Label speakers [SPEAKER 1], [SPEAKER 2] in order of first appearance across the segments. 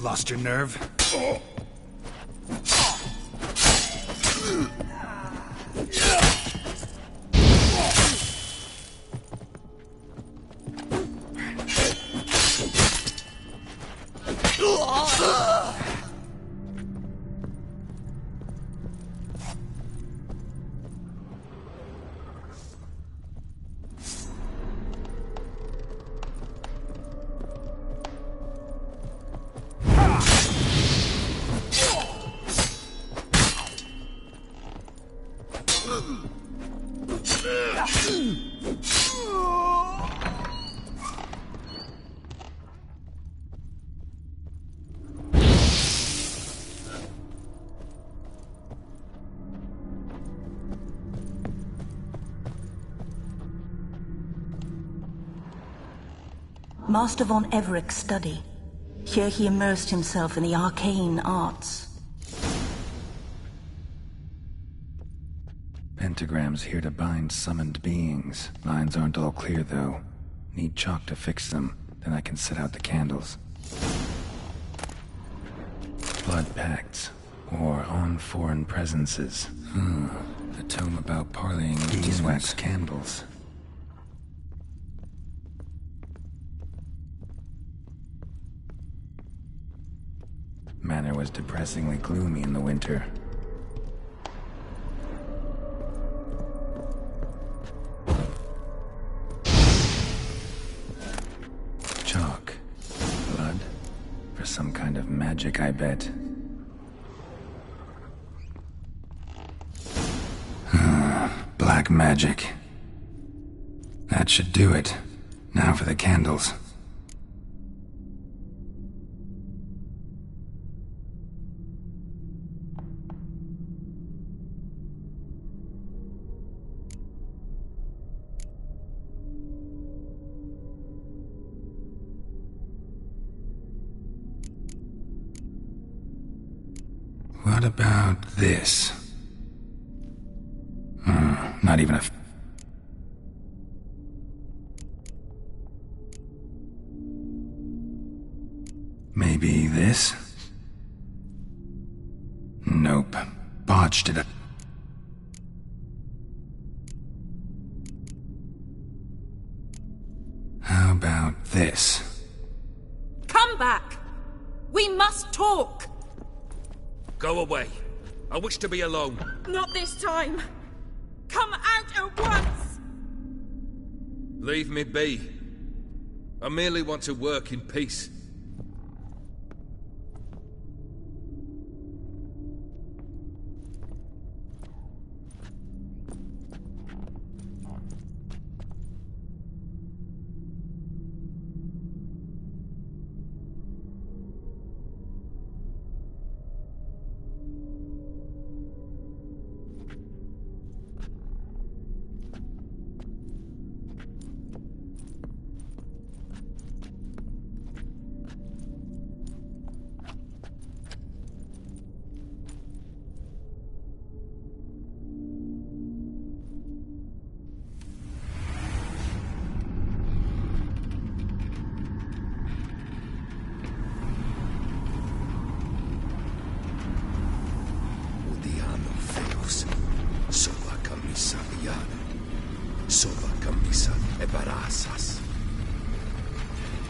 [SPEAKER 1] Lost your nerve?
[SPEAKER 2] Master von Everett's study. Here he immersed himself in the arcane arts.
[SPEAKER 3] Pentagrams here to bind summoned beings. Lines aren't all clear, though. Need chalk to fix them, then I can set out the candles. Blood pacts, or on foreign presences. A tome about parleying with beeswax candles. Manor was depressingly gloomy in the winter. Chalk. Blood. For some kind of magic, I bet. Black magic. That should do it. Now for the candles. What about this? Not even a... Maybe this? Nope. Botched it. How about this?
[SPEAKER 4] Come back! We must talk!
[SPEAKER 5] Go away. I wish to be alone.
[SPEAKER 4] Not this time! Come out at once!
[SPEAKER 5] Leave me be. I merely want to work in peace.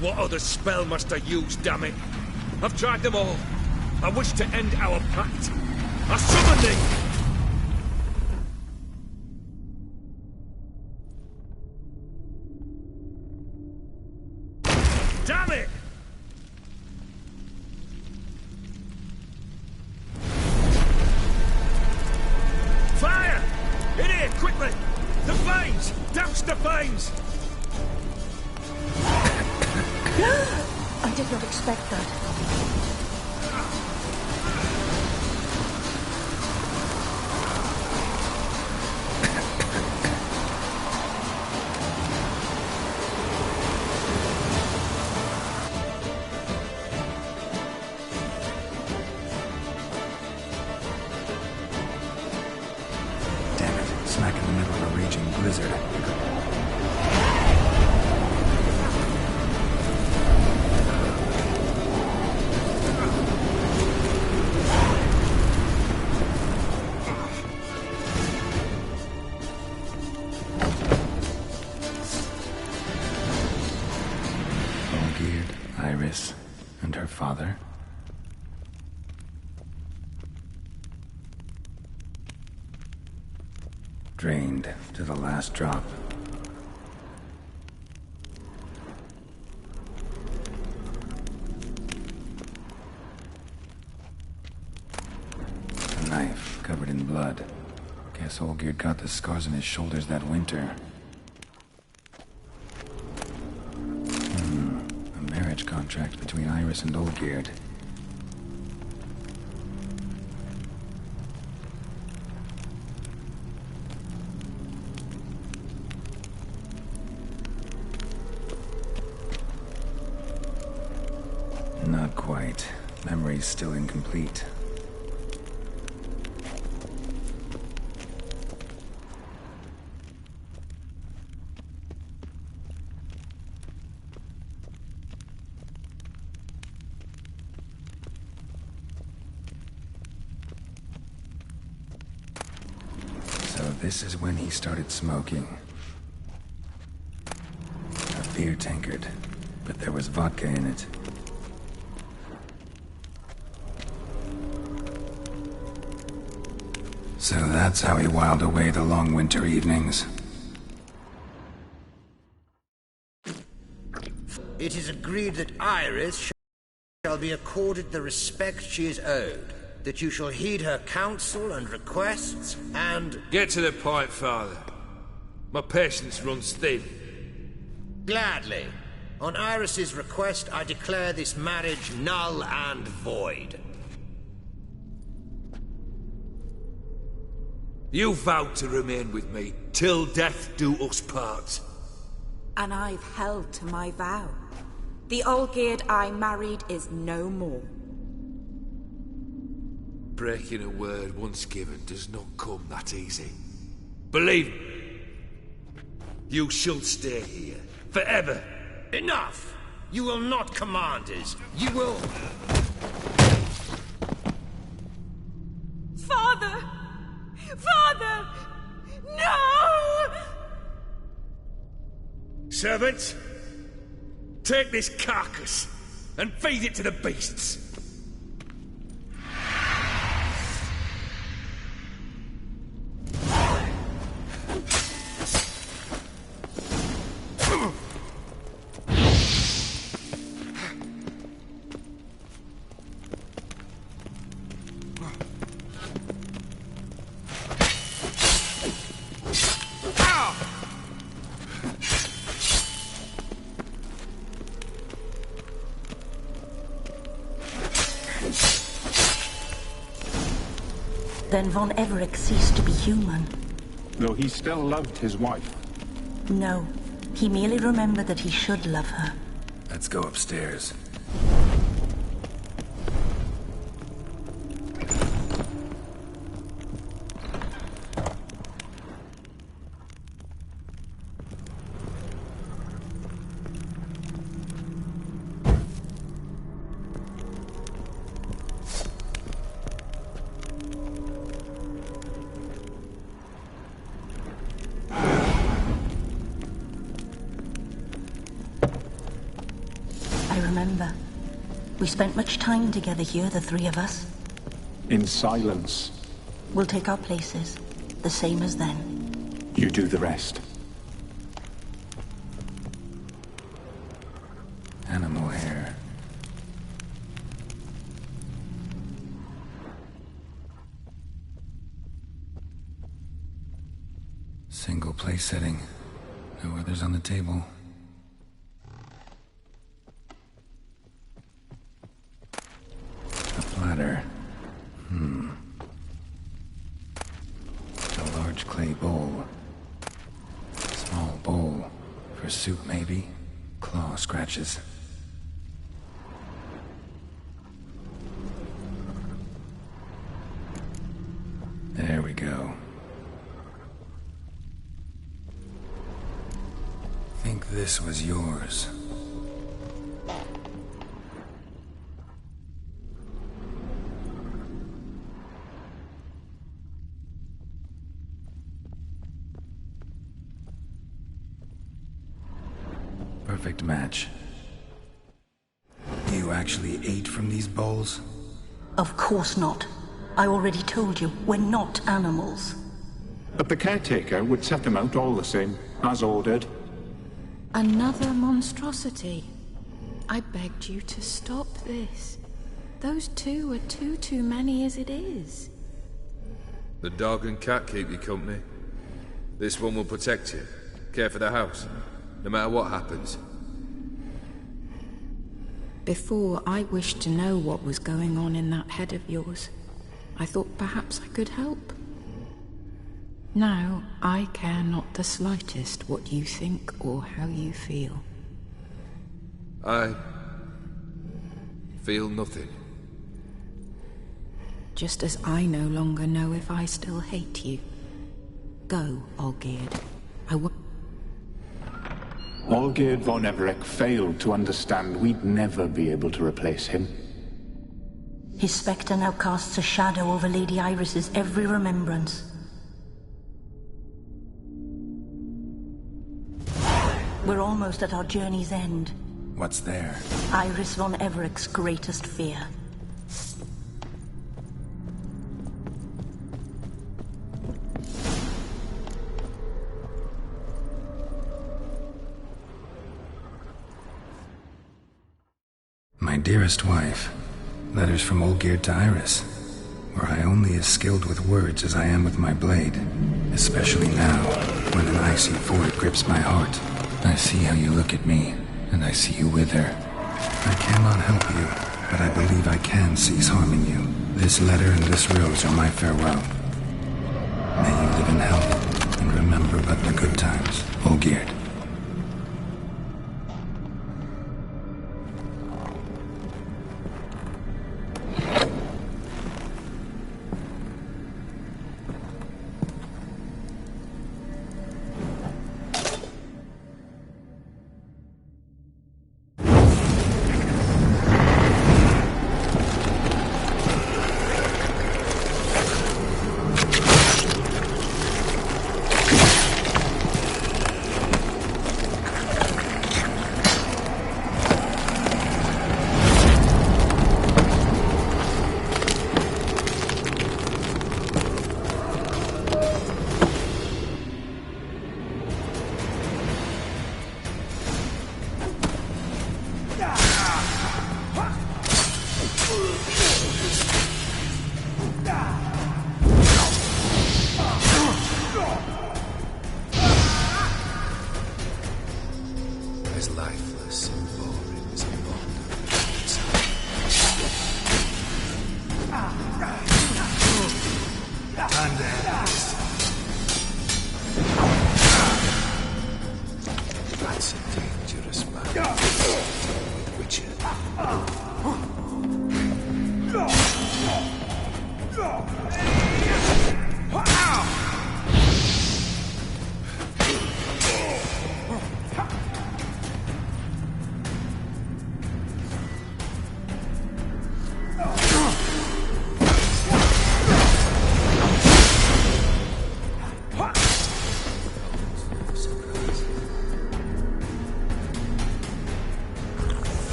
[SPEAKER 5] What other spell must I use, damn it? I've tried them all. I wish to end our pact. I summon thee! Damn it! Fire! In here, quickly! The flames! Douse the flames!
[SPEAKER 2] I did not expect that.
[SPEAKER 3] Damn it, smack in the middle of a raging blizzard. Drained to the last drop. A knife covered in blood. Guess Olgierd got the scars on his shoulders that winter. A marriage contract between Iris and Olgierd. Not quite. Memory's still incomplete. So this is when he started smoking. A beer tankard, but there was vodka in it. So that's how he whiled away the long winter evenings.
[SPEAKER 1] It is agreed that Iris shall be accorded the respect she is owed, that you shall heed her counsel and requests, and...
[SPEAKER 5] Get to the point, Father. My patience runs thin.
[SPEAKER 1] Gladly. On Iris's request, I declare this marriage null and void.
[SPEAKER 5] You vowed to remain with me till death do us part.
[SPEAKER 4] And I've held to my vow. The Olgierd I married is no more.
[SPEAKER 5] Breaking a word once given does not come that easy. Believe me, you shall stay here forever.
[SPEAKER 1] Enough! You will not command us. You will...
[SPEAKER 4] Father! Father! No!
[SPEAKER 5] Servants, take this carcass and feed it to the beasts.
[SPEAKER 2] Then Von Everett ceased to be human.
[SPEAKER 6] Though he still loved his wife.
[SPEAKER 2] No, he merely remembered that he should love her.
[SPEAKER 3] Let's go upstairs.
[SPEAKER 2] Remember, we spent much time together here, the three of us.
[SPEAKER 6] In silence.
[SPEAKER 2] We'll take our places, the same as then.
[SPEAKER 6] You do the rest.
[SPEAKER 3] Animal hair. Single place setting. No others on the table. Platter. A large clay bowl. Small bowl. For soup, maybe? Claw scratches. There we go. Think this was yours. Perfect match. You actually ate from these bowls?
[SPEAKER 2] Of course not. I already told you, we're not animals.
[SPEAKER 6] But the caretaker would set them out all the same, as ordered.
[SPEAKER 7] Another monstrosity. I begged you to stop this. Those two are too many as it is.
[SPEAKER 5] The dog and cat keep you company. This one will protect you, care for the house, no matter what happens.
[SPEAKER 7] Before, I wished to know what was going on in that head of yours. I thought perhaps I could help. Now, I care not the slightest what you think or how you feel.
[SPEAKER 5] I feel nothing.
[SPEAKER 7] Just as I no longer know if I still hate you. Go, Olgierd.
[SPEAKER 6] Olgierd von Everec failed to understand we'd never be able to replace him.
[SPEAKER 2] His spectre now casts a shadow over Lady Iris's every remembrance. We're almost at our journey's end.
[SPEAKER 3] What's there?
[SPEAKER 2] Iris von Everec's greatest fear.
[SPEAKER 3] My dearest wife, letters from Olgierd to Iris. Were I only as skilled with words as I am with my blade, especially now, when an icy void grips my heart. I see how you look at me, and I see you wither. I cannot help you, but I believe I can cease harming you. This letter and this rose are my farewell. May you live in health, and remember but the good times, Olgierd.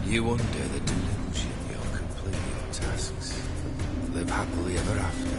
[SPEAKER 5] You under the delusion you'll complete your tasks. Live happily ever after.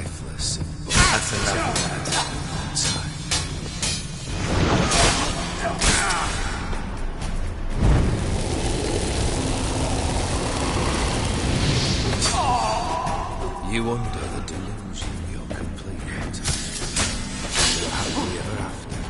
[SPEAKER 5] lifeless. That's enough of that. You under the delusion you're complete. You're happily ever after.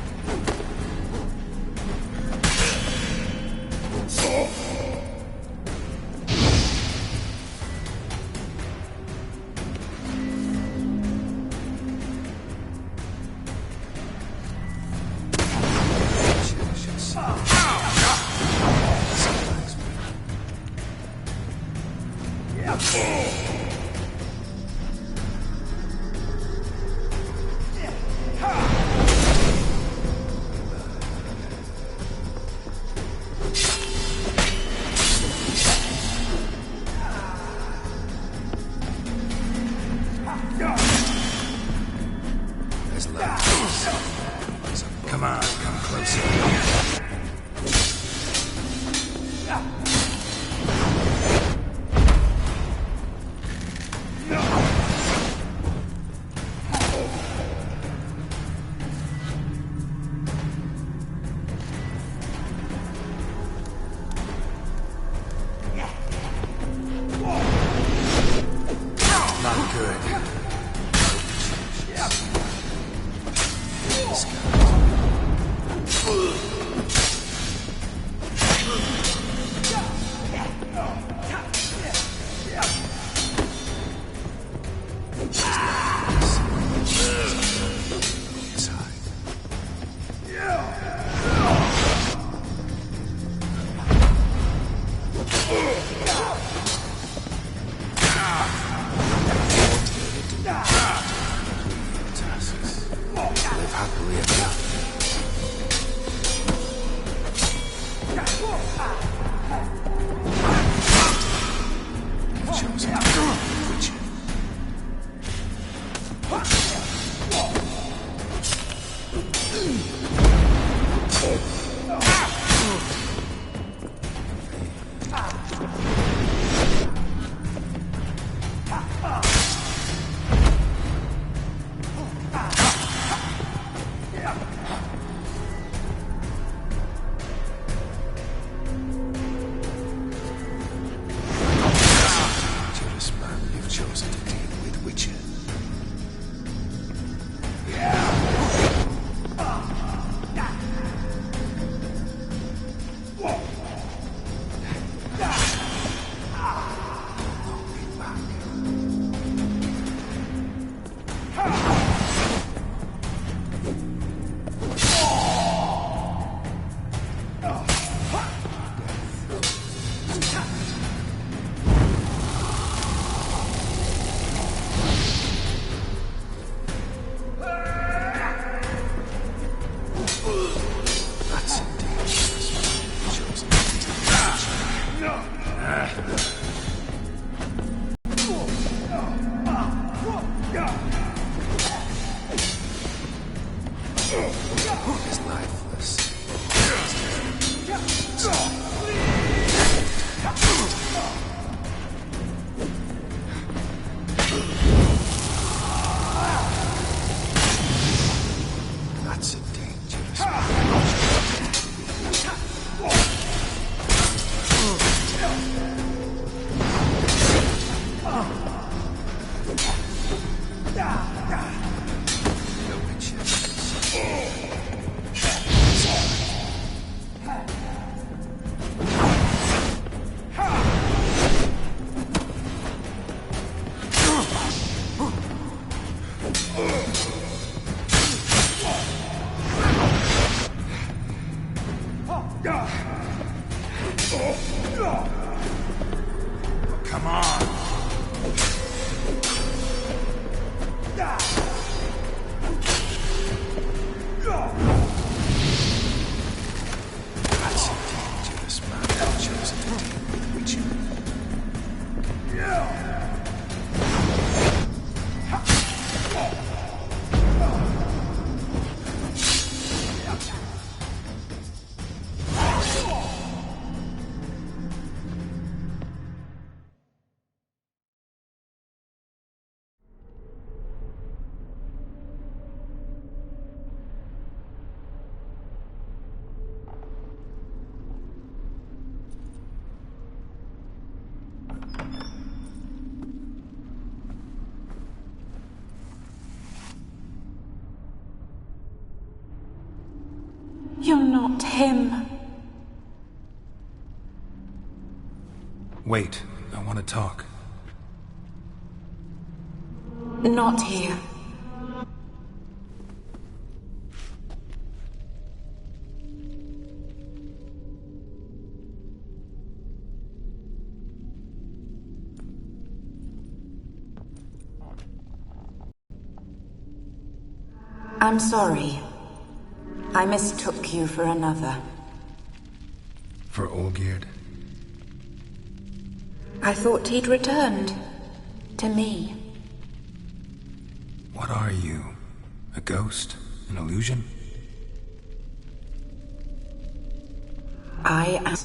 [SPEAKER 3] Come on, come closer. Not good.
[SPEAKER 5] Live happily ever after. You've chosen to be the Witcher. Jealous man, you've chosen to deal with Witcher. That's indeed chosen to deal with Witcher. Is lifeless. That's a dangerous The Witcher.
[SPEAKER 7] You're not him.
[SPEAKER 3] Wait, I want to talk.
[SPEAKER 7] Not here. I'm sorry. I mistook you for another.
[SPEAKER 3] For Olgierd?
[SPEAKER 7] I thought he'd returned. To me.
[SPEAKER 3] What are you? A ghost? An illusion?
[SPEAKER 7] I am...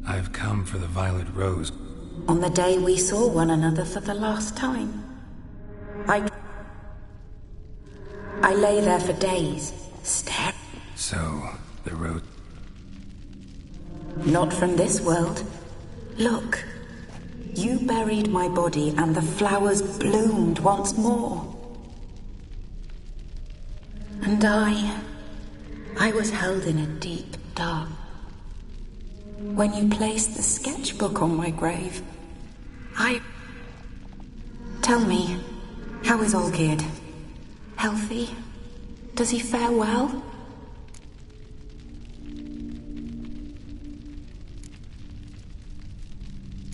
[SPEAKER 3] I've come for the Violet Rose.
[SPEAKER 7] On the day we saw one another for the last time. I lay there for days, staring.
[SPEAKER 3] So, the rose...
[SPEAKER 7] Not from this world. Look. You buried my body and the flowers bloomed once more. And I was held in a deep dark. When you placed the sketchbook on my grave, Tell me, how is Olgierd? Healthy? Does he fare well?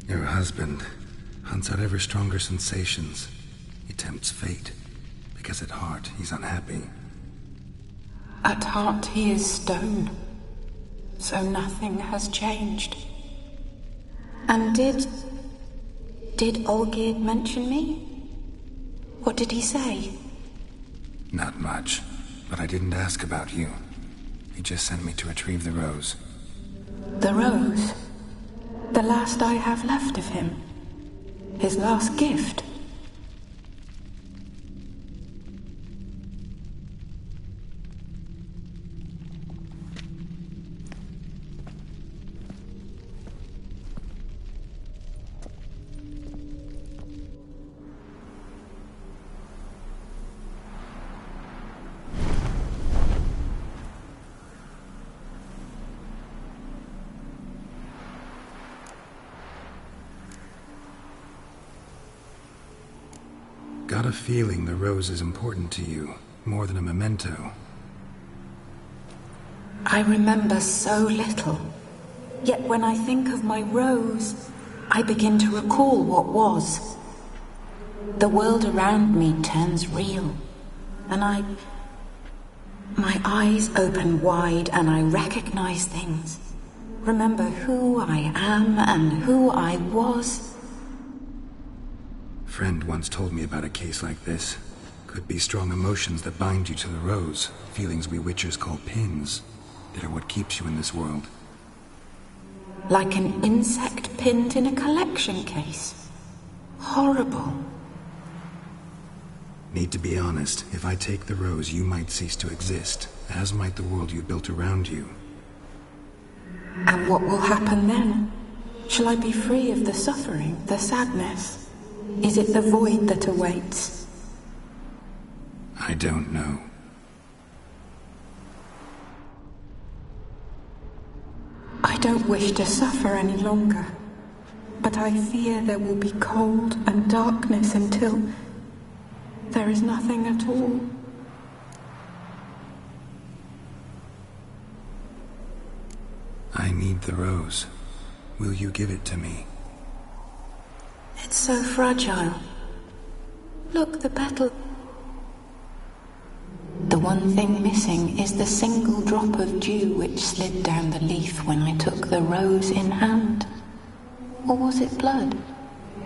[SPEAKER 3] Your husband hunts out ever stronger sensations. He tempts fate, because at heart he's unhappy.
[SPEAKER 7] At heart he is stone, so nothing has changed. And did Olgierd mention me? What did he say?
[SPEAKER 3] Not much, but I didn't ask about you. He just sent me to retrieve the rose.
[SPEAKER 7] The rose? The last I have left of him? His last gift?
[SPEAKER 3] Got a feeling the rose is important to you, more than a memento.
[SPEAKER 7] I remember so little. Yet when I think of my rose, I begin to recall what was. The world around me turns real, and my eyes open wide and I recognize things. Remember who I am and who I was.
[SPEAKER 3] A friend once told me about a case like this. Could be strong emotions that bind you to the rose, feelings we witchers call pins. They're what keeps you in this world.
[SPEAKER 7] Like an insect pinned in a collection case. Horrible.
[SPEAKER 3] Need to be honest, if I take the rose, you might cease to exist, as might the world you built around you.
[SPEAKER 7] And what will happen then? Shall I be free of the suffering, the sadness? Is it the void that awaits?
[SPEAKER 3] I don't know.
[SPEAKER 7] I don't wish to suffer any longer, but I fear there will be cold and darkness until there is nothing at all.
[SPEAKER 3] I need the rose. Will you give it to me?
[SPEAKER 7] It's so fragile. Look, the petal. The one thing missing is the single drop of dew which slid down the leaf when I took the rose in hand. Or was it blood?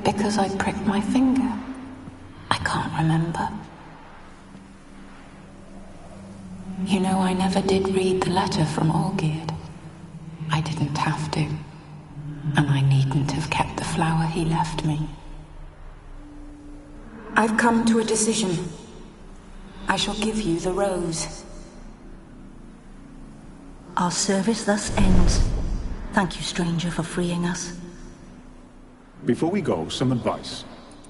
[SPEAKER 7] Because I pricked my finger. I can't remember. You know, I never did read the letter from Olgierd. I didn't have to. And I needn't have kept the flower he left me. I've come to a decision. I shall give you the rose.
[SPEAKER 2] Our service thus ends. Thank you, stranger, for freeing us.
[SPEAKER 6] Before we go, some advice.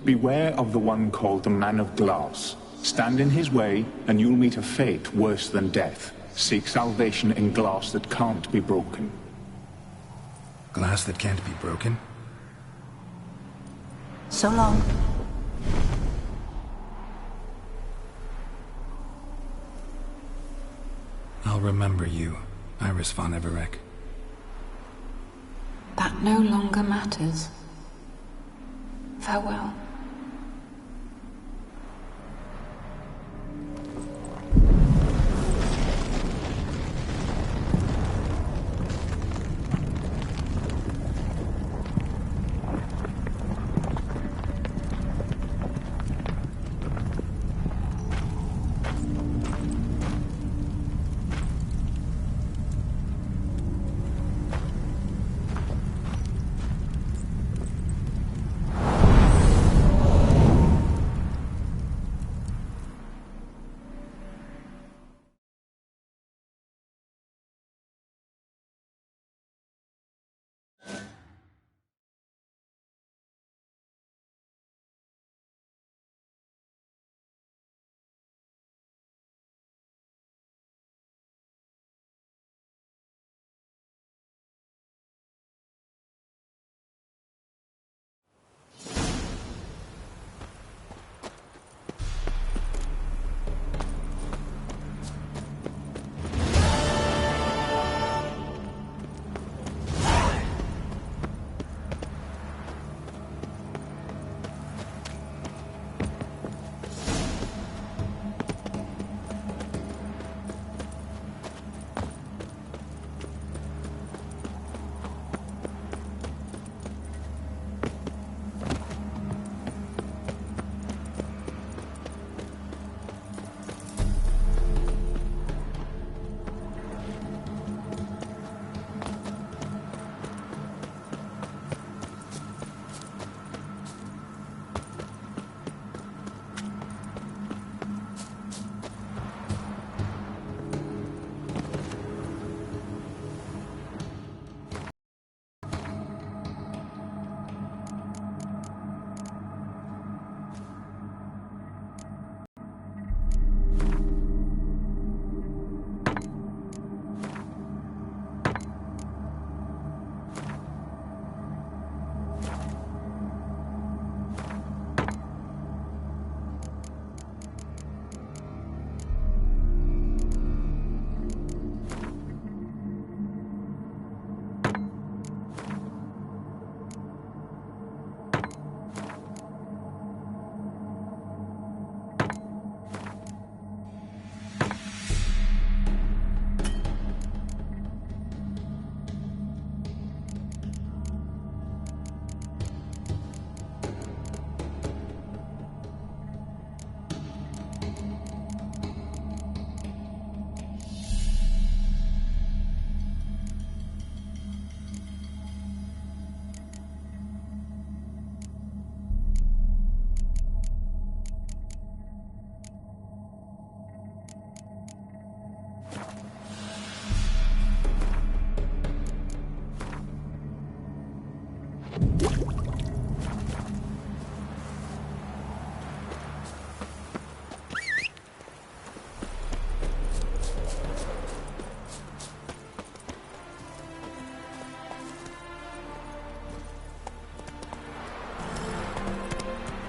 [SPEAKER 6] Beware of the one called the Man of Glass. Stand in his way, and you'll meet a fate worse than death. Seek salvation in glass that can't be broken.
[SPEAKER 3] Glass that can't be broken?
[SPEAKER 2] So long.
[SPEAKER 3] I'll remember you, Iris von Everec.
[SPEAKER 7] That no longer matters. Farewell.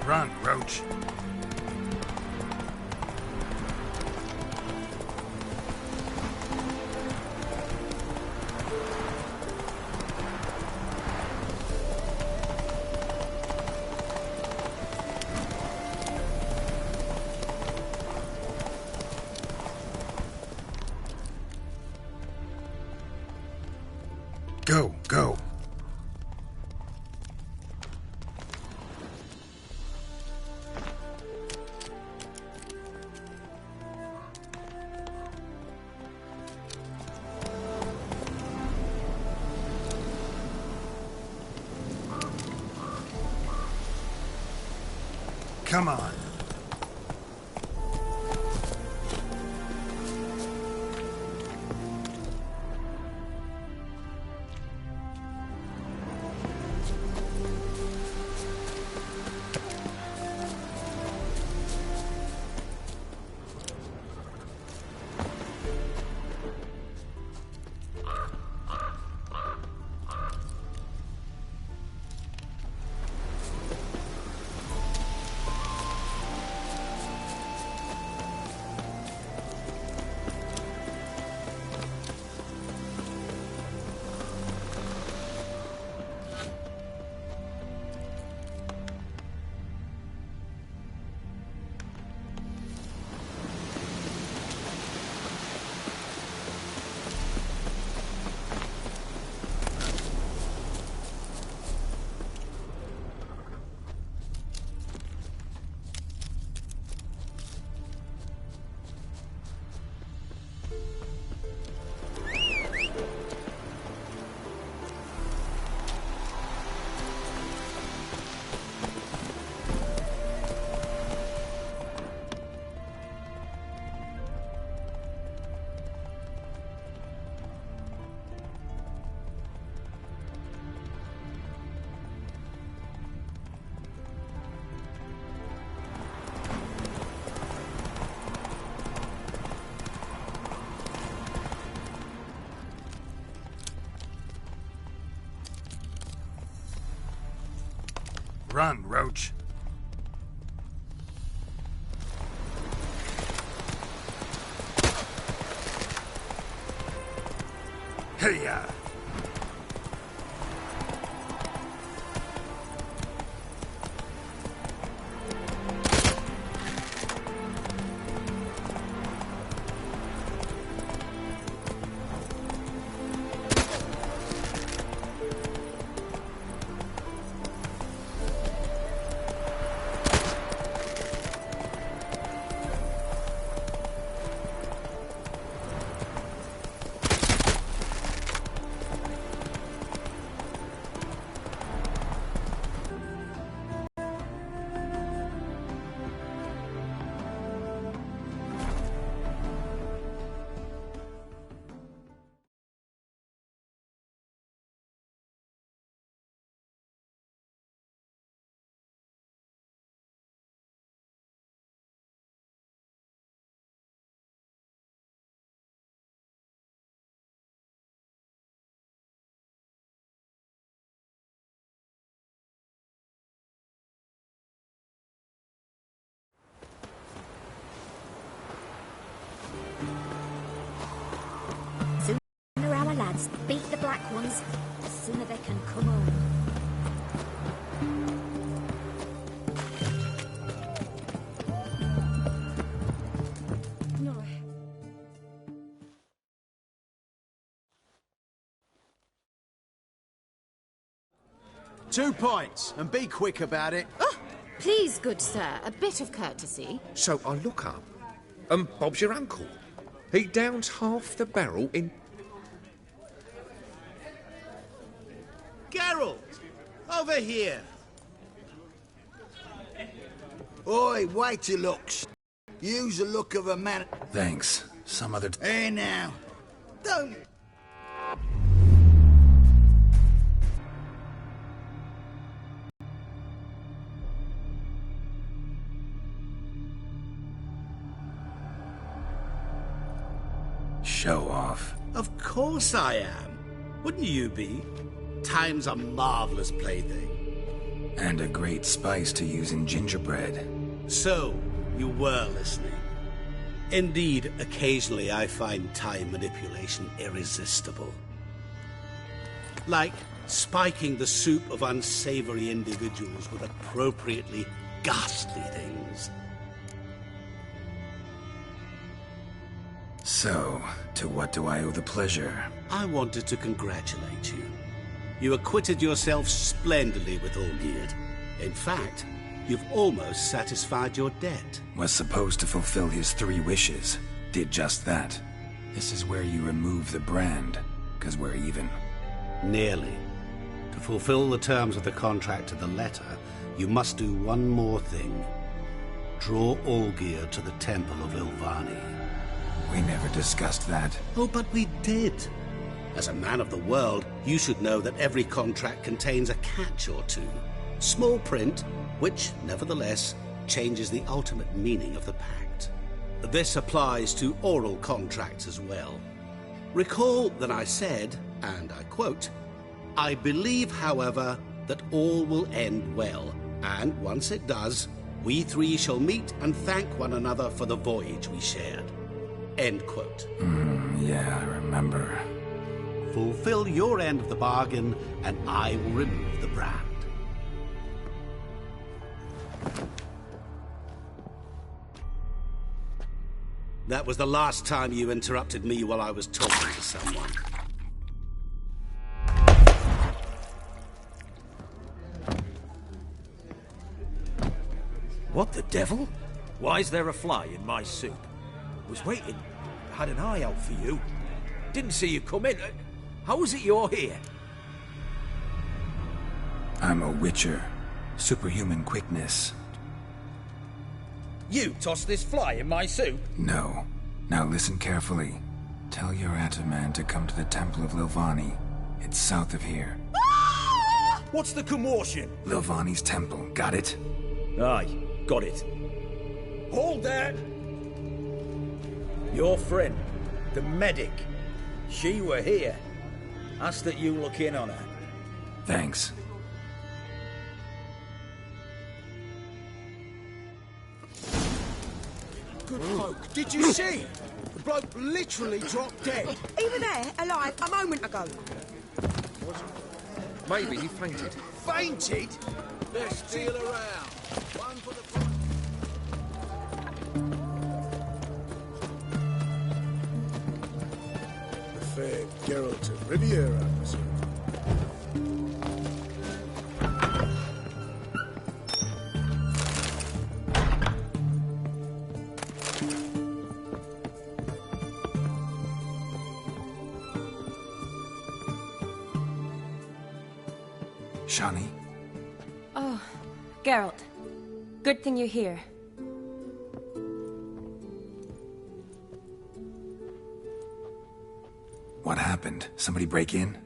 [SPEAKER 3] Run, Roach. Go, go. Come on. Run, Roach. Hey-ya!
[SPEAKER 8] Sooner our lads beat the black ones, the sooner they can come home. No.
[SPEAKER 9] 2 points, and be quick about it.
[SPEAKER 4] Oh, please, good sir, a bit of courtesy.
[SPEAKER 5] So I look up, and Bob's your uncle. He downs half the barrel in...
[SPEAKER 1] Geralt! Over here! Oi, wait your looks. Use the look of a man...
[SPEAKER 3] Thanks. Some other...
[SPEAKER 1] Hey now. Don't...
[SPEAKER 3] Show off.
[SPEAKER 10] Of course I am. Wouldn't you be? Time's a marvelous plaything.
[SPEAKER 3] And a great spice to use in gingerbread.
[SPEAKER 10] So, you were listening. Indeed, occasionally I find time manipulation irresistible. Like spiking the soup of unsavory individuals with appropriately ghastly things.
[SPEAKER 3] So, to what do I owe the pleasure?
[SPEAKER 10] I wanted to congratulate you. You acquitted yourself splendidly with Olgierd. In fact, you've almost satisfied your debt.
[SPEAKER 3] Was supposed to fulfill his 3 wishes. Did just that. This is where you remove the brand, 'cause we're even.
[SPEAKER 10] Nearly. To fulfill the terms of the contract to the letter, you must do one more thing. Draw Olgierd to the Temple of Ilvani.
[SPEAKER 3] We never discussed that.
[SPEAKER 10] Oh, but we did. As a man of the world, you should know that every contract contains a catch or two. Small print, which, nevertheless, changes the ultimate meaning of the pact. This applies to oral contracts as well. Recall that I said, and I quote, "I believe, however, that all will end well, and once it does, we 3 shall meet and thank one another for the voyage we shared." End quote.
[SPEAKER 3] Yeah, I remember.
[SPEAKER 10] Fulfill your end of the bargain, and I will remove the brand. That was the last time you interrupted me while I was talking to someone.
[SPEAKER 11] What the devil? Why is there a fly in my soup? Was waiting. Had an eye out for you. Didn't see you come in. How is it you're here?
[SPEAKER 3] I'm a witcher. Superhuman quickness.
[SPEAKER 11] You tossed this fly in my soup?
[SPEAKER 3] No. Now listen carefully. Tell your Ataman to come to the Temple of Lilvani. It's south of here.
[SPEAKER 11] What's the commotion?
[SPEAKER 3] Lilvani's temple. Got it?
[SPEAKER 11] Aye, got it. Hold that! Your friend, the medic. She were here. Ask that you look in on her.
[SPEAKER 3] Thanks.
[SPEAKER 9] good folk. Did you see? The bloke literally dropped dead.
[SPEAKER 12] He was there, alive, a moment ago.
[SPEAKER 5] Maybe he fainted.
[SPEAKER 9] Fainted? Let's steal around. One for the... The fair Geralt of Riviera, sir.
[SPEAKER 3] Shani?
[SPEAKER 13] Oh, Geralt. Good thing you're here.
[SPEAKER 3] What happened? Somebody break in?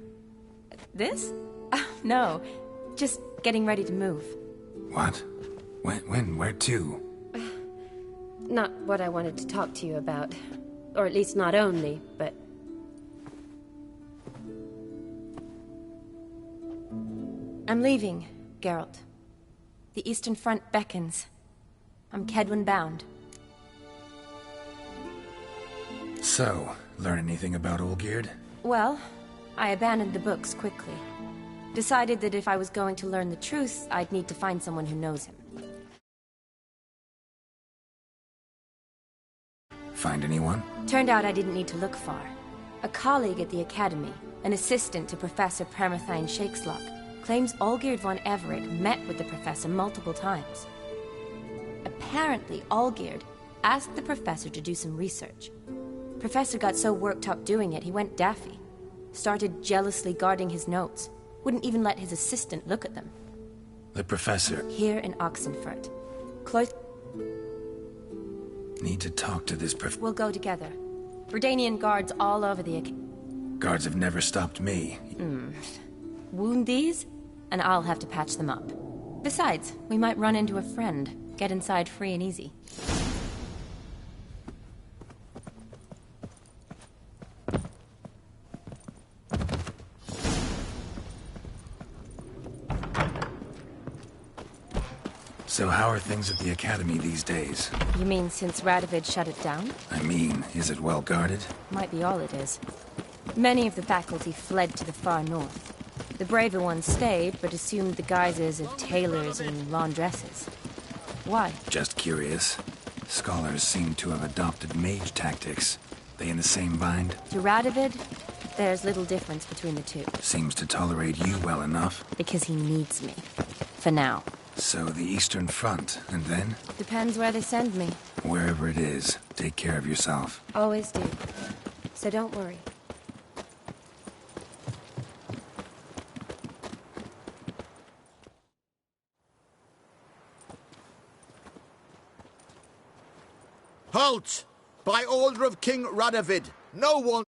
[SPEAKER 13] This? No. Just getting ready to move.
[SPEAKER 3] What? When? Where to?
[SPEAKER 14] Not what I wanted to talk to you about. Or at least not only, but...
[SPEAKER 13] I'm leaving, Geralt. The Eastern Front beckons. I'm Kedwin bound.
[SPEAKER 3] So, learn anything about Olgierd?
[SPEAKER 13] Well, I abandoned the books quickly. Decided that if I was going to learn the truth, I'd need to find someone who knows him.
[SPEAKER 3] Find anyone?
[SPEAKER 13] Turned out I didn't need to look far. A colleague at the Academy, an assistant to Professor Permathine Shakeslock, claims Olgierd von Everett met with the professor multiple times. Apparently, Olgierd asked the professor to do some research. Professor got so worked up doing it, he went daffy. Started jealously guarding his notes. Wouldn't even let his assistant look at them.
[SPEAKER 3] The professor...
[SPEAKER 13] Here in Oxenfurt.
[SPEAKER 3] Need to talk to this
[SPEAKER 13] We'll go together. Verdanian guards all over the...
[SPEAKER 3] Guards have never stopped me.
[SPEAKER 13] Wound these, and I'll have to patch them up. Besides, we might run into a friend. Get inside free and easy.
[SPEAKER 3] So how are things at the Academy these days?
[SPEAKER 13] You mean since Radovid shut it down?
[SPEAKER 3] I mean, is it well guarded?
[SPEAKER 13] Might be all it is. Many of the faculty fled to the far north. The braver ones stayed, but assumed the guises of tailors and laundresses. Why?
[SPEAKER 3] Just curious. Scholars seem to have adopted mage tactics. They in the same bind?
[SPEAKER 13] To Radovid, there's little difference between the two.
[SPEAKER 3] Seems to tolerate you well enough.
[SPEAKER 13] Because he needs me. For now.
[SPEAKER 3] So the Eastern Front, and then?
[SPEAKER 13] Depends where they send me.
[SPEAKER 3] Wherever it is, take care of yourself.
[SPEAKER 13] Always do. So don't worry.
[SPEAKER 9] Halt! By order of King Radovid, no one...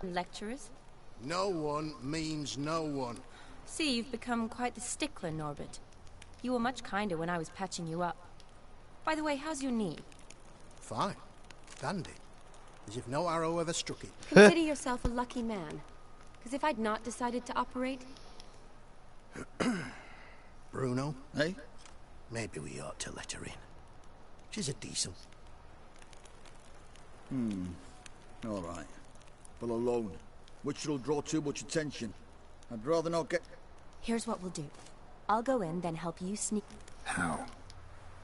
[SPEAKER 13] Lecturers?
[SPEAKER 1] No one means no one.
[SPEAKER 13] See, you've become quite the stickler, Norbert. You were much kinder when I was patching you up. By the way, how's your knee?
[SPEAKER 1] Fine. Dandy. As if no arrow ever struck it.
[SPEAKER 14] Consider yourself a lucky man. Because if I'd not decided to operate...
[SPEAKER 1] Bruno?
[SPEAKER 9] Eh?
[SPEAKER 1] Maybe we ought to let her in. She's a decent...
[SPEAKER 9] All right. But alone, which will draw too much attention. I'd rather not get...
[SPEAKER 13] Here's what we'll do. I'll go in, then help you sneak...
[SPEAKER 3] How?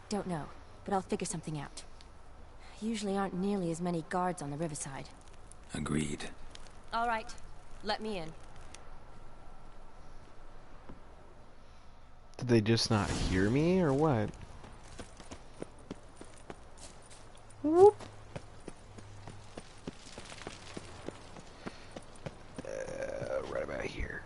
[SPEAKER 13] Don't know, but I'll figure something out. Usually aren't nearly as many guards on the riverside.
[SPEAKER 3] Agreed.
[SPEAKER 13] All right. Let me in.
[SPEAKER 15] Did they just not hear me, or what? Whoop. Right about here.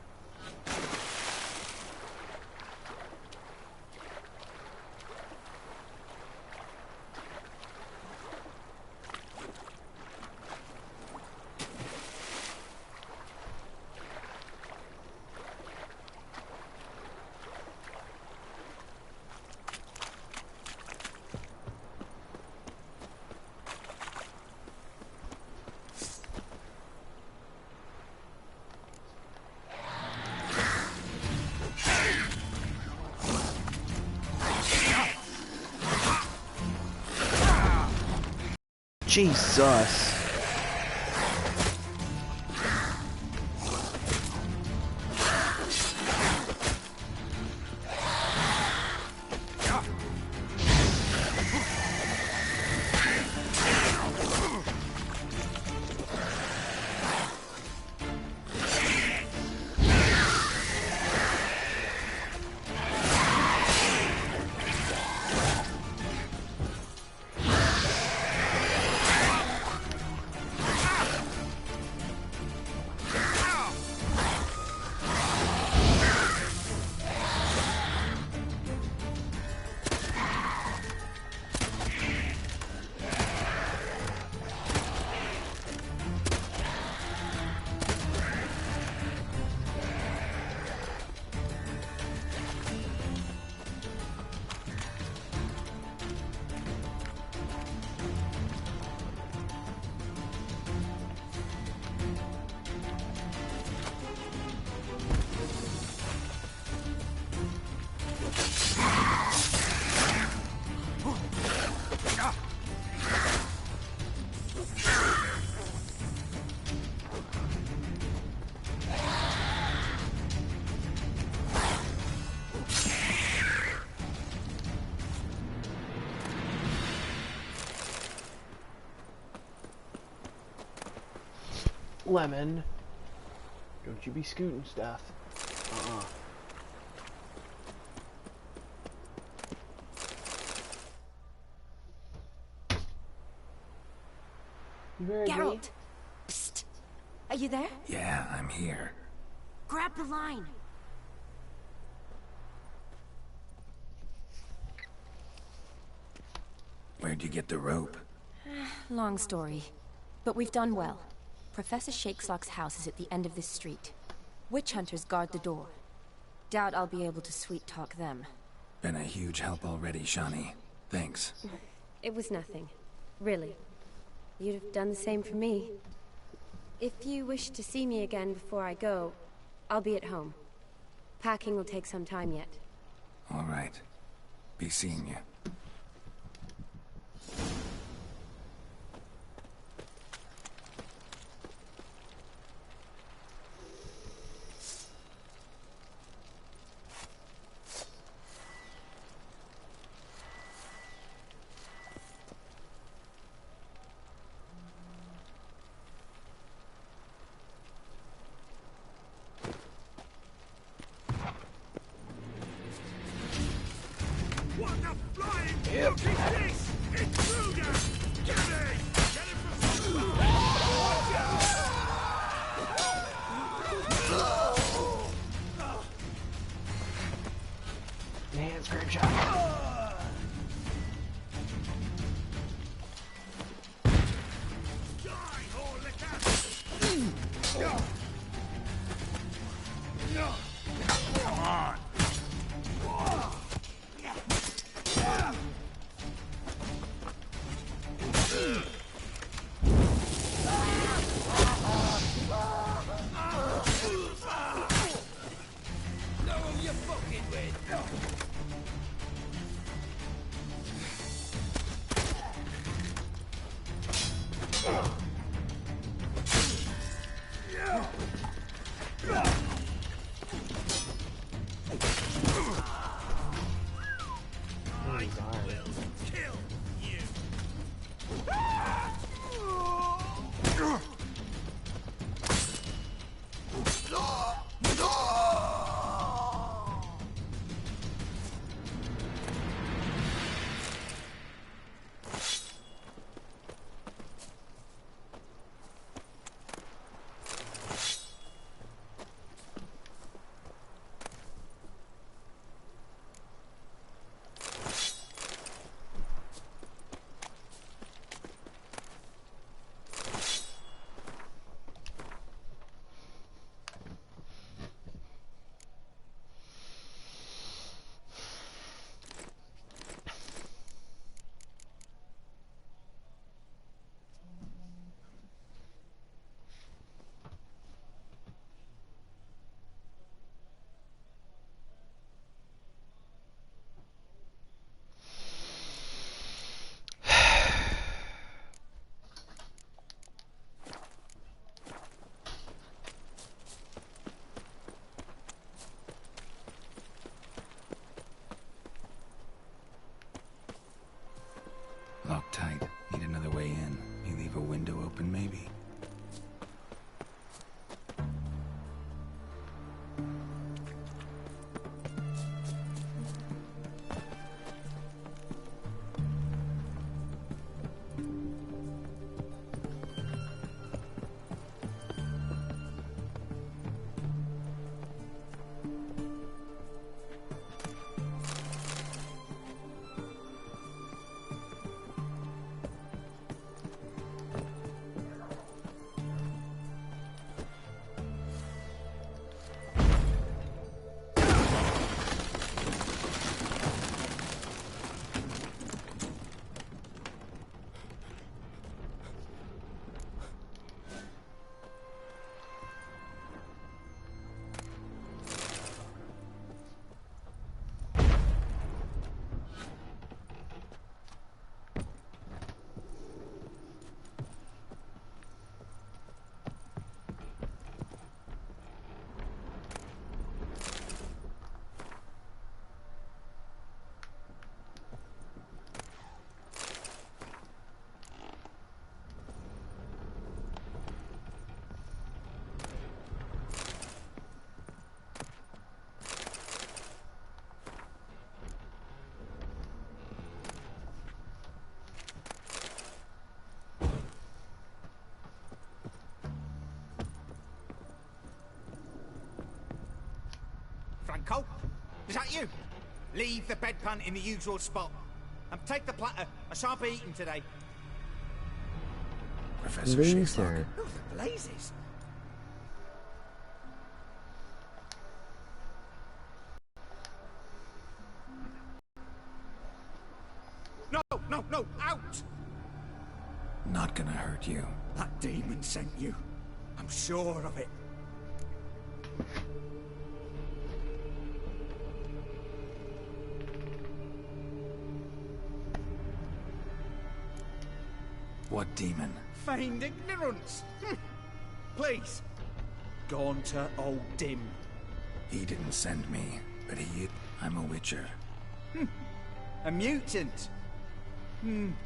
[SPEAKER 15] Jesus. Lemon, don't you be scooting stuff. You heard me?
[SPEAKER 13] Geralt! Psst! Are you there?
[SPEAKER 3] Yeah, I'm here.
[SPEAKER 13] Grab the line.
[SPEAKER 3] Where'd you get the rope?
[SPEAKER 13] Long story. But we've done well. Professor Shakeslock's house is at the end of this street. Witch hunters guard the door. Doubt I'll be able to sweet-talk them.
[SPEAKER 3] Been a huge help already, Shani. Thanks.
[SPEAKER 14] It was nothing. Really. You'd have done the same for me. If you wish to see me again before I go, I'll be at home. Packing will take some time yet.
[SPEAKER 3] All right. Be seeing you.
[SPEAKER 15] Man, scrape shot.
[SPEAKER 5] Come on.
[SPEAKER 3] hoping maybe.
[SPEAKER 16] Franco? Is that you? Leave the bedpan in the usual spot. And take the platter. I shan't be eating today.
[SPEAKER 3] Professor Shakelock.
[SPEAKER 16] Oh, the blazes. No, no, no, out!
[SPEAKER 3] Not gonna hurt you.
[SPEAKER 16] That demon sent you. I'm sure of it.
[SPEAKER 3] What demon?
[SPEAKER 16] Feigned ignorance. Please. Gone to old Dim.
[SPEAKER 3] He didn't send me, but I'm a witcher.
[SPEAKER 16] A mutant.
[SPEAKER 3] Came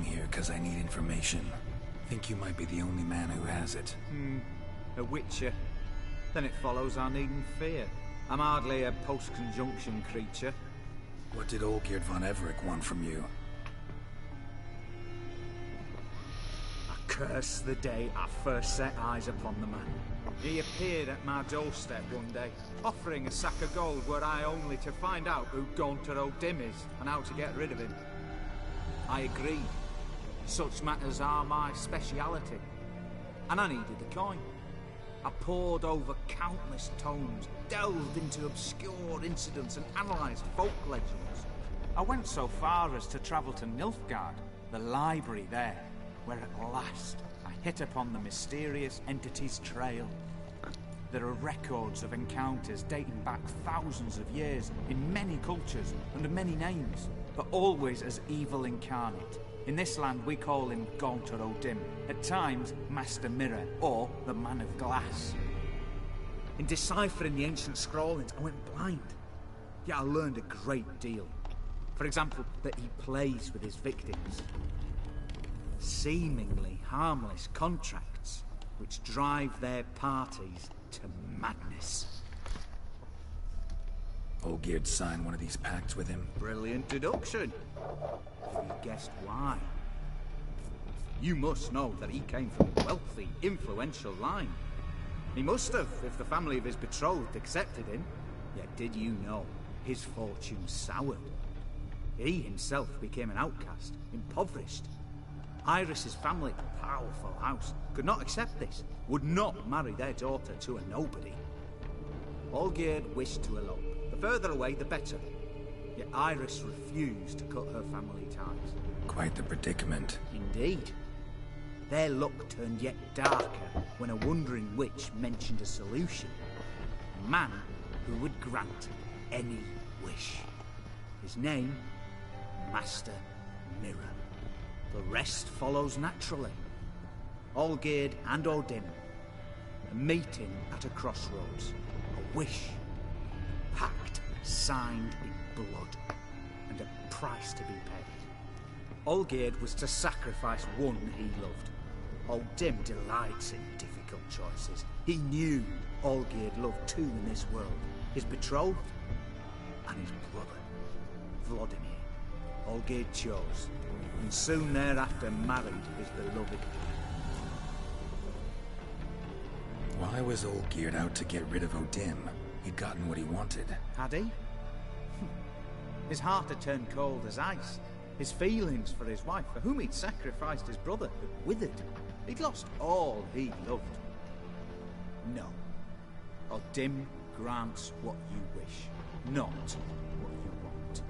[SPEAKER 3] here because I need information. Think you might be the only man who has it.
[SPEAKER 11] A witcher. Then it follows I needn't fear. I'm hardly a post-conjunction creature.
[SPEAKER 3] What did Olgierd von Everec want from you?
[SPEAKER 11] I curse the day I first set eyes upon the man. He appeared at my doorstep one day, offering a sack of gold were I only to find out who Gaunter O'Dim is and how to get rid of him. I agreed. Such matters are my speciality. And I needed the coin. I pored over countless tomes, delved into obscure incidents and analysed folk legends. I went so far as to travel to Nilfgaard, the library there, where at last I hit upon the mysterious entity's trail. There are records of encounters dating back thousands of years in many cultures under many names, but always as evil incarnate. In this land we call him Gaunter O'Dim, at times Master Mirror or the Man of Glass. In deciphering the ancient scrollings I went blind, yet I learned a great deal. For example, that he plays with his victims. Seemingly harmless contracts which drive their parties to madness.
[SPEAKER 3] Olgierd signed one of these pacts with him.
[SPEAKER 11] Brilliant deduction. Have you guessed why? You must know that he came from a wealthy, influential line. He must have, if the family of his betrothed accepted him. Yet did you know his fortune soured? He himself became an outcast, impoverished. Iris's family, powerful house, could not accept this, would not marry their daughter to a nobody. Olgierd wished to elope. The further away, the better. Yet Iris refused to cut her family ties.
[SPEAKER 3] Quite the predicament.
[SPEAKER 11] Indeed. Their luck turned yet darker when a wandering witch mentioned a solution. A man who would grant any wish. His name, Master Mirror. The rest follows naturally. Olgierd and O'Dim. A meeting at a crossroads. A wish. Pact signed in blood. And a price to be paid. Olgierd was to sacrifice one he loved. Old Dim delights in difficult choices. He knew Olgierd loved two in this world. His betrothed and his brother, Vladimir. Olgierd chose, and soon thereafter married his beloved.
[SPEAKER 3] Why was Olgierd out to get rid of Odim? He'd gotten what he wanted.
[SPEAKER 11] Had he? His heart had turned cold as ice. His feelings for his wife, for whom he'd sacrificed his brother, had withered. He'd lost all he loved. No. Odim grants what you wish, not what you want.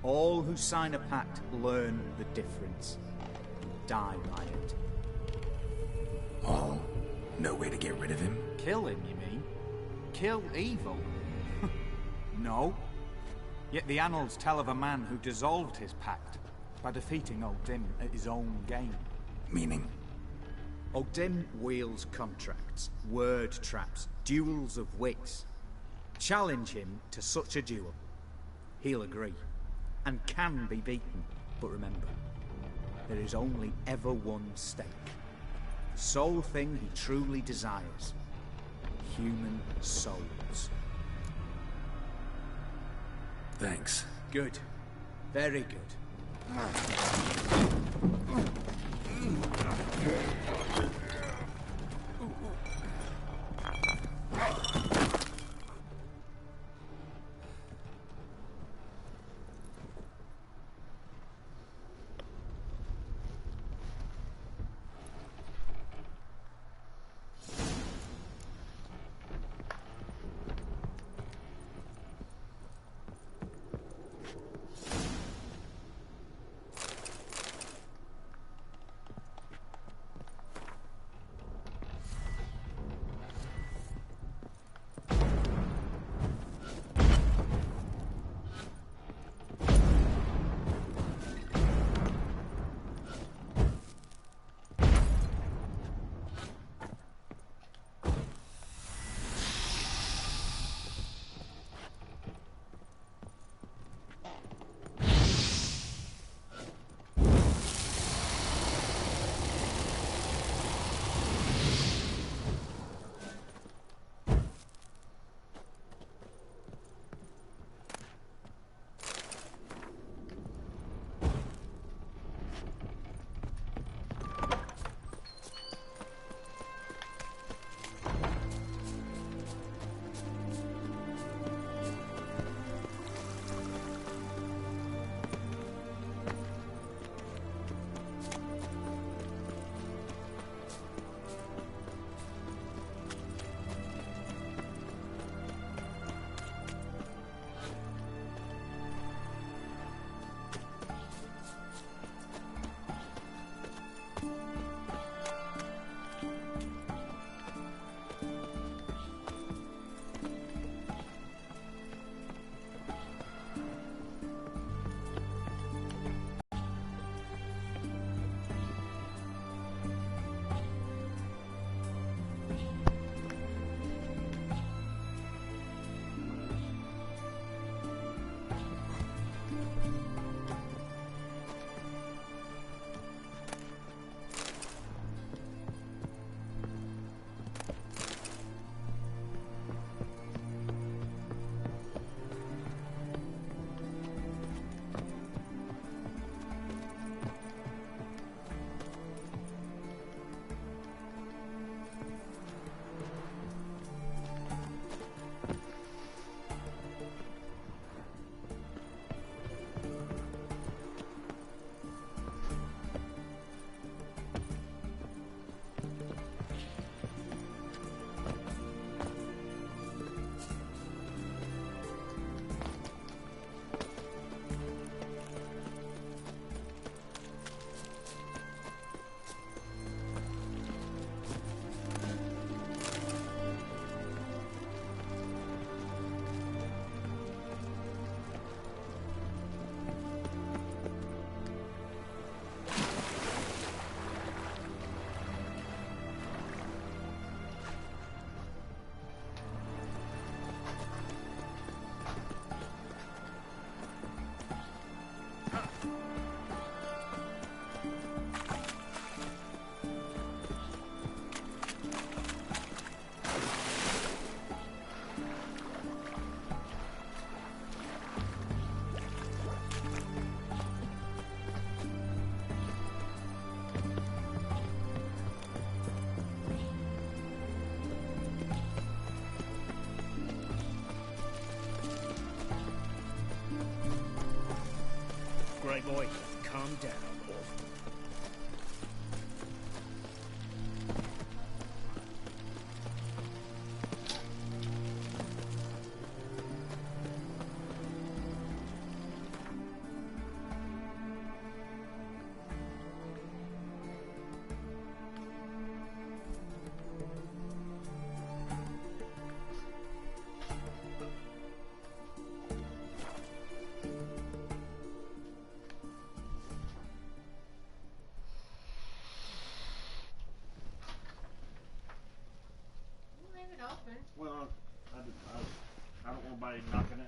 [SPEAKER 11] All who sign a pact learn the difference. Die by it.
[SPEAKER 3] All? No way to get rid of him?
[SPEAKER 11] Kill him, you mean? Kill evil? No. Yet the annals tell of a man who dissolved his pact by defeating Odim at his own game.
[SPEAKER 3] Meaning?
[SPEAKER 11] Odim wields contracts, word traps, duels of wits. Challenge him to such a duel. He'll agree, and can be beaten. But remember, there is only ever one stake. The sole thing he truly desires. Human souls.
[SPEAKER 3] Thanks.
[SPEAKER 11] Good. Very good.
[SPEAKER 17] right, boy. Calm down.
[SPEAKER 18] Well, I don't want anybody knocking it.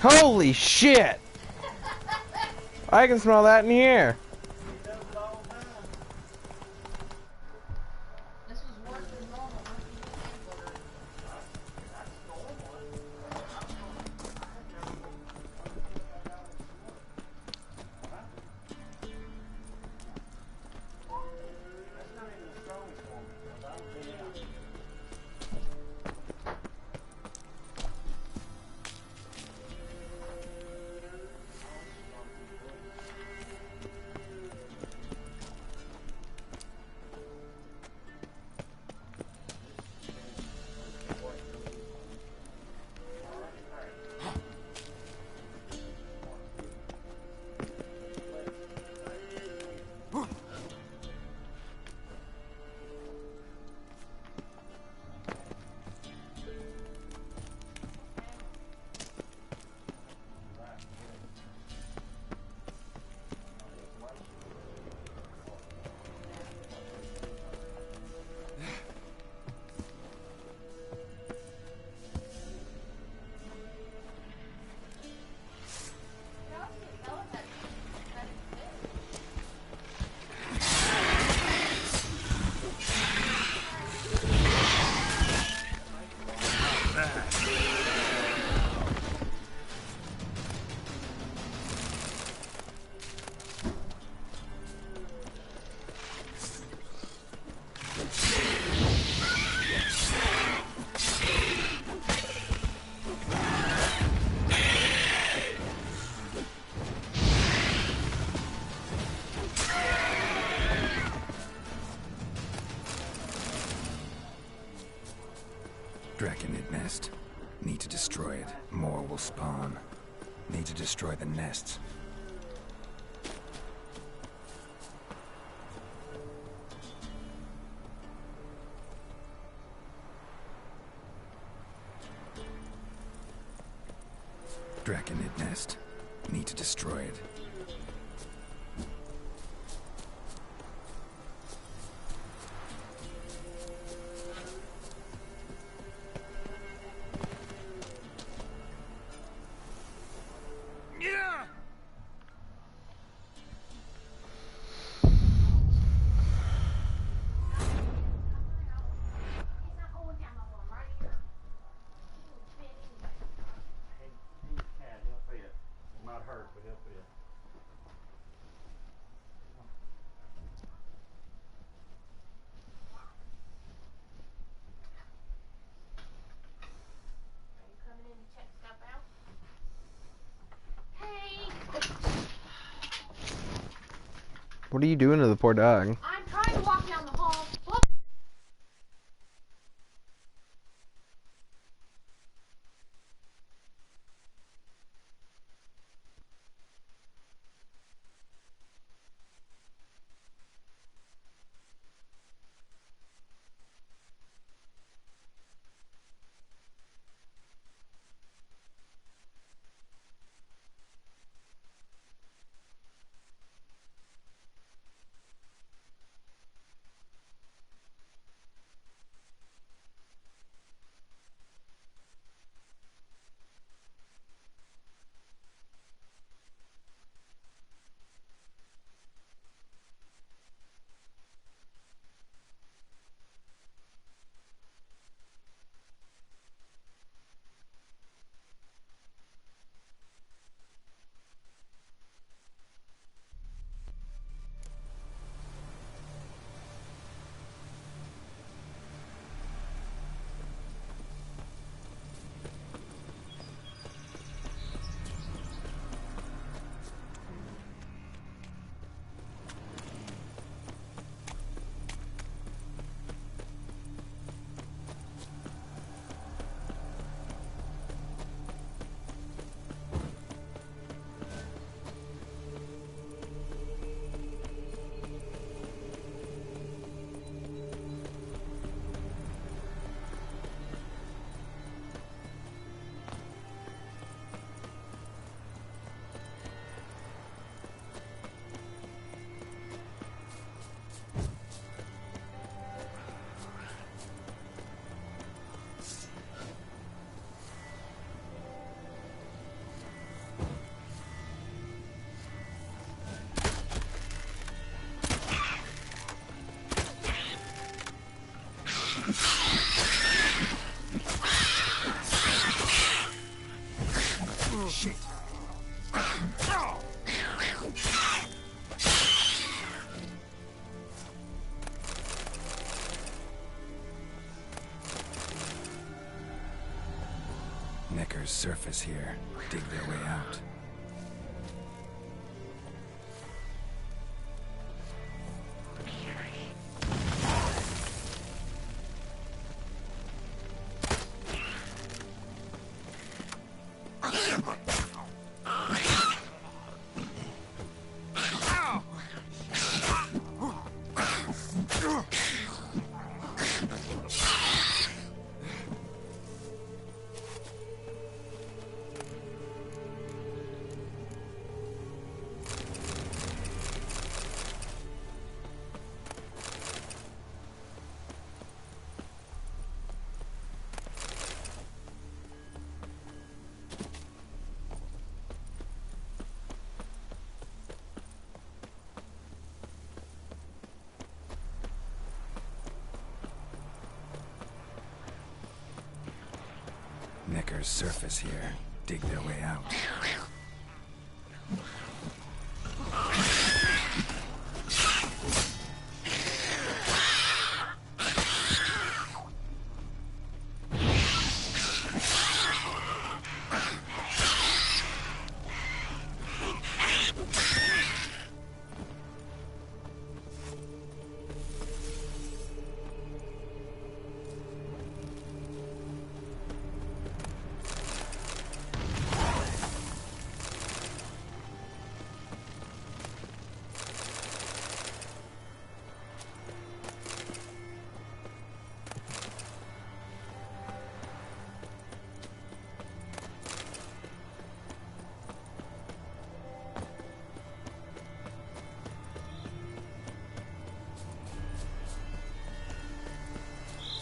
[SPEAKER 19] Holy shit! I can smell that in the air.
[SPEAKER 3] Draconid nest. Need to destroy it. More will spawn. Need to destroy the nests. Draconid nest. Need to destroy it.
[SPEAKER 18] Not hurt, but he'll fit.
[SPEAKER 19] What are you doing to the poor dog?
[SPEAKER 8] I'm trying to walk down the hall.
[SPEAKER 1] Shit.
[SPEAKER 3] Necker's surface here. Dig their way out. Necker's surface here. Dig their way out.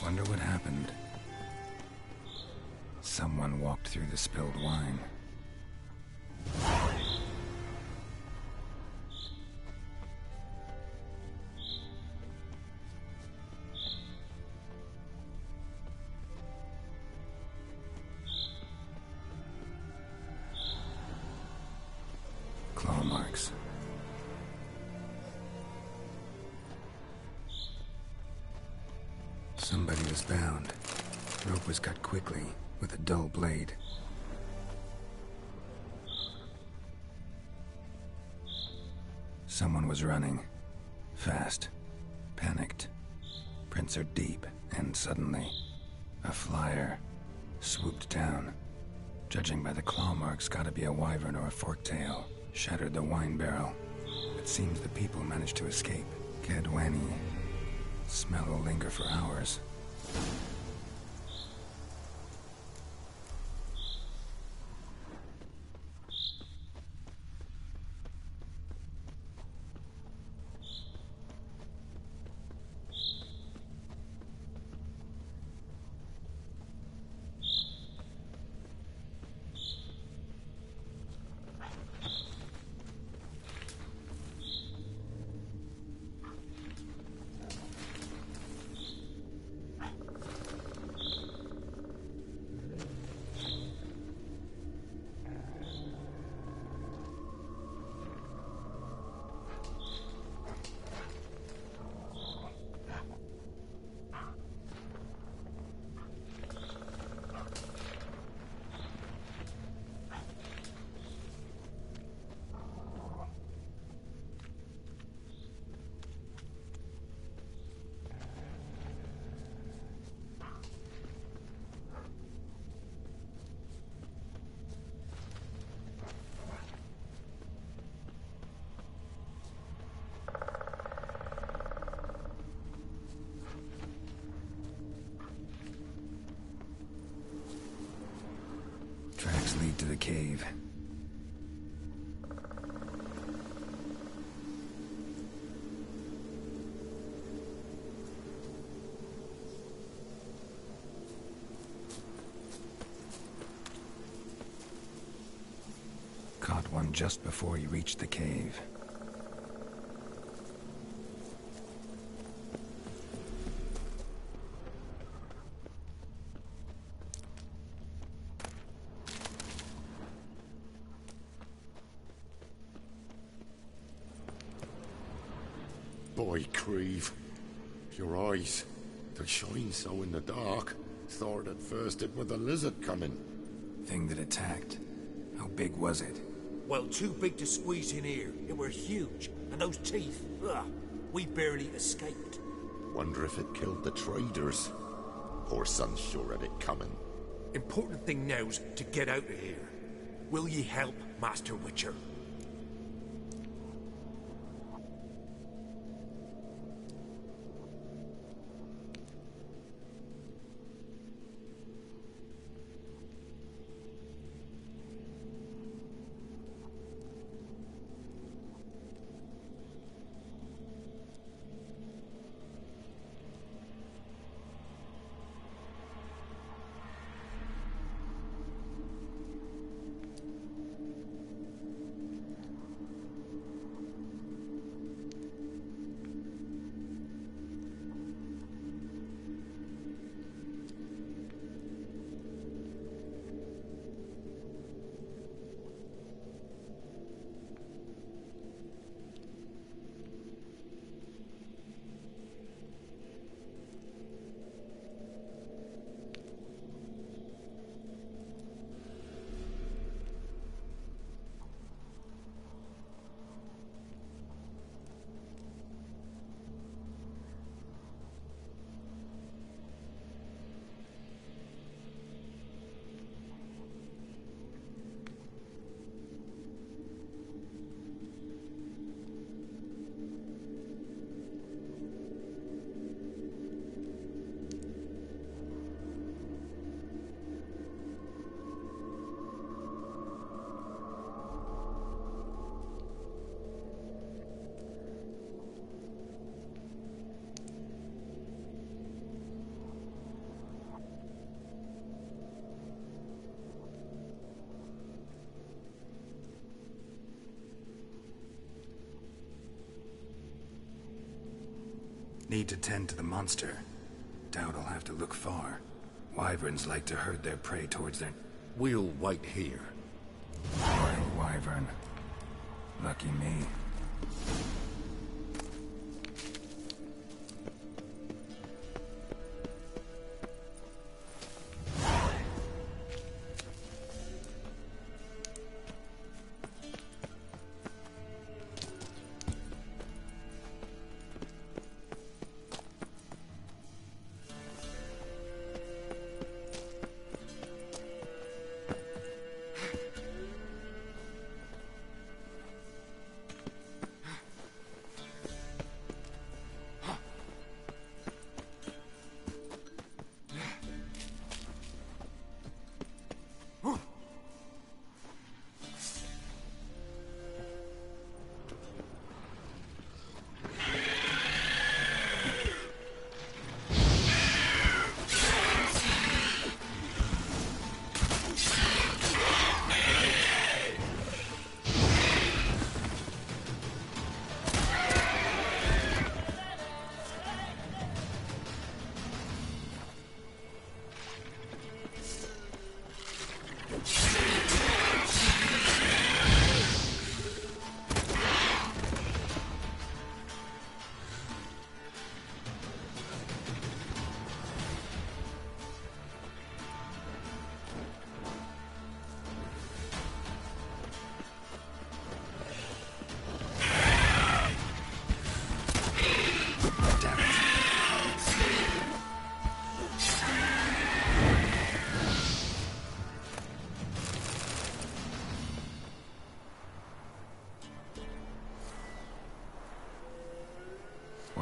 [SPEAKER 3] Wonder what happened. Someone walked through the spilled wine. Claw marks. Somebody was bound. Rope was cut quickly, with a dull blade. Someone was running. Fast. Panicked. Prints are deep, and suddenly, a flyer swooped down. Judging by the claw marks, gotta be a wyvern or a forktail. Shattered the wine barrel. It seems the people managed to escape. Cadwani. Smell will linger for hours. Tracks lead to the cave. Caught one just before he reached the cave.
[SPEAKER 17] Boy, Creve. Your eyes. They shine so in the dark. Thought at first it was a lizard coming.
[SPEAKER 3] Thing that attacked. How big was it?
[SPEAKER 5] Well, too big to squeeze in here. It were huge. And those teeth, ugh, we barely escaped.
[SPEAKER 17] Wonder if it killed the traders. Poor son's sure at it coming.
[SPEAKER 5] Important thing now's to get out of here. Will ye help, Master Witcher?
[SPEAKER 3] Need to tend to the monster. Doubt I'll have to look far. Wyverns like to herd their prey towards their...
[SPEAKER 17] We'll wait here.
[SPEAKER 3] Wild wyvern. Lucky me.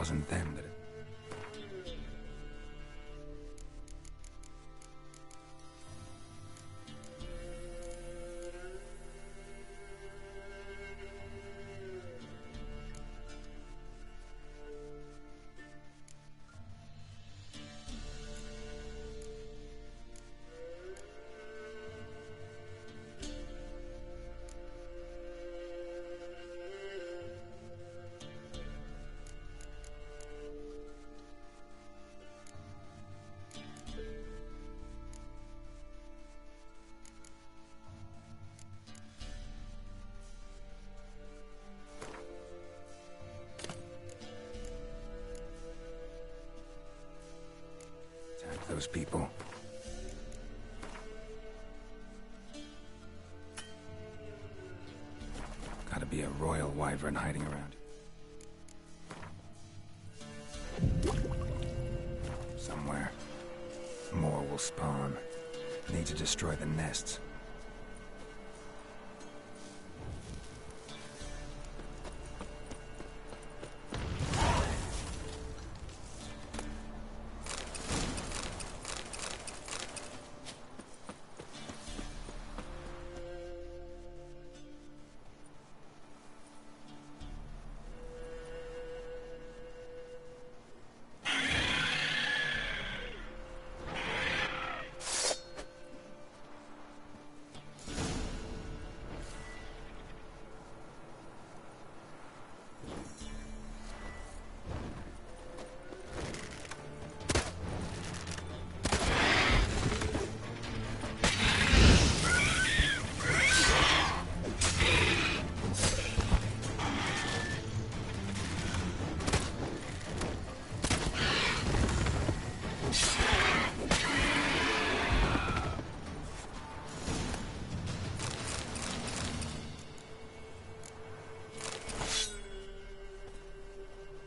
[SPEAKER 3] wasn't them that... Those people. Gotta be a royal wyvern hiding around. Somewhere. More will spawn. Need to destroy the nests.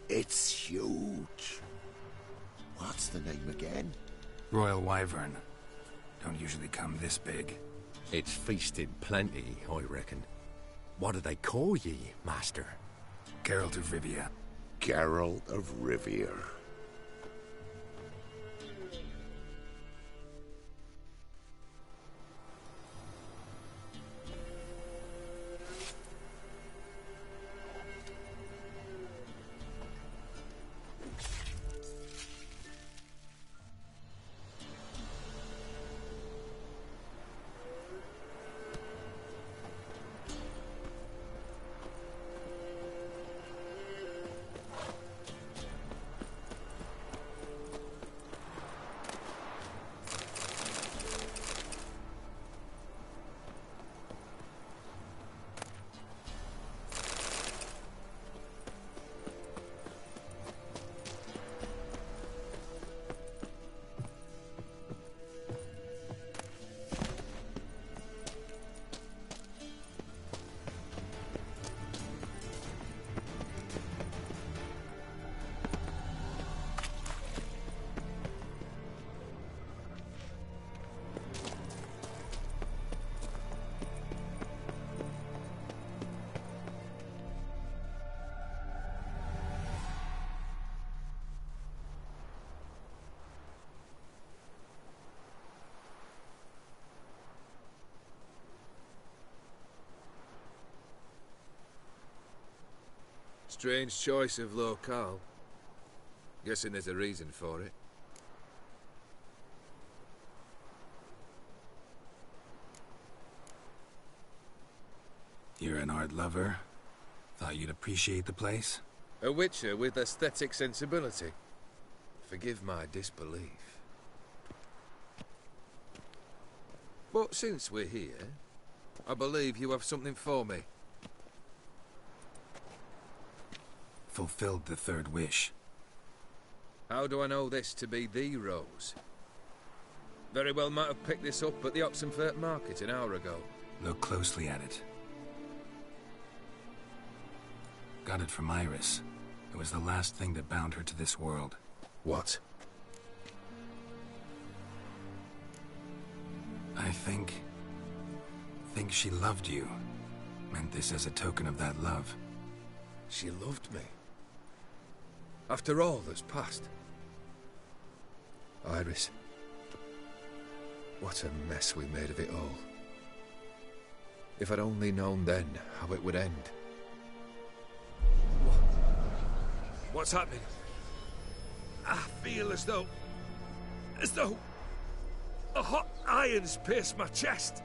[SPEAKER 17] It's huge. What's the name again?
[SPEAKER 3] Royal wyvern. Don't usually come this big.
[SPEAKER 5] It's feasted plenty, I reckon. What do they call ye, master?
[SPEAKER 3] Geralt of Rivia.
[SPEAKER 17] Geralt of Rivia.
[SPEAKER 5] Strange choice of locale. Guessing there's a reason for it.
[SPEAKER 3] You're an art lover. Thought you'd appreciate the place.
[SPEAKER 5] A witcher with aesthetic sensibility. Forgive my disbelief. But since we're here, I believe you have something for me.
[SPEAKER 3] Fulfilled the third wish.
[SPEAKER 5] How do I know this to be the rose? Very well might have picked this up at the Oxenfurt market an hour ago.
[SPEAKER 3] Look closely at it. Got it from Iris. It was the last thing that bound her to this world.
[SPEAKER 5] What?
[SPEAKER 3] I think she loved you. Meant this as a token of that love.
[SPEAKER 5] She loved me? After all that's passed. Iris. What a mess we made of it all. If I'd only known then how it would end. What's happening? I feel as though a hot iron's pierced my chest.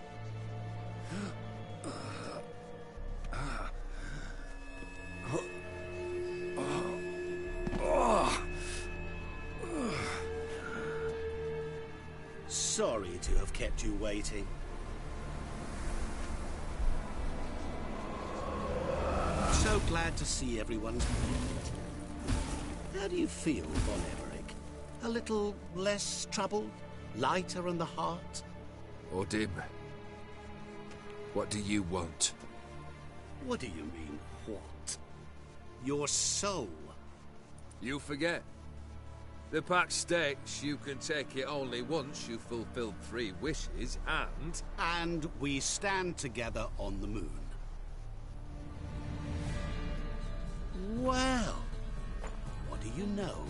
[SPEAKER 10] Sorry to have kept you waiting. So glad to see everyone's made. How do you feel, Von Emmerich? A little less troubled? Lighter in the heart?
[SPEAKER 5] Or dim? What do you want?
[SPEAKER 10] What do you mean, what? Your soul.
[SPEAKER 5] You forget. The pact states you can take it only once you've fulfilled 3 wishes, and...
[SPEAKER 10] And we stand together on the moon. Well, what do you know?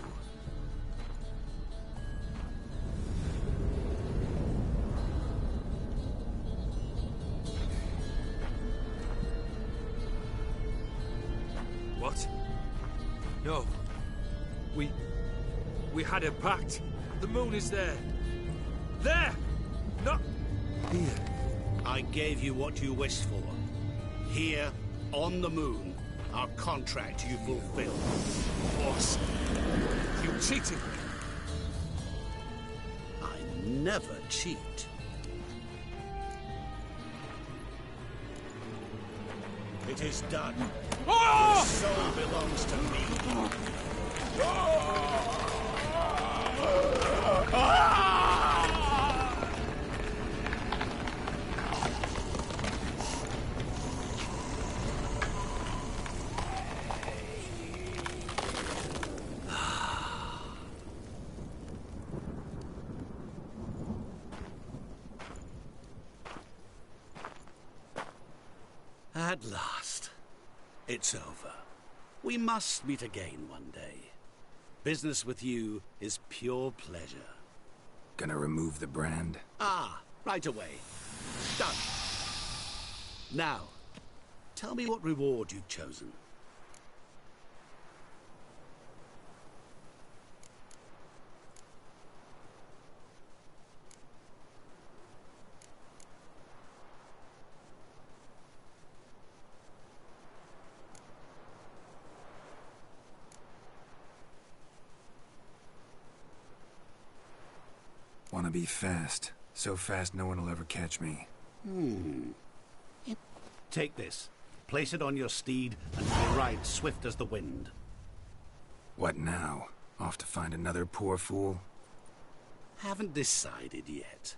[SPEAKER 5] What? No. We had a pact. The moon is there. There! Not here.
[SPEAKER 10] I gave you what you wished for. Here, on the moon, our contract you fulfilled.
[SPEAKER 5] Boss, you cheated me.
[SPEAKER 10] I never cheat. It is done. Your soul belongs to me. At last. It's over. We must meet again one day. Business with you is pure pleasure.
[SPEAKER 3] Gonna remove the brand?
[SPEAKER 10] Ah, right away. Done. Now, tell me what reward you've chosen.
[SPEAKER 3] Wanna be fast. So fast no one will ever catch me.
[SPEAKER 10] Take this. Place it on your steed, and you'll ride swift as the wind.
[SPEAKER 3] What now? Off to find another poor fool?
[SPEAKER 10] Haven't decided yet.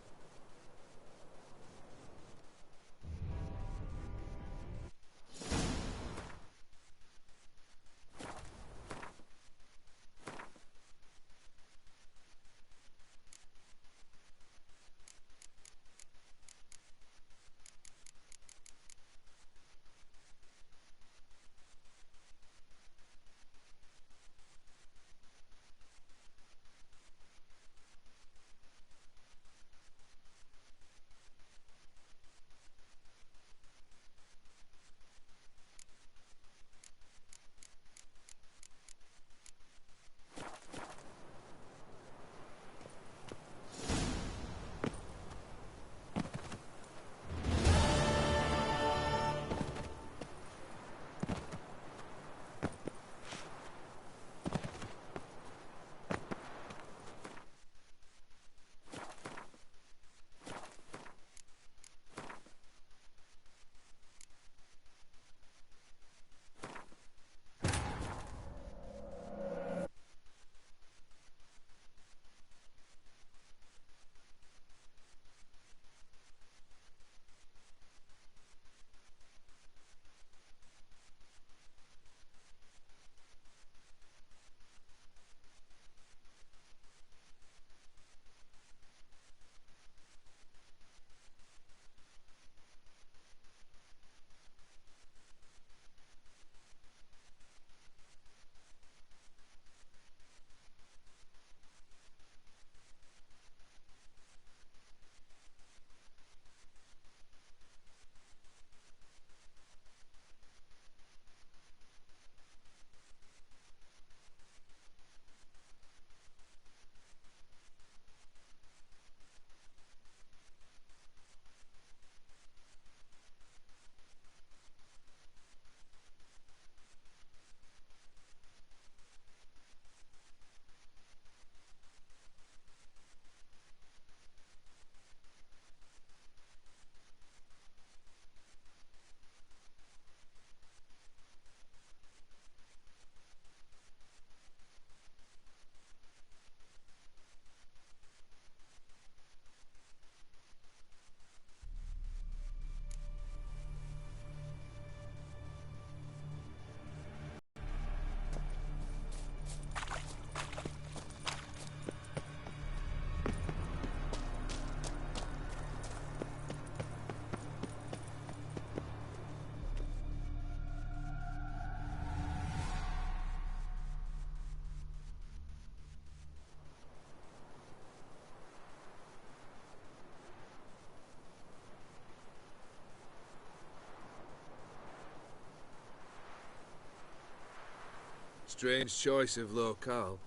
[SPEAKER 5] Strange choice of locale.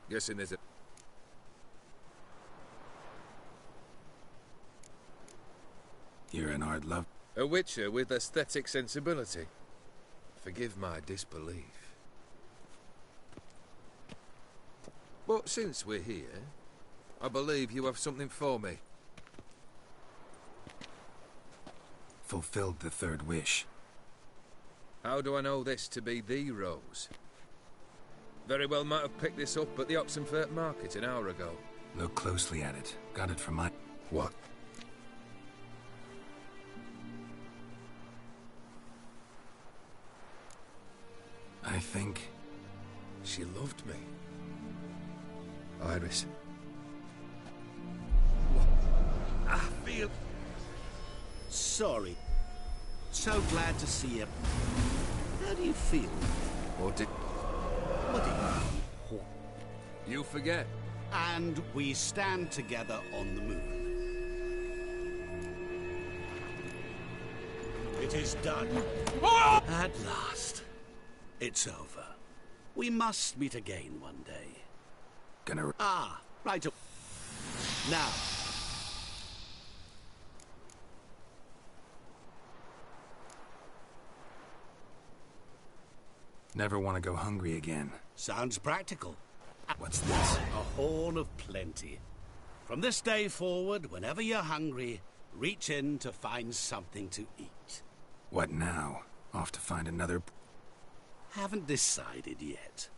[SPEAKER 5] Guessing there's a...
[SPEAKER 3] You're an art love.
[SPEAKER 5] A witcher with aesthetic sensibility. Forgive my disbelief. But since we're here, I believe you have something for me.
[SPEAKER 3] Fulfilled the third wish.
[SPEAKER 5] How do I know this to be the rose? Very well might have picked this up at the Oxenfurt market an hour ago.
[SPEAKER 3] Look closely at it. Got it from my...
[SPEAKER 5] What?
[SPEAKER 3] I think...
[SPEAKER 5] She loved me. Iris. I feel...
[SPEAKER 10] Sorry. So glad to see you. How do you feel?
[SPEAKER 5] Or did...
[SPEAKER 10] What do you...
[SPEAKER 5] You forget.
[SPEAKER 10] And we stand together on the moon. It is done. At last. It's over. We must meet again one day.
[SPEAKER 3] Gonna...
[SPEAKER 10] Ah, right. Now.
[SPEAKER 3] Never want to go hungry again.
[SPEAKER 10] Sounds practical.
[SPEAKER 3] What's this?
[SPEAKER 10] A horn of plenty. From this day forward, whenever you're hungry, reach in to find something to eat.
[SPEAKER 3] What now? Off to find another...
[SPEAKER 10] Haven't decided yet.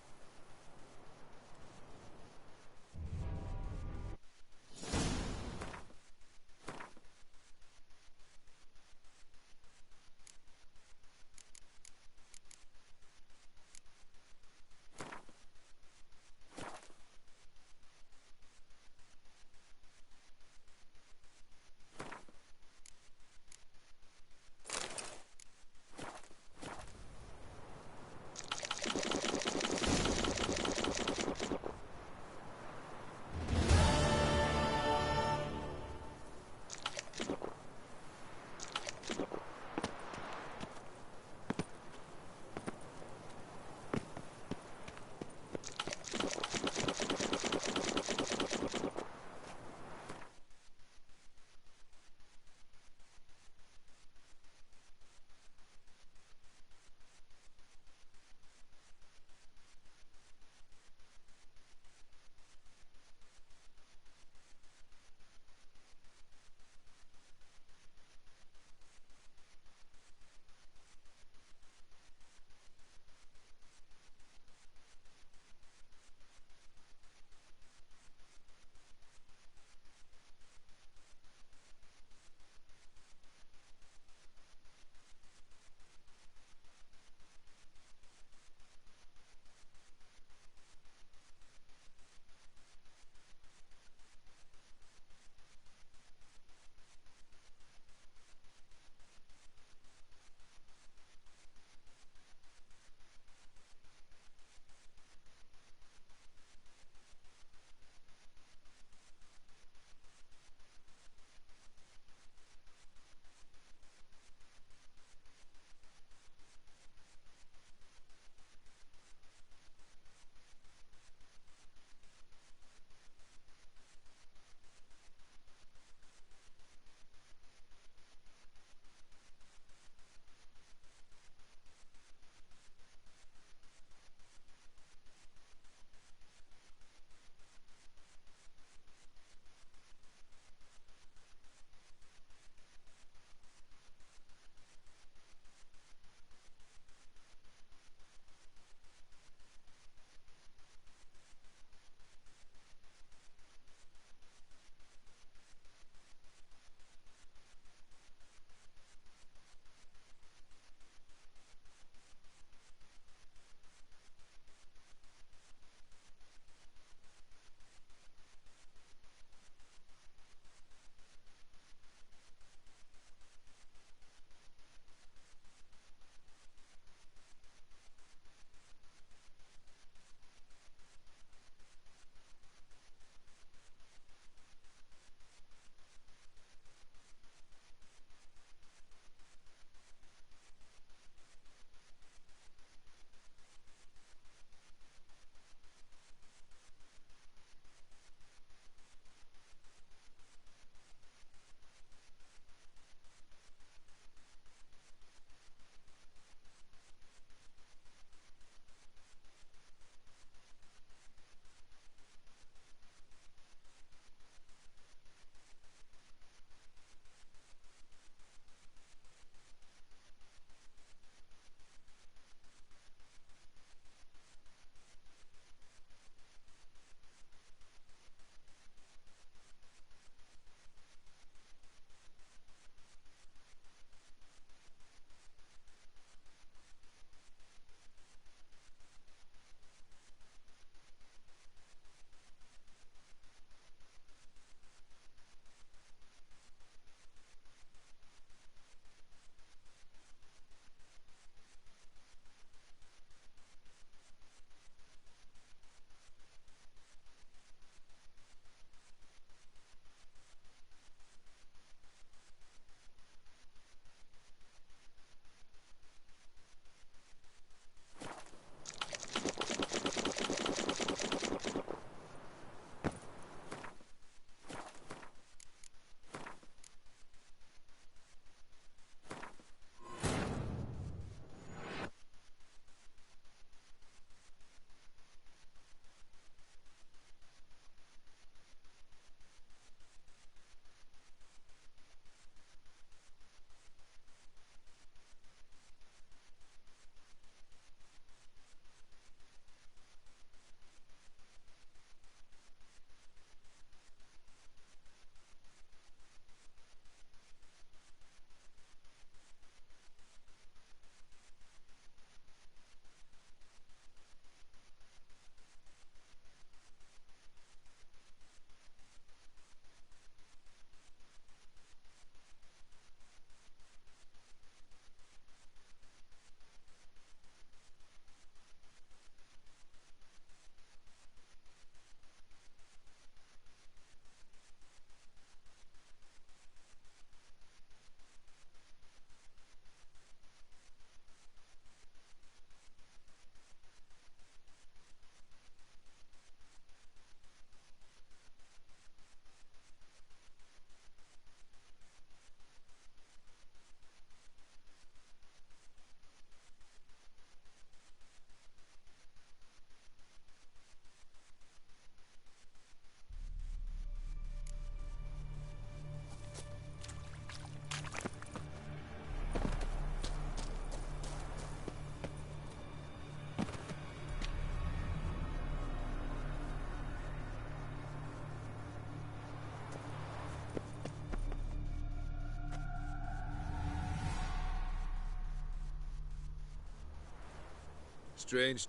[SPEAKER 5] Strange.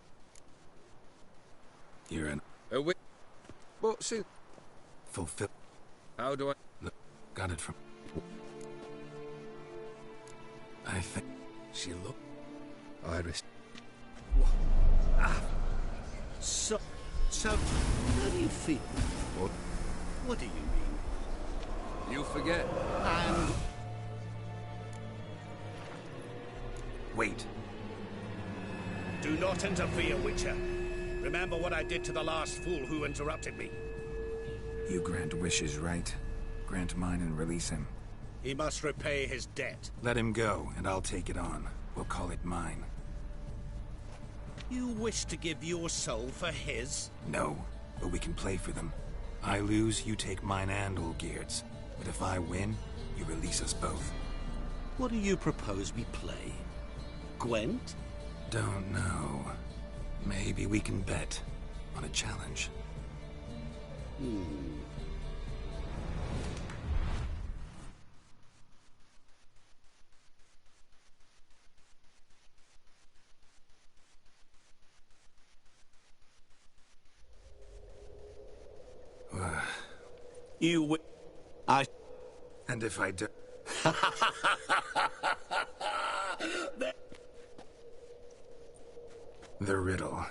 [SPEAKER 3] You're an...
[SPEAKER 5] A witch. But see...
[SPEAKER 3] Fulfill...
[SPEAKER 5] How do I...
[SPEAKER 3] Look, got it from... I think...
[SPEAKER 5] She look...
[SPEAKER 3] Iris...
[SPEAKER 10] So, how do you feel? What do you mean?
[SPEAKER 5] You forget.
[SPEAKER 10] And...
[SPEAKER 3] Wait.
[SPEAKER 10] Do not interfere, Witcher. Remember what I did to the last fool who interrupted me.
[SPEAKER 3] You grant wishes, right? Grant mine and release him.
[SPEAKER 10] He must repay his debt.
[SPEAKER 3] Let him go, and I'll take it on. We'll call it mine.
[SPEAKER 10] You wish to give your soul for his?
[SPEAKER 3] No, but we can play for them. I lose, you take mine and Olgierd's. But if I win, you release us both.
[SPEAKER 10] What do you propose we play? Gwent?
[SPEAKER 3] Don't know. Maybe we can bet on a challenge.
[SPEAKER 10] You wi- I...
[SPEAKER 3] And if I do... The riddle.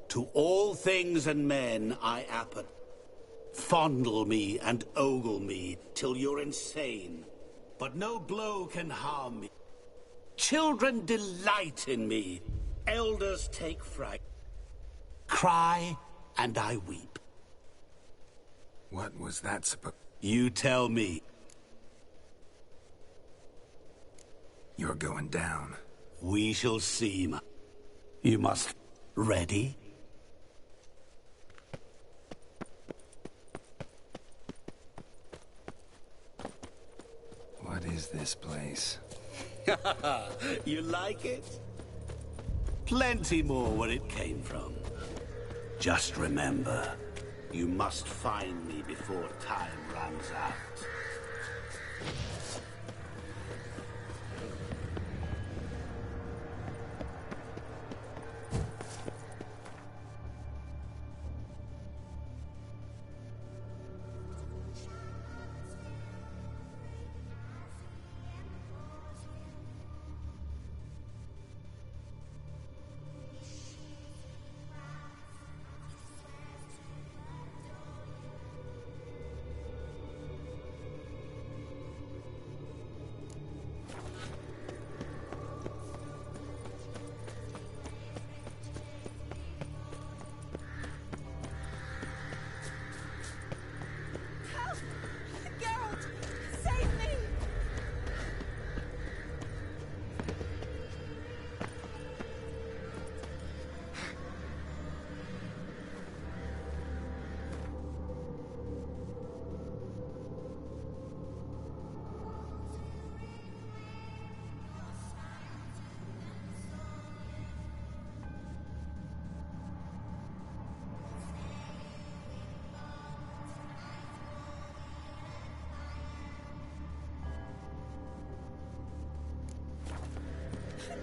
[SPEAKER 10] To all things and men I appen. Fondle me and ogle me till you're insane. But no blow can harm me. Children delight in me. Elders take fright. Cry and I weep.
[SPEAKER 3] What was that supposed...
[SPEAKER 10] You tell me.
[SPEAKER 3] You're going down.
[SPEAKER 10] We shall see. You must... Ready?
[SPEAKER 3] What is this place?
[SPEAKER 10] You like it? Plenty more where it came from. Just remember, you must find me before time runs out.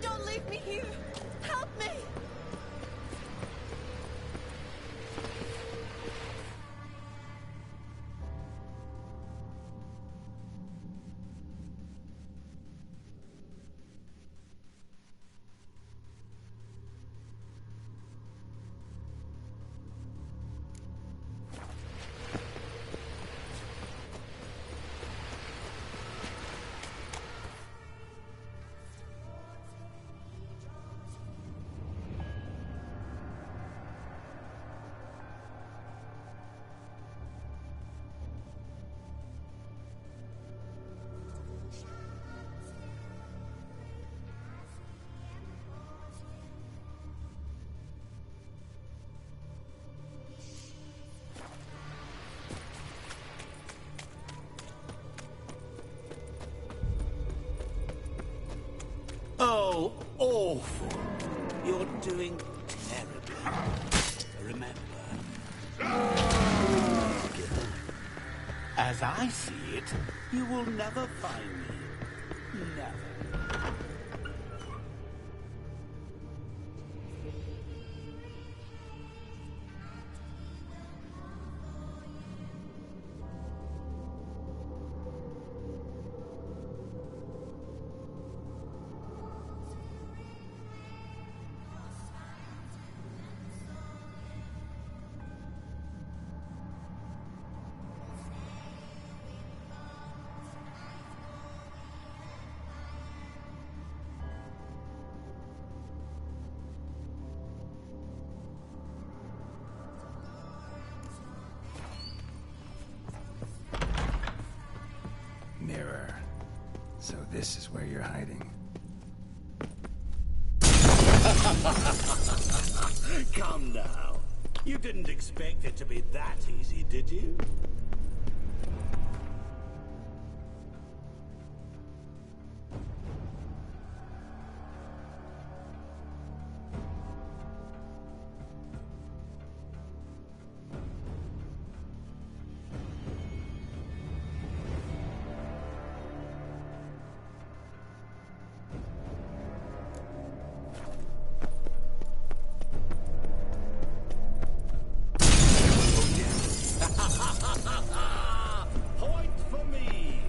[SPEAKER 12] Don't leave me here! Help me!
[SPEAKER 10] Oh, awful. You're doing terribly. Remember. As I see it, you will never find me. Never.
[SPEAKER 3] terror. So this is where you're hiding.
[SPEAKER 10] Come now. You didn't expect it to be that easy, did you? Point for me!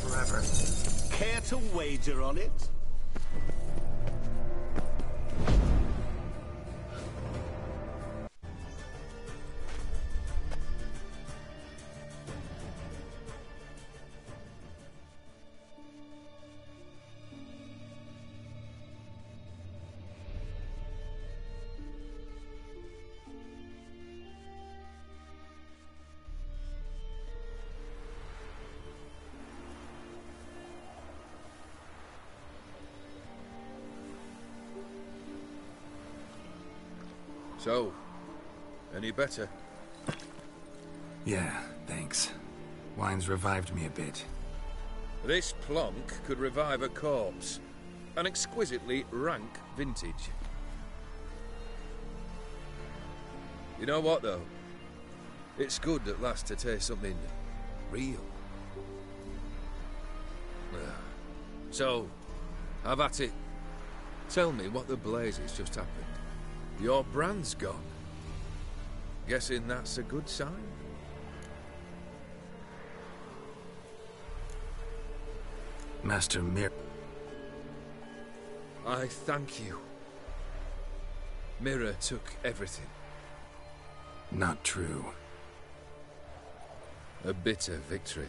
[SPEAKER 15] Forever.
[SPEAKER 10] Care to wager on it?
[SPEAKER 5] So, any better?
[SPEAKER 3] Yeah, thanks. Wine's revived me a bit.
[SPEAKER 5] This plonk could revive a corpse. An exquisitely rank vintage. You know what, though? It's good at last to taste something real. So, have at it. Tell me what the blazes just happened. Your brand's gone. Guessing that's a good sign?
[SPEAKER 3] Master Mir...
[SPEAKER 5] I thank you. Mirror took everything.
[SPEAKER 3] Not true.
[SPEAKER 5] A bitter victory.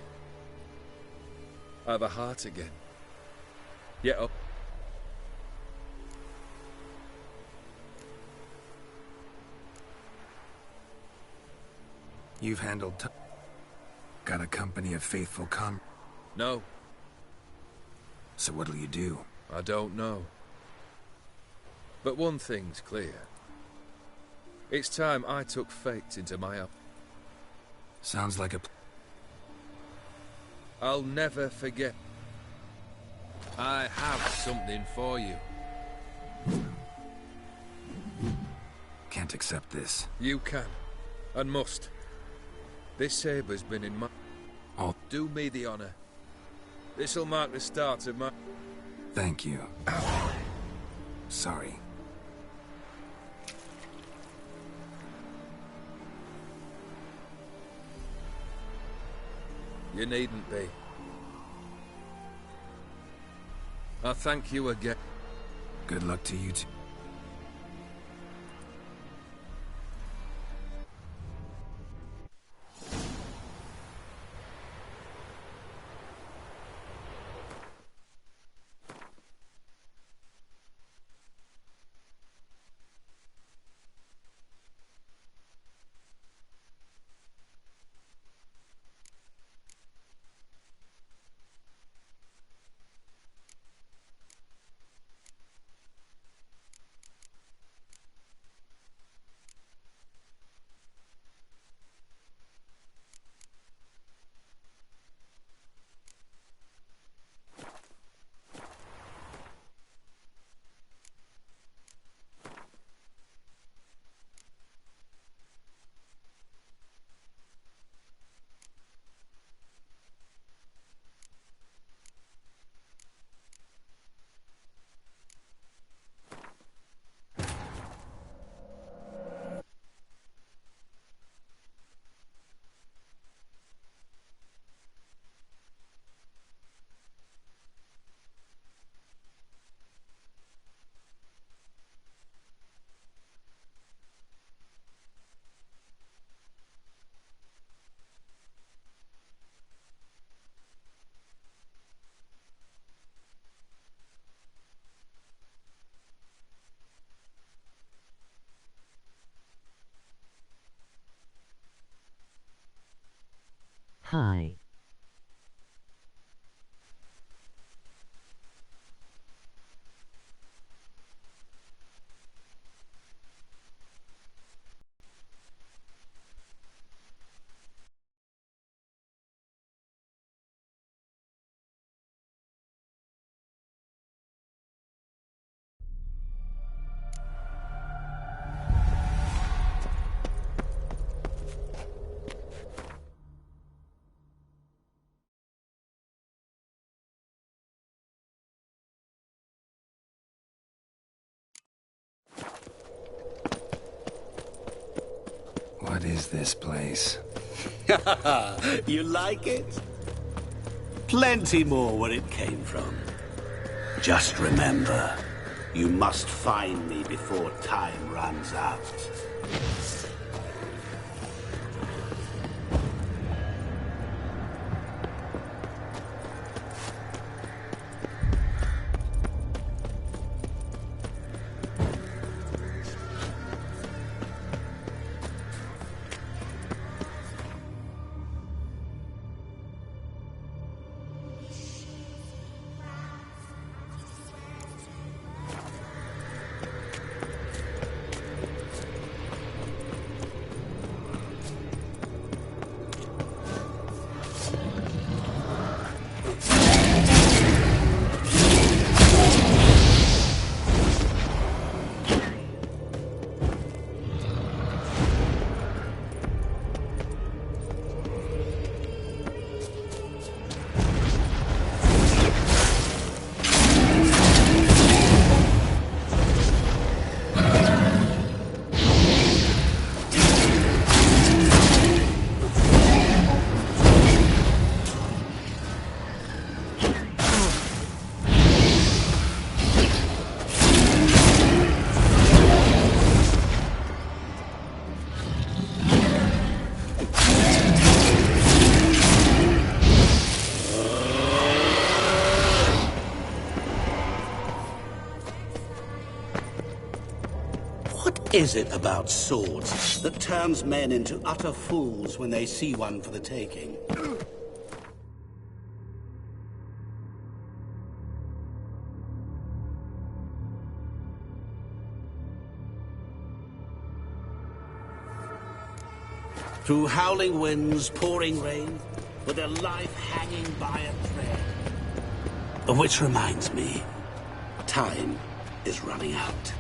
[SPEAKER 5] I've a heart again. Yet up.
[SPEAKER 3] You've handled got a company of faithful
[SPEAKER 5] No.
[SPEAKER 3] So what'll you do?
[SPEAKER 5] I don't know. But one thing's clear. It's time I took fate into my own.
[SPEAKER 3] Sounds like a...
[SPEAKER 5] I'll never forget. I have something for you.
[SPEAKER 3] Can't accept this.
[SPEAKER 5] You can, and must. This saber's been in my...
[SPEAKER 3] Oh.
[SPEAKER 5] Do me the honor. This'll mark the start of my...
[SPEAKER 3] Thank you. Sorry.
[SPEAKER 5] You needn't be. I thank you again.
[SPEAKER 3] Good luck to you too.
[SPEAKER 20] Hi.
[SPEAKER 3] What is this place?
[SPEAKER 10] You like it? Plenty more where it came from. Just remember, you must find me before time runs out. What is it about swords that turns men into utter fools when they see one for the taking? Through howling winds, pouring rain, with their life hanging by a thread. Which reminds me, time is running out.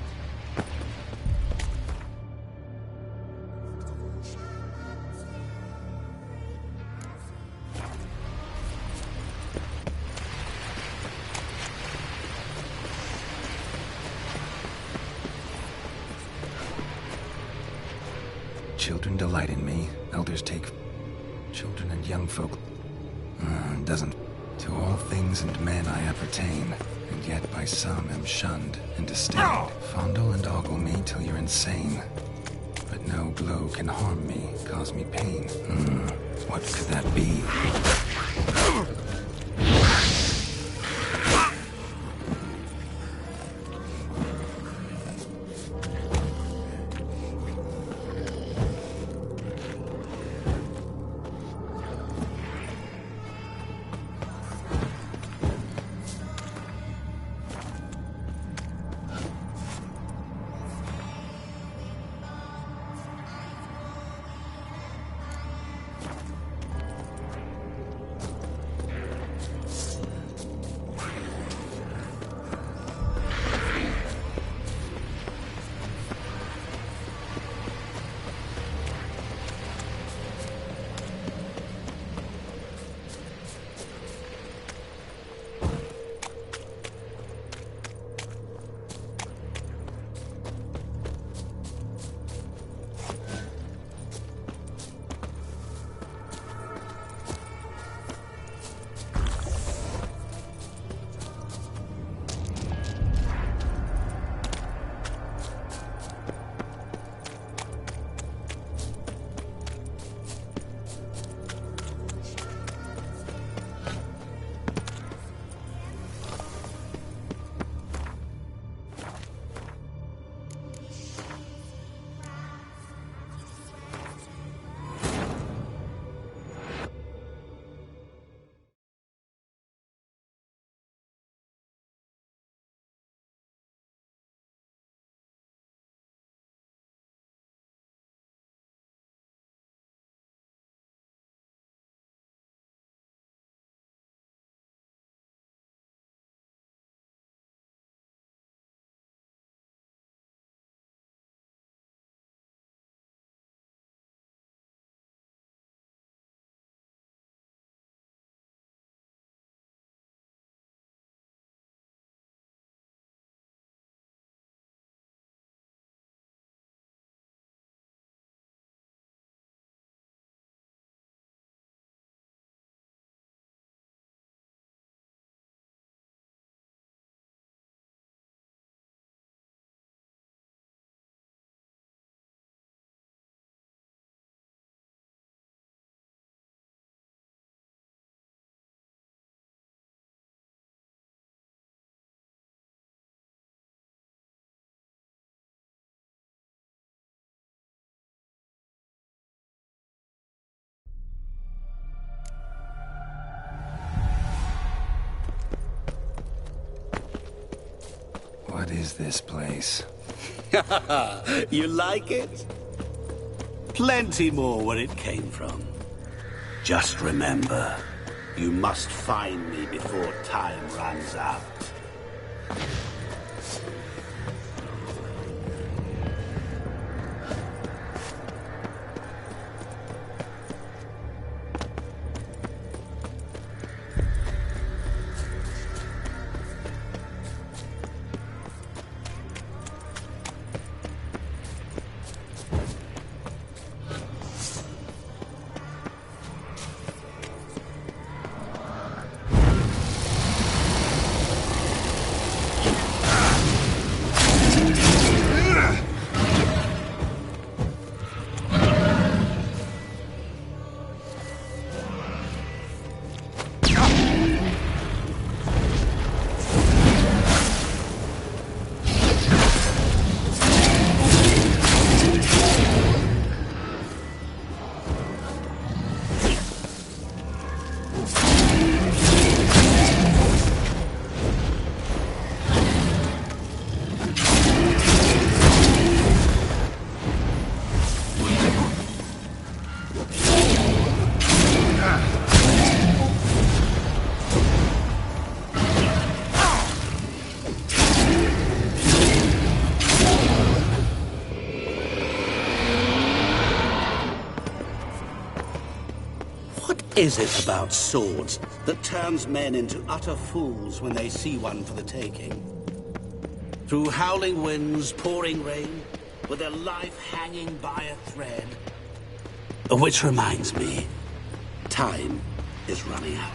[SPEAKER 3] children delight in me, elders take children and young folk. Doesn't. To all things and men I appertain, and yet by some am shunned and disdained. Fondle and ogle me till you're insane, but no blow can harm me, cause me pain. What could that be? What is this place?
[SPEAKER 10] You like it? Plenty more where it came from. Just remember, you must find me before time runs out. Is it about swords that turns men into utter fools when they see one for the taking? Through howling winds, pouring rain, with their life hanging by a thread, Which reminds me, time is running out.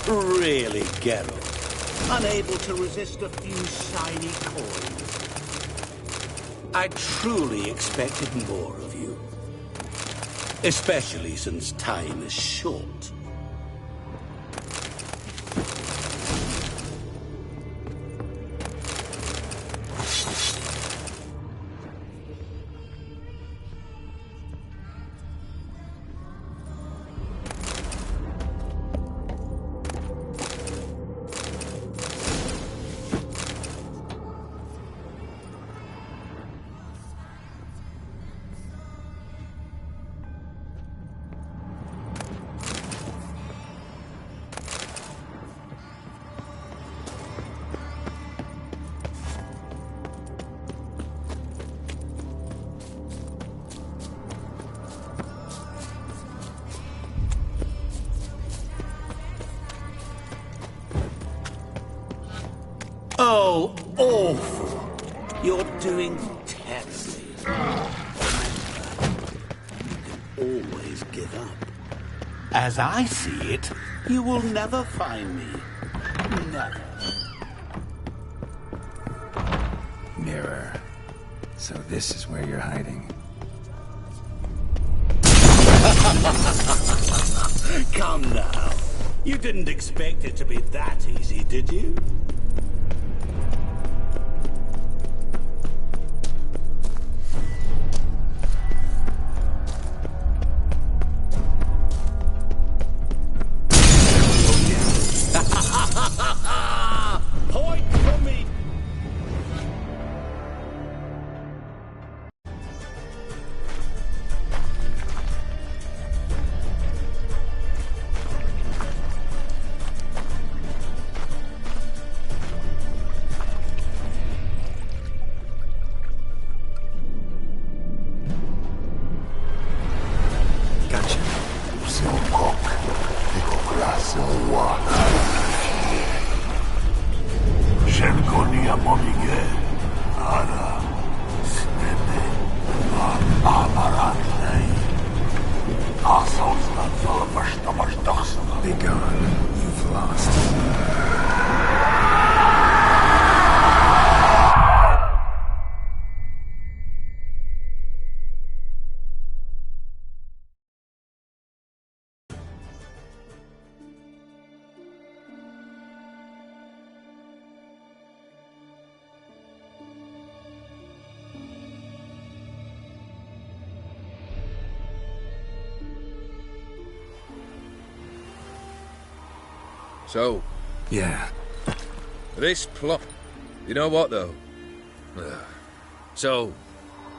[SPEAKER 10] Really, Geralt? Unable to resist a few shiny coins? I truly expected more of you. Especially since time is short. Oh, awful. You're doing terribly. You can always give up. As I see it, you will never find me. Never.
[SPEAKER 3] Mirror. So this is where you're hiding.
[SPEAKER 10] Come now. You didn't expect it to be that easy, did you? Point for me!
[SPEAKER 3] Gotcha.
[SPEAKER 17] Szelgonia Momige, Ara, Snede, Amarantlej. Assholes not full of Mashtamashtaxana.
[SPEAKER 3] Be gone. You've lost.
[SPEAKER 5] So?
[SPEAKER 3] Yeah.
[SPEAKER 5] This plot... You know what, though? So,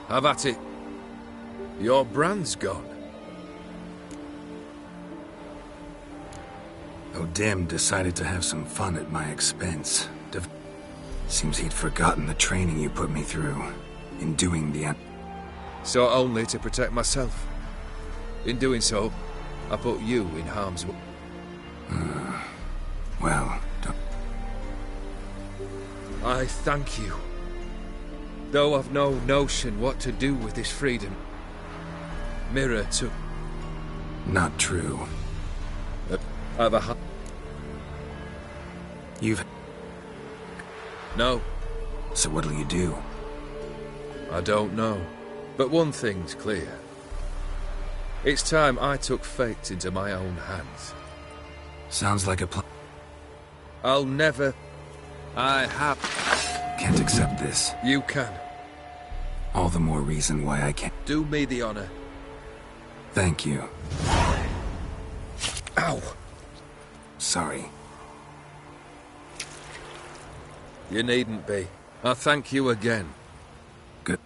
[SPEAKER 5] have at it. Your brand's gone.
[SPEAKER 3] O'Dim decided to have some fun at my expense. Seems he'd forgotten the training you put me through. In doing the...
[SPEAKER 5] So only to protect myself. In doing so, I put you in harm's way.
[SPEAKER 3] Well,
[SPEAKER 5] I thank you. Though I've no notion what to do with this freedom. Mirror took...
[SPEAKER 3] Not true.
[SPEAKER 5] I've a...
[SPEAKER 3] You've...
[SPEAKER 5] No.
[SPEAKER 3] So what'll you do?
[SPEAKER 5] I don't know. But one thing's clear. It's time I took fate into my own hands.
[SPEAKER 3] Sounds like a plan.
[SPEAKER 5] I'll never... I have...
[SPEAKER 3] Can't accept this.
[SPEAKER 5] You can.
[SPEAKER 3] All the more reason why I can't.
[SPEAKER 5] Do me the honor.
[SPEAKER 3] Thank you.
[SPEAKER 5] Ow!
[SPEAKER 3] Sorry.
[SPEAKER 5] You needn't be. I thank you again.
[SPEAKER 3] Good.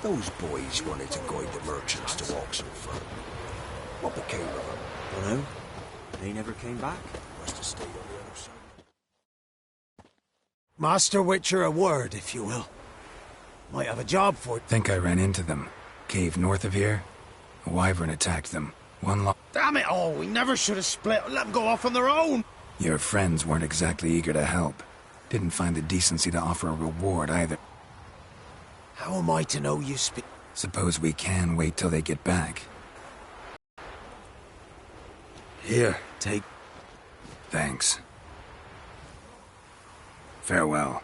[SPEAKER 21] Those boys wanted to guide the merchants to Oxenford. What became of them?
[SPEAKER 22] Dunno. They never came back.
[SPEAKER 21] Must have stayed on the other side.
[SPEAKER 23] Master Witcher, a word, if you will. Might have a job for you.
[SPEAKER 3] Think I ran into them. Cave north of here. A wyvern attacked them.
[SPEAKER 17] Damn it all, we never should have split. Let them go off on their own.
[SPEAKER 3] Your friends weren't exactly eager to help. Didn't find the decency to offer a reward either.
[SPEAKER 23] How am I to know you speak?
[SPEAKER 3] Suppose we can wait till they get back.
[SPEAKER 22] Here, take...
[SPEAKER 3] Thanks. Farewell.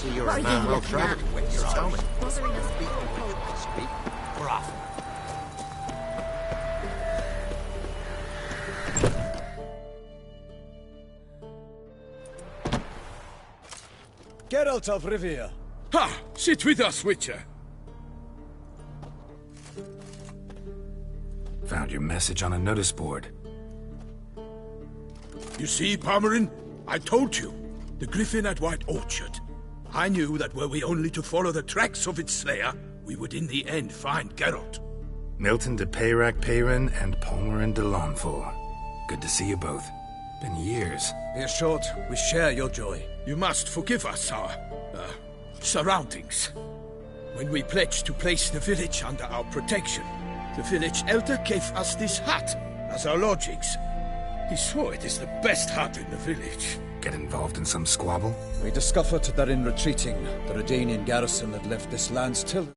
[SPEAKER 1] See, you're a man well traveled. You're tell me.
[SPEAKER 8] Bothering us.
[SPEAKER 1] Speak. We're off.
[SPEAKER 23] Geralt of Rivia.
[SPEAKER 5] Ha! Sit with us, Witcher.
[SPEAKER 3] Found your message on a notice board.
[SPEAKER 5] You see, Palmerin? I told you. The griffin at White Orchard. I knew that were we only to follow the tracks of its slayer, we would in the end find Geralt.
[SPEAKER 3] Milton de Peyrac Peyrin and Palmerin de Lawnful. Good to see you both. Been years.
[SPEAKER 23] Be assured, we share your joy.
[SPEAKER 5] You must forgive us our, surroundings. When we pledged to place the village under our protection, the village elder gave us this hut as our lodgings. He swore it is the best hut in the village.
[SPEAKER 3] Get involved in some squabble?
[SPEAKER 23] We discovered that in retreating, the Redanian garrison had left this land still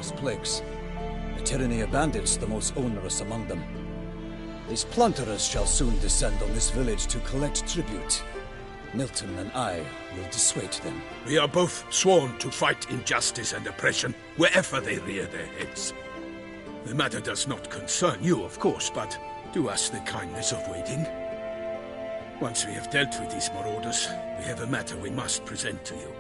[SPEAKER 23] dangerous plagues. The tyranny of bandits the most onerous among them. These plunderers shall soon descend on this village to collect tribute. Milton and I will dissuade them.
[SPEAKER 5] We are both sworn to fight injustice and oppression wherever they rear their heads. The matter does not concern you, of course, but do us the kindness of waiting. Once we have dealt with these marauders, we have a matter we must present to you.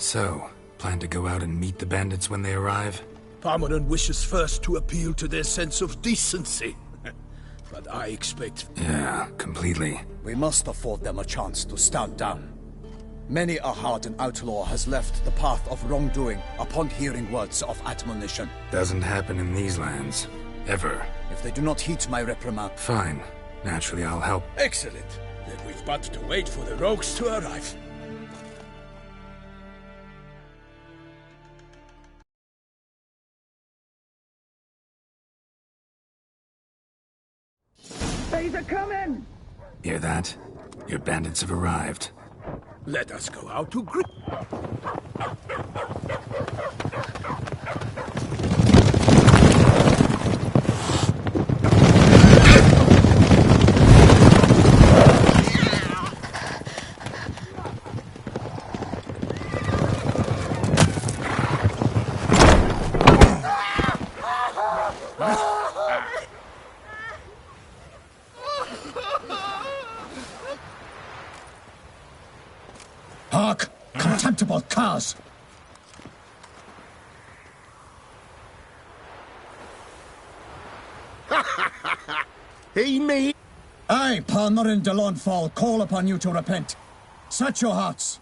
[SPEAKER 3] So, plan to go out and meet the bandits when they arrive?
[SPEAKER 5] Parmeron wishes first to appeal to their sense of decency. But I expect...
[SPEAKER 3] Yeah, completely.
[SPEAKER 23] We must afford them a chance to stand down. Many a hardened outlaw has left the path of wrongdoing upon hearing words of admonition.
[SPEAKER 3] Doesn't happen in these lands. Ever.
[SPEAKER 23] If they do not heed my reprimand...
[SPEAKER 3] Fine. Naturally, I'll help.
[SPEAKER 5] Excellent. Then we've but to wait for the rogues to arrive.
[SPEAKER 2] They're coming!
[SPEAKER 3] Hear that? Your bandits have arrived.
[SPEAKER 5] Let us go out to greet.
[SPEAKER 23] Hark! Contemptible curs!
[SPEAKER 17] He me?
[SPEAKER 23] I, Parmeron de Lawnfall, call upon you to repent. Set your hearts.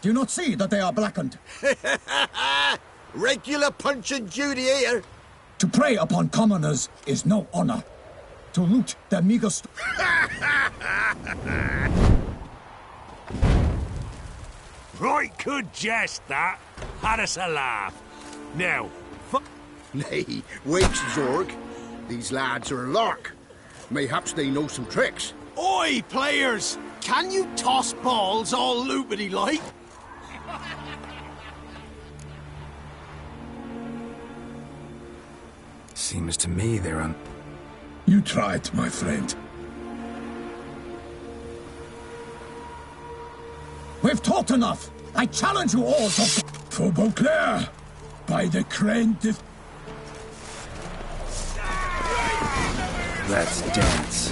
[SPEAKER 23] Do you not see that they are blackened?
[SPEAKER 17] Regular Punch and Judy here.
[SPEAKER 23] To prey upon commoners is no honor. To loot their meager
[SPEAKER 6] Right good jest, that. Had us a laugh. Now,
[SPEAKER 17] Nay, wait, Zorg. These lads are a lark. Mayhaps they know some tricks.
[SPEAKER 7] Oi, players! Can you toss balls all loopity-like?
[SPEAKER 3] Seems to me they're on...
[SPEAKER 24] You tried, my friend.
[SPEAKER 23] We've talked enough! I challenge you all to...
[SPEAKER 24] For Beauclair! By the crane de...
[SPEAKER 3] Let's dance.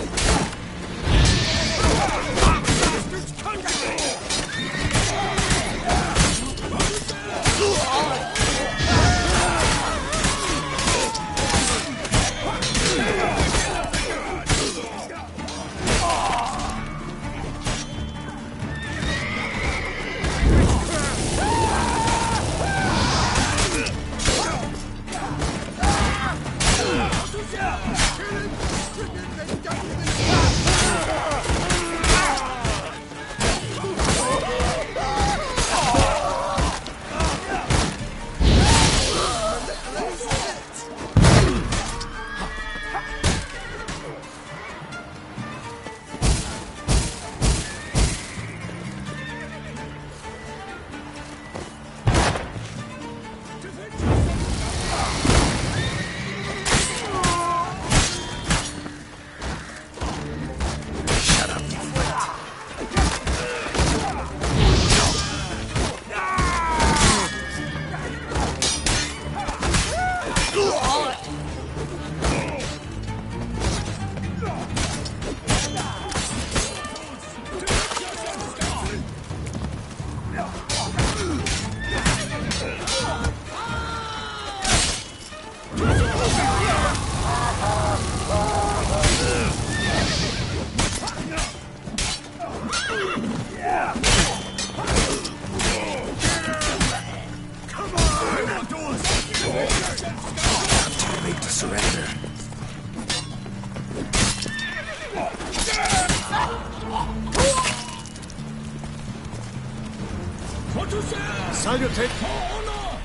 [SPEAKER 23] Salutate for honor!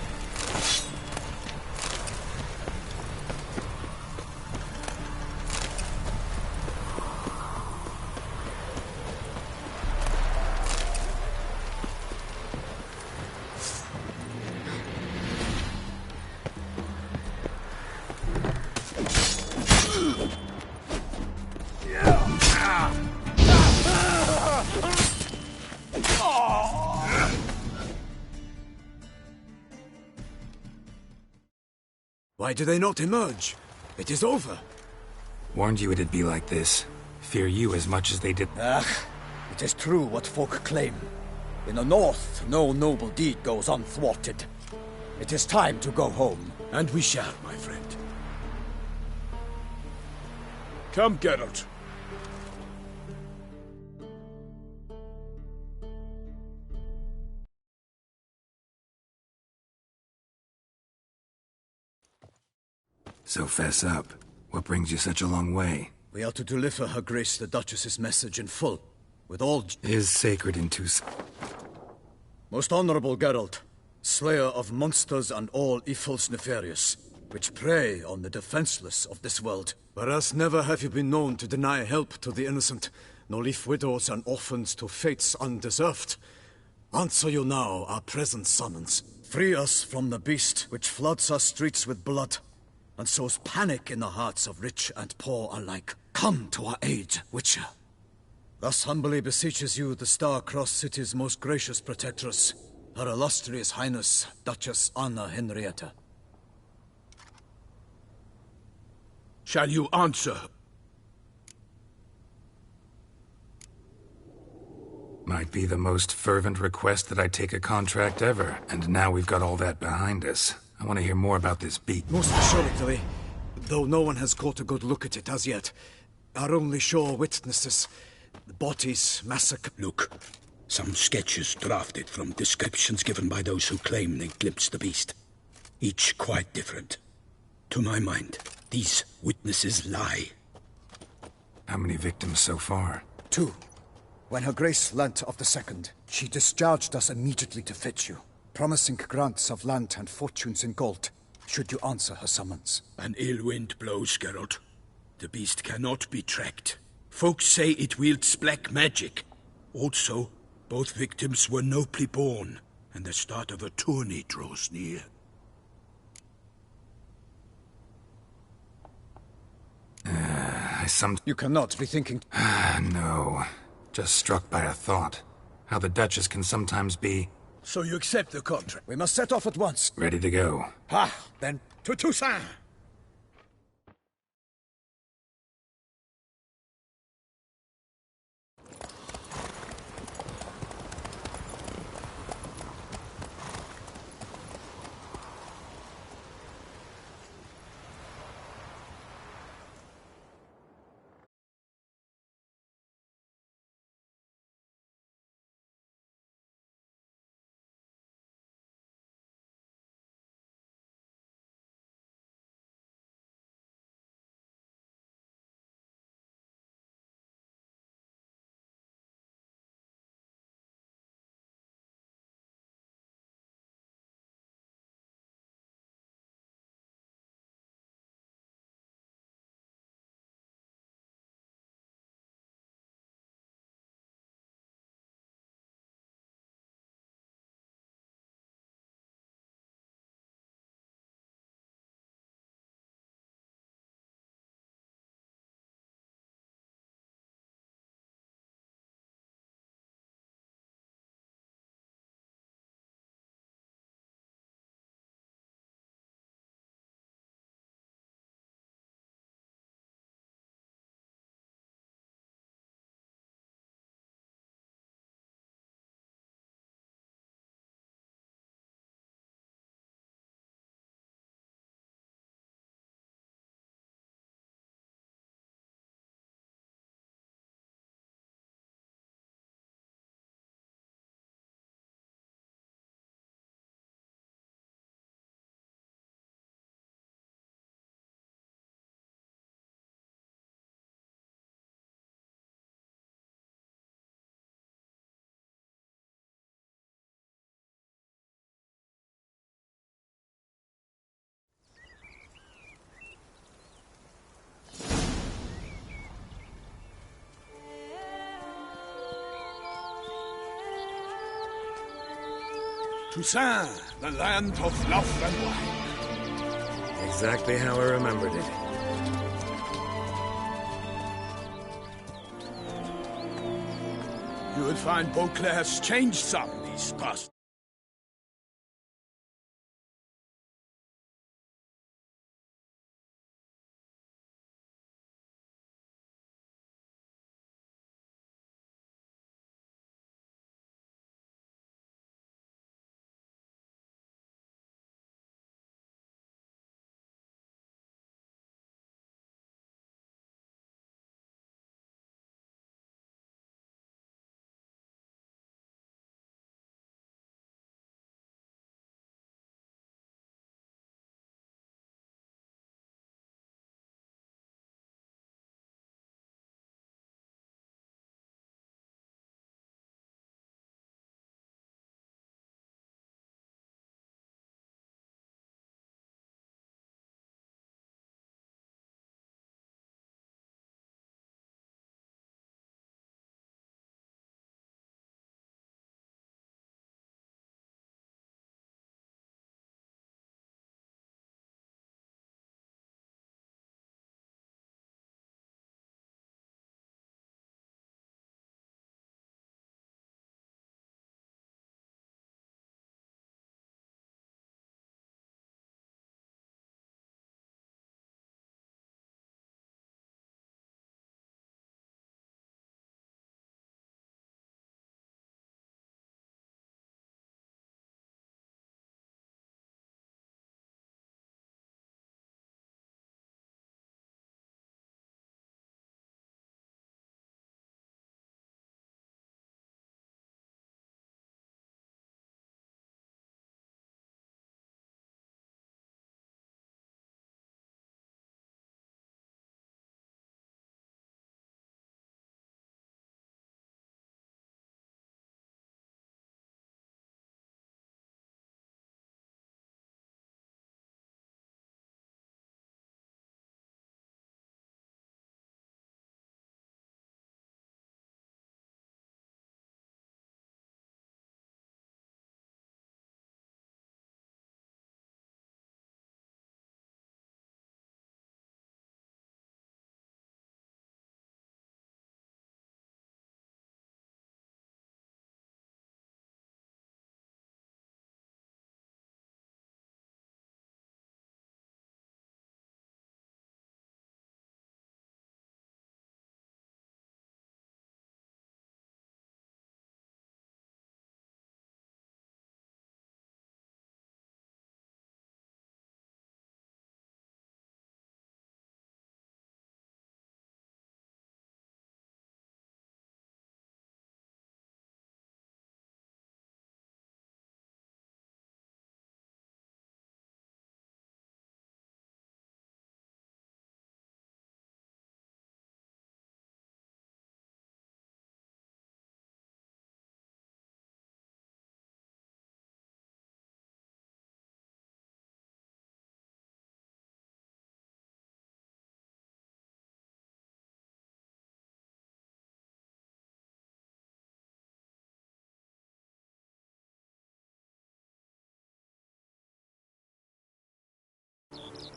[SPEAKER 23] Why do they not emerge? It is over.
[SPEAKER 3] Warned you it'd be like this. Fear you as much as they did.
[SPEAKER 23] It is true what folk claim. In the north, no noble deed goes unthwarted. It is time to go home.
[SPEAKER 5] And we shall, my friend. Come, Geralt.
[SPEAKER 3] So fess up. What brings you such a long way?
[SPEAKER 23] We are to deliver Her Grace the Duchess's message in full, with all...
[SPEAKER 3] Is sacred in Tus...
[SPEAKER 23] Most honorable Geralt, slayer of monsters and all evils nefarious, which prey on the defenseless of this world. Whereas never have you been known to deny help to the innocent, nor leave widows and orphans to fates undeserved. Answer you now our present summons. Free us from the beast which floods our streets with blood, and sows panic in the hearts of rich and poor alike. Come to our aid, Witcher. Thus humbly beseeches you the Star-Crossed City's most gracious protectress, Her Illustrious Highness, Duchess Anna Henrietta.
[SPEAKER 5] Shall you answer?
[SPEAKER 3] Might be the most fervent request that I take a contract ever, and now we've got all that behind us. I want to hear more about this beat.
[SPEAKER 23] Most assuredly, though no one has caught a good look at it as yet. Our only sure witnesses, the bodies massacred.
[SPEAKER 5] Look, some sketches drafted from descriptions given by those who claim they glimpsed the beast. Each quite different. To my mind, these witnesses lie.
[SPEAKER 3] How many victims so far?
[SPEAKER 23] 2. When Her Grace learnt of the second, she discharged us immediately to fetch you, promising grants of land and fortunes in gold, should you answer her summons.
[SPEAKER 5] An ill wind blows, Geralt. The beast cannot be tracked. Folks say it wields black magic. Also, both victims were nobly born, and the start of a tourney draws near.
[SPEAKER 23] You cannot be thinking...
[SPEAKER 3] No. Just struck by a thought. How the Duchess can sometimes be...
[SPEAKER 5] So you accept the contract?
[SPEAKER 23] We must set off at once.
[SPEAKER 3] Ready to go.
[SPEAKER 5] Then to Toussaint! Toussaint, the land of love and wine.
[SPEAKER 3] Exactly how I remembered it.
[SPEAKER 5] You will find Beauclair's changed some these past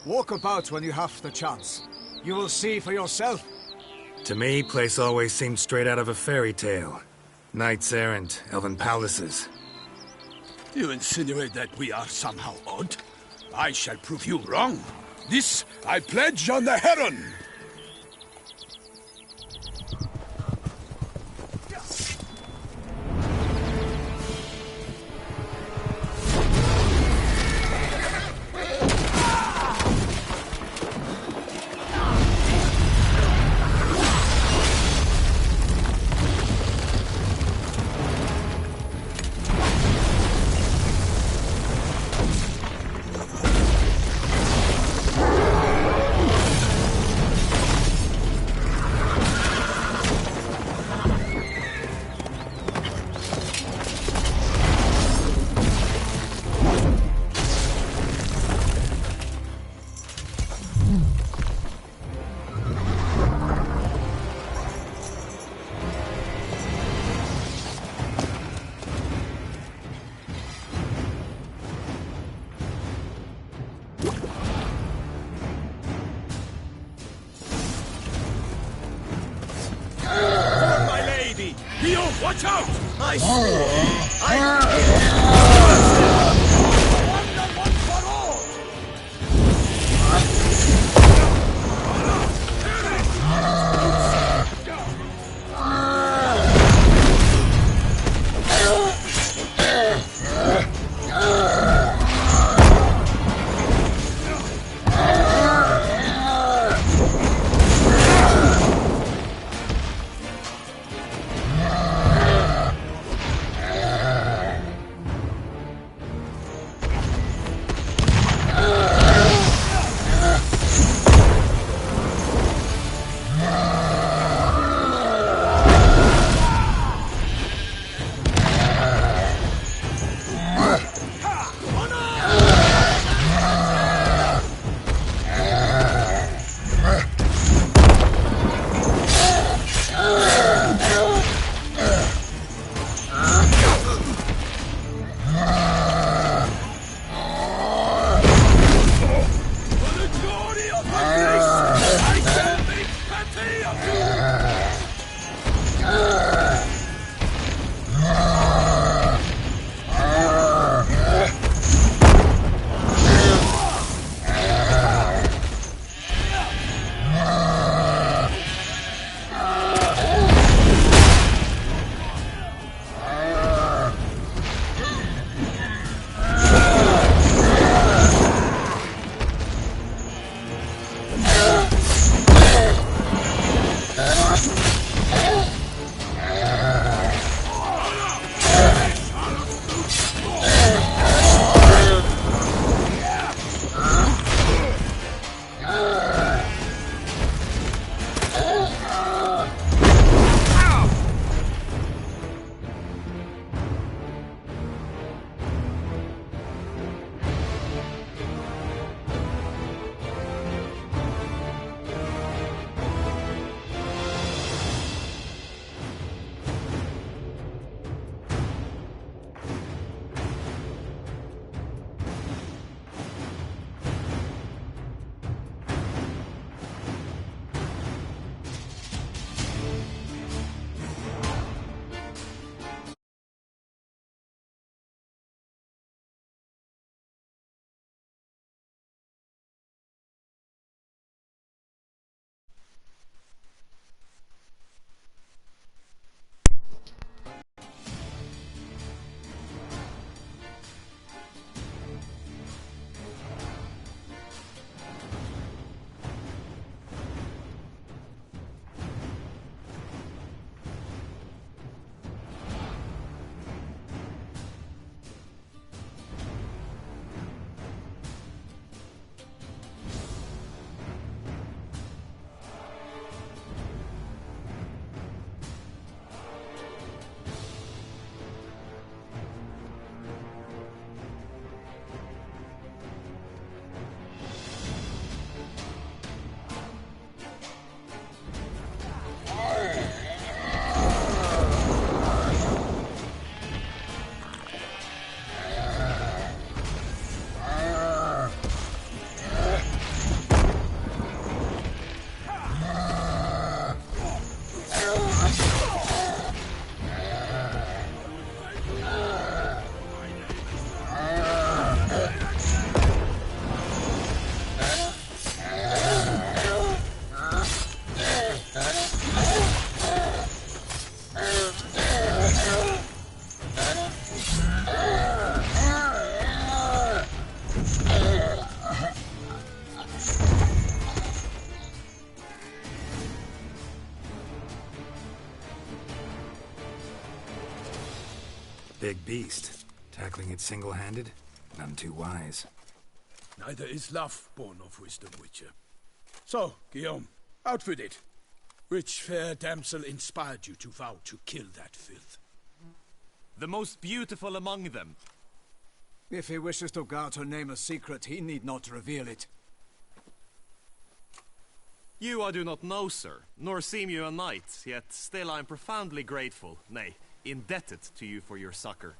[SPEAKER 7] Walk about when you have the chance. You will see for yourself.
[SPEAKER 3] To me, place always seemed straight out of a fairy tale. Knights errant, elven palaces.
[SPEAKER 5] You insinuate that we are somehow odd? I shall prove you wrong. This I pledge on the Heron! Watch out! I
[SPEAKER 3] beast. Tackling it single-handed? None too wise.
[SPEAKER 5] Neither is love born of wisdom, Witcher. So, Guillaume, out with it. Which fair damsel inspired you to vow to kill that filth?
[SPEAKER 4] The most beautiful among them.
[SPEAKER 23] If he wishes to guard her name a secret, he need not reveal it.
[SPEAKER 4] You I do not know, sir, nor seem you a knight, yet still I am profoundly grateful, nay, indebted to you for your succor.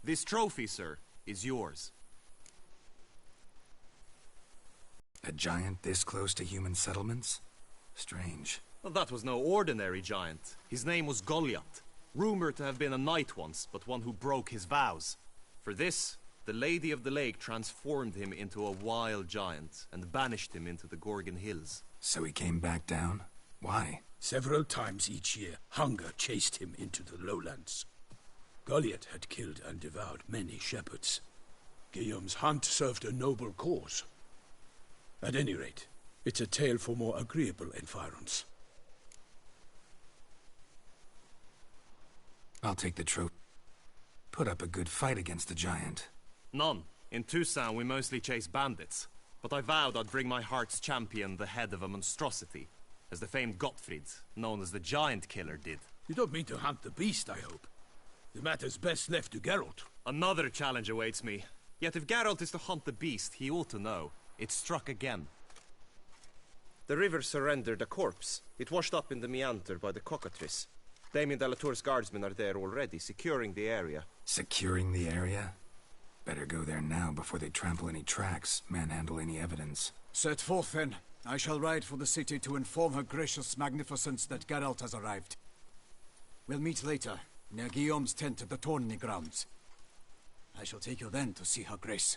[SPEAKER 4] This trophy, sir, is yours.
[SPEAKER 3] A giant this close to human settlements? Strange.
[SPEAKER 4] Well, that was no ordinary giant. His name was Goliath, rumored to have been a knight once, but one who broke his vows. For this, the Lady of the Lake transformed him into a wild giant and banished him into the Gorgon Hills.
[SPEAKER 3] So he came back down? Why?
[SPEAKER 5] Several times each year, hunger chased him into the lowlands. Goliath had killed and devoured many shepherds. Guillaume's hunt served a noble cause. At any rate, it's a tale for more agreeable environs.
[SPEAKER 3] I'll take the trophy. Put up a good fight against the giant.
[SPEAKER 4] None. In Toussaint we mostly chase bandits. But I vowed I'd bring my heart's champion the head of a monstrosity, as the famed Gottfried, known as the Giant Killer, did.
[SPEAKER 5] You don't mean to hunt the beast, I hope. The matter's best left to Geralt.
[SPEAKER 4] Another challenge awaits me. Yet if Geralt is to hunt the beast, he ought to know. It struck again. The river surrendered a corpse. It washed up in the meander by the cockatrice. Damien de la Tour's guardsmen are there already, securing the area.
[SPEAKER 3] Securing the area? Better go there now before they trample any tracks, manhandle any evidence.
[SPEAKER 23] Set forth, then. I shall ride for the city to inform her gracious magnificence that Geralt has arrived. We'll meet later, near Guillaume's tent at the tourney grounds. I shall take you then to see her grace.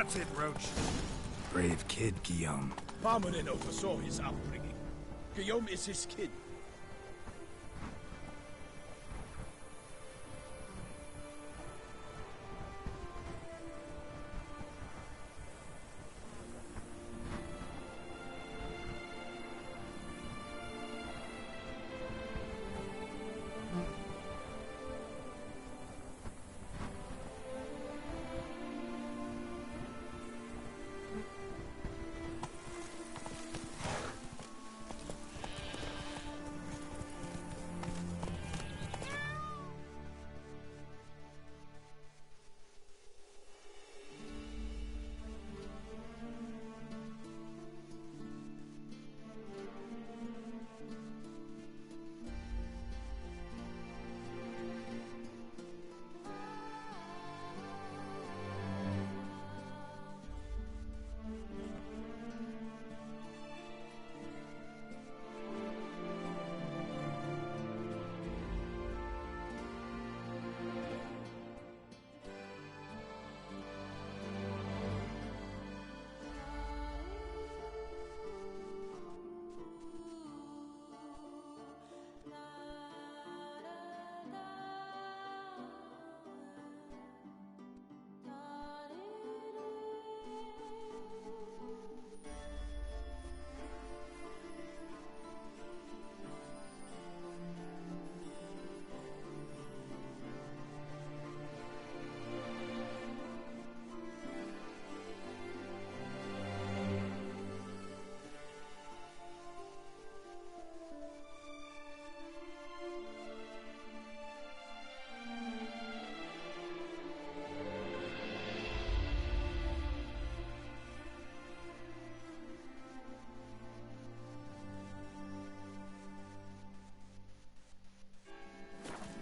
[SPEAKER 5] That's it, Roach.
[SPEAKER 3] Brave kid, Guillaume.
[SPEAKER 5] Parmanin oversaw his upbringing. Guillaume is his kid.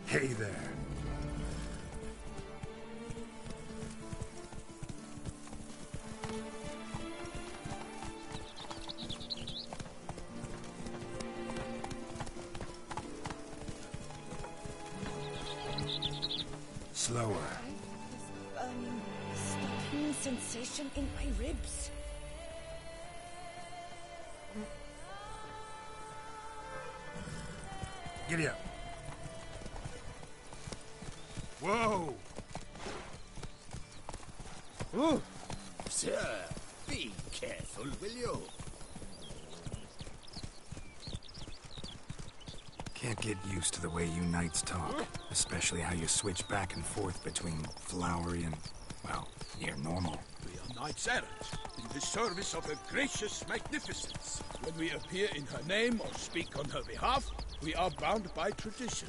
[SPEAKER 3] Hey there. Slower.
[SPEAKER 12] Sticking sensation in my ribs.
[SPEAKER 3] Giddy up.
[SPEAKER 5] Whoa!
[SPEAKER 7] Ooh. Sir, be careful, will you?
[SPEAKER 3] Can't get used to the way you knights talk, especially how you switch back and forth between flowery and, well, near normal.
[SPEAKER 5] We are knights errant, in the service of her gracious magnificence. When we appear in her name or speak on her behalf, we are bound by tradition.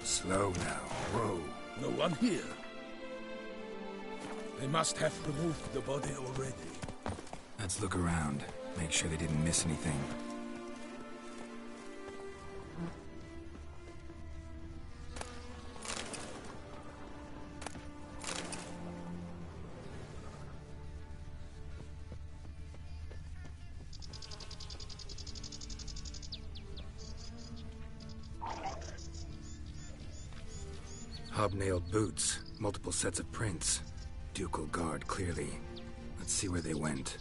[SPEAKER 3] Slow now. Whoa.
[SPEAKER 5] No one here. They must have removed the body already.
[SPEAKER 3] Let's look around. Make sure they didn't miss anything. Hobnailed boots, multiple sets of prints. Ducal guard, clearly. Let's see where they went.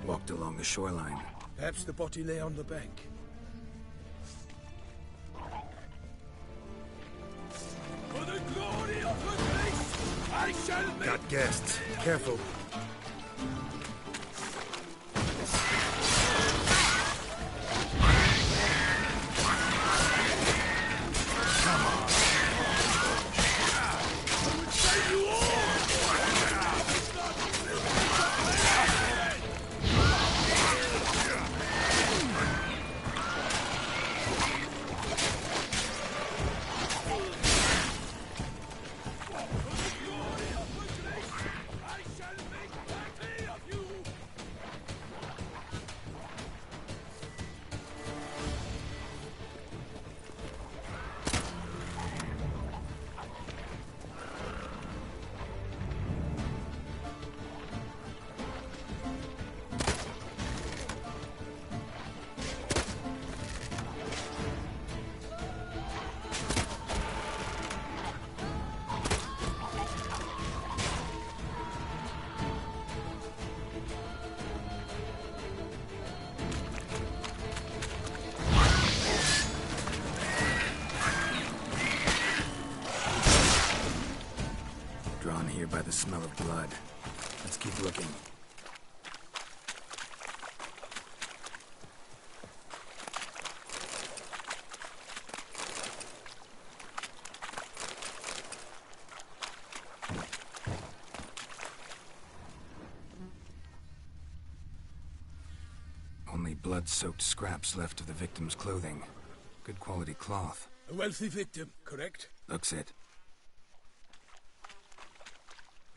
[SPEAKER 3] Walked along the shoreline.
[SPEAKER 5] Perhaps the body lay on the bank. I shall make...
[SPEAKER 3] Got guests. Careful. Drawn here by the smell of blood. Let's keep looking. Only blood-soaked scraps left of the victim's clothing. Good quality cloth.
[SPEAKER 5] A wealthy victim, correct?
[SPEAKER 3] Looks it.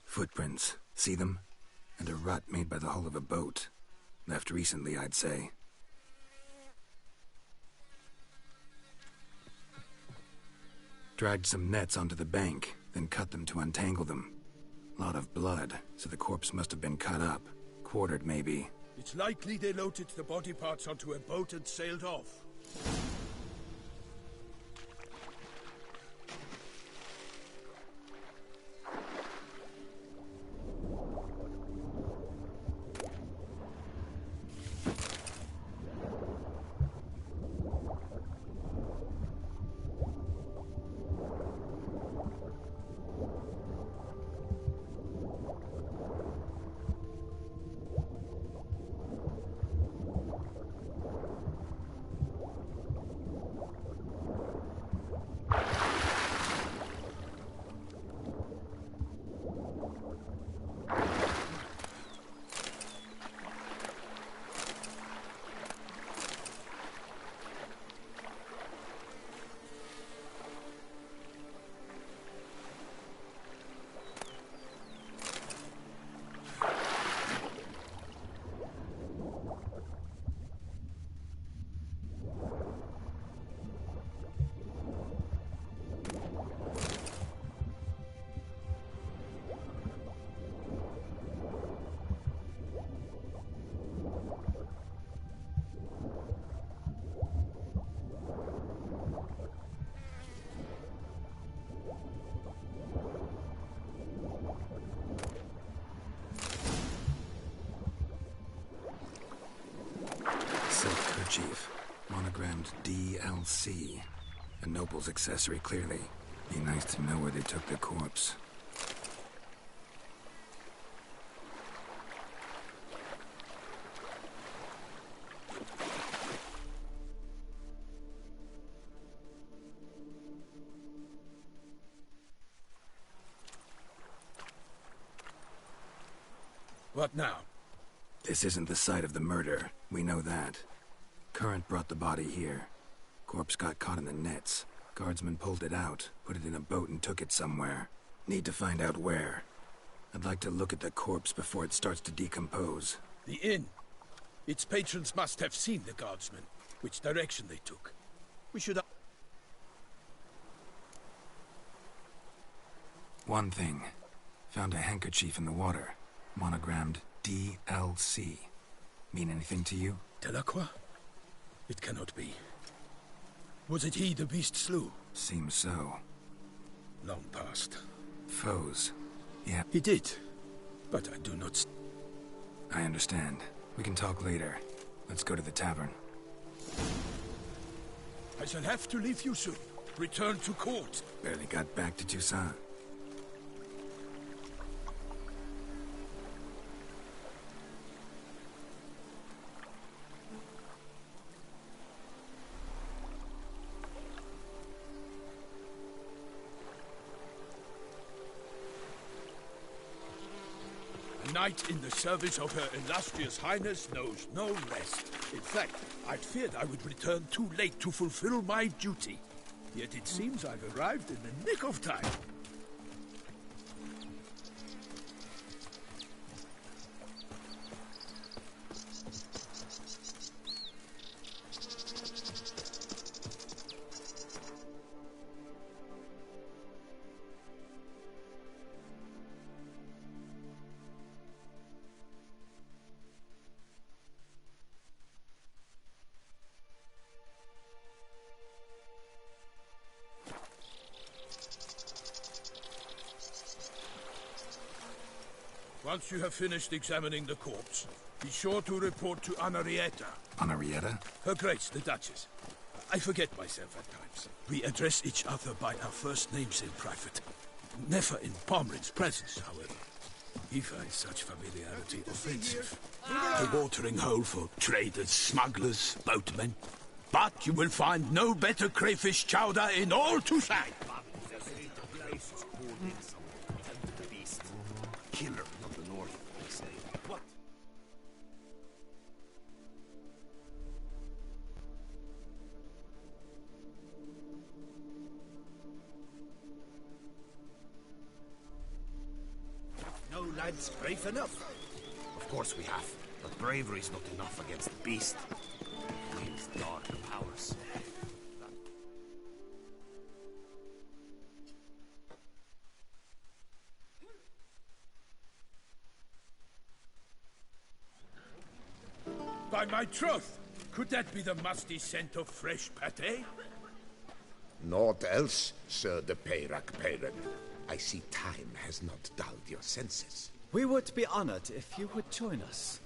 [SPEAKER 3] Footprints. See them? And a rut made by the hull of a boat. Left recently, I'd say. Dragged some nets onto the bank, then cut them to untangle them. Lot of blood, so the corpse must have been cut up. Quartered, maybe.
[SPEAKER 5] It's likely they loaded the body parts onto a boat and sailed off.
[SPEAKER 3] Chief. Monogrammed DLC. A noble's accessory, clearly. Be nice to know where they took the corpse.
[SPEAKER 5] What now?
[SPEAKER 3] This isn't the site of the murder. We know that. Current brought the body here. Corpse got caught in the nets. Guardsmen pulled it out, put it in a boat and took it somewhere. Need to find out where. I'd like to look at the corpse before it starts to decompose.
[SPEAKER 5] The inn. Its patrons must have seen the guardsmen, which direction they took. We should...
[SPEAKER 3] One thing. Found a handkerchief in the water. Monogrammed DLC. Mean anything to you?
[SPEAKER 5] Delacroix? It cannot be. Was it he the beast slew?
[SPEAKER 3] Seems so.
[SPEAKER 5] Long past.
[SPEAKER 3] Foes. Yeah.
[SPEAKER 5] He did. But I do not...
[SPEAKER 3] I understand. We can talk later. Let's go to the tavern.
[SPEAKER 5] I shall have to leave you soon. Return to court.
[SPEAKER 3] Barely got back to Toussaint.
[SPEAKER 5] A knight in the service of Her Illustrious Highness knows no rest. In fact, I'd feared I would return too late to fulfill my duty. Yet it seems I've arrived in the nick of time. Once you have finished examining the corpse, be sure to report to Anarietta.
[SPEAKER 3] Anarietta?
[SPEAKER 5] Her Grace, the Duchess. I forget myself at times. We address each other by our first names in private. Never in Pomrin's presence, however. He finds such familiarity offensive. A watering hole for traders, smugglers, boatmen. But you will find no better crayfish chowder in all Toussaint.
[SPEAKER 6] Killer of the north, they say. What?
[SPEAKER 1] No lads brave enough.
[SPEAKER 6] Of course we have, but bravery's not enough against the beast. His dark powers.
[SPEAKER 5] By my troth, could that be the musty scent of fresh pâté?
[SPEAKER 17] Naught else, Sir de Peyrac Peyran. I see time has not dulled your senses.
[SPEAKER 23] We would be honored if you would join us.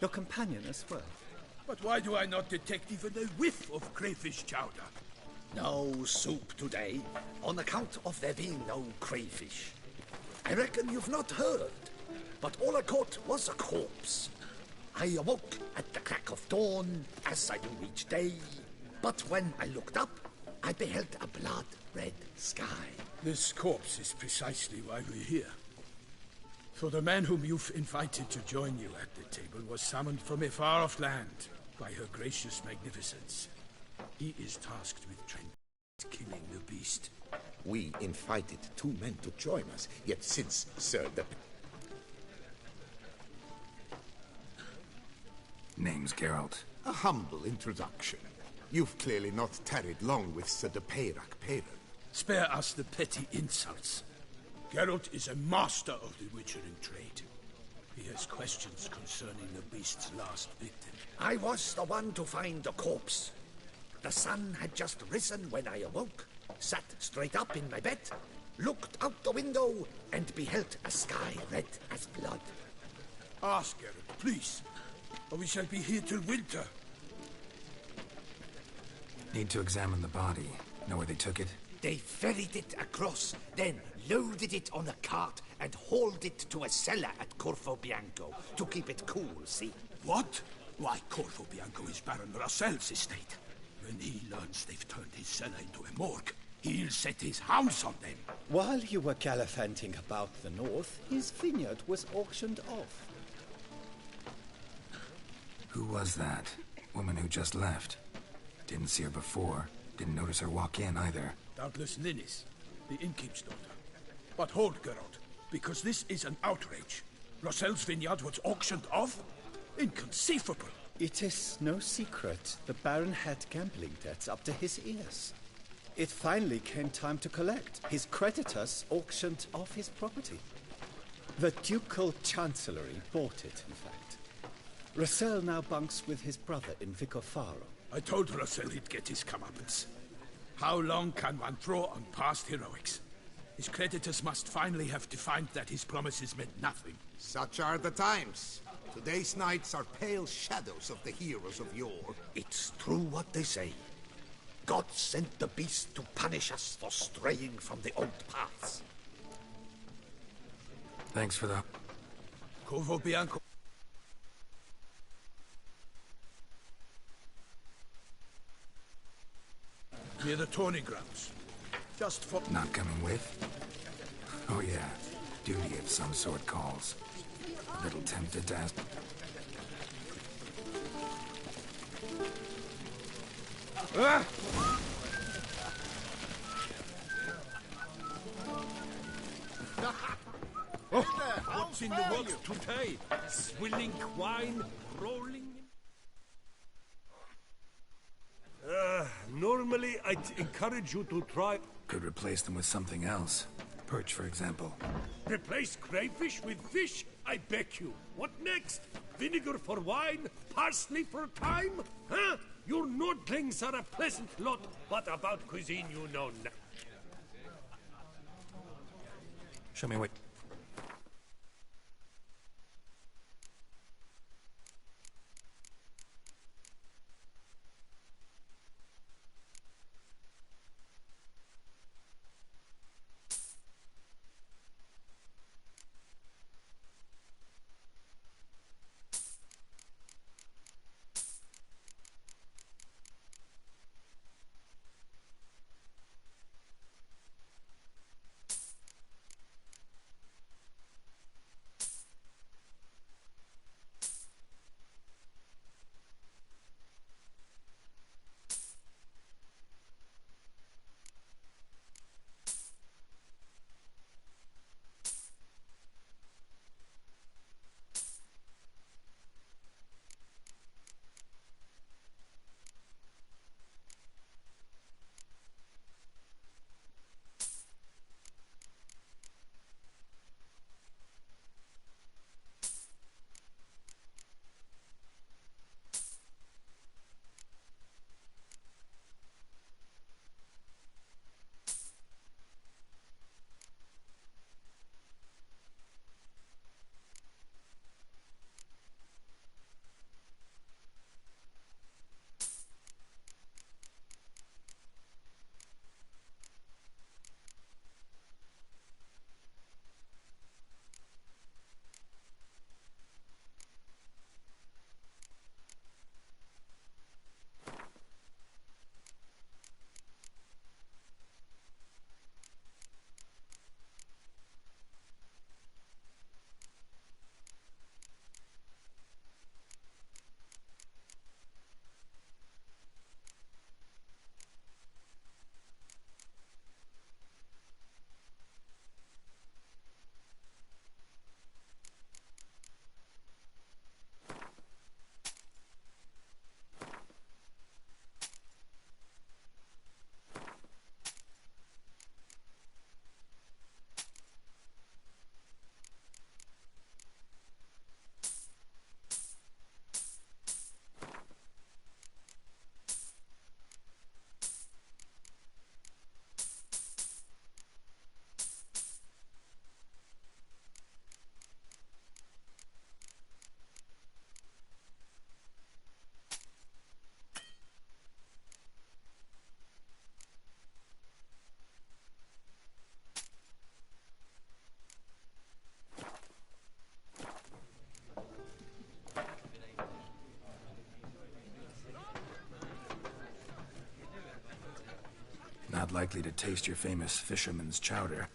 [SPEAKER 23] Your companion as well.
[SPEAKER 5] But why do I not detect even a whiff of crayfish chowder?
[SPEAKER 9] No soup today, on account of there being no crayfish. I reckon you've not heard, but all I caught was a corpse. I awoke at the crack of dawn, as I do each day, but when I looked up, I beheld a blood-red sky.
[SPEAKER 5] This corpse is precisely why we're here. For the man whom you've invited to join you at the table was summoned from a far-off land by her gracious magnificence. He is tasked with killing the beast.
[SPEAKER 17] We invited 2 men to join us, yet since Sir de...
[SPEAKER 3] Name's Geralt.
[SPEAKER 17] A humble introduction. You've clearly not tarried long with Sir de Peyrac Peyran.
[SPEAKER 5] Spare us the petty insults. Geralt is a master of the witchering trade. He has questions concerning the beast's last victim.
[SPEAKER 9] I was the one to find the corpse. The sun had just risen when I awoke, sat straight up in my bed, looked out the window, and beheld a sky red as blood.
[SPEAKER 5] Ask Geralt, please, or we shall be here till winter.
[SPEAKER 3] Need to examine the body. Know where they took it?
[SPEAKER 9] They ferried it across, then loaded it on a cart and hauled it to a cellar at Corvo Bianco to keep it cool, see?
[SPEAKER 5] What? Why, Corvo Bianco is Baron Russell's estate. When he learns they've turned his cellar into a morgue, he'll set his hounds on them.
[SPEAKER 23] While you were gallivanting about the north, his vineyard was auctioned off.
[SPEAKER 3] Who was that? Woman who just left. Didn't see her before. Didn't notice her walk in either.
[SPEAKER 5] Doubtless Linnis, the innkeep's daughter. But hold, Geralt, because this is an outrage. Russell's vineyard was auctioned off? Inconceivable.
[SPEAKER 23] It is no secret the Baron had gambling debts up to his ears. It finally came time to collect. His creditors auctioned off his property. The Ducal Chancellery bought it, in fact. Russell now bunks with his brother in Vicofaro.
[SPEAKER 5] I told Russell he'd get his comeuppance. How long can one draw on past heroics? His creditors must finally have defined that his promises meant nothing.
[SPEAKER 13] Such are the times. Today's knights are pale shadows of the heroes of yore.
[SPEAKER 9] It's true what they say. God sent the beast to punish us for straying from the old paths.
[SPEAKER 3] Thanks for that.
[SPEAKER 5] Corvo Bianco. Near the tourney grounds. Just for...
[SPEAKER 3] Not coming with? Oh yeah. Duty of some sort calls. Little tempted to ask.
[SPEAKER 11] Ah!
[SPEAKER 7] Oh, what's in the works today? Swilling wine, rolling... Normally I'd encourage you to try...
[SPEAKER 3] Could replace them with something else. Perch, for example.
[SPEAKER 7] Replace crayfish with fish? I beg you. What next? Vinegar for wine? Parsley for thyme? Huh? Your Nordlings are a pleasant lot, but about cuisine you know nothing.
[SPEAKER 3] Show me what... Not likely to taste your famous fisherman's chowder.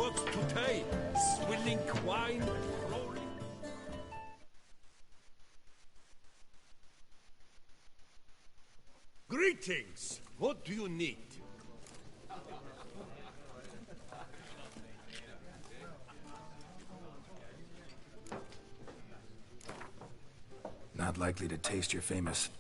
[SPEAKER 7] works today? Swilling wine, rolling... Greetings! What do you need?
[SPEAKER 3] Not likely to taste your famous...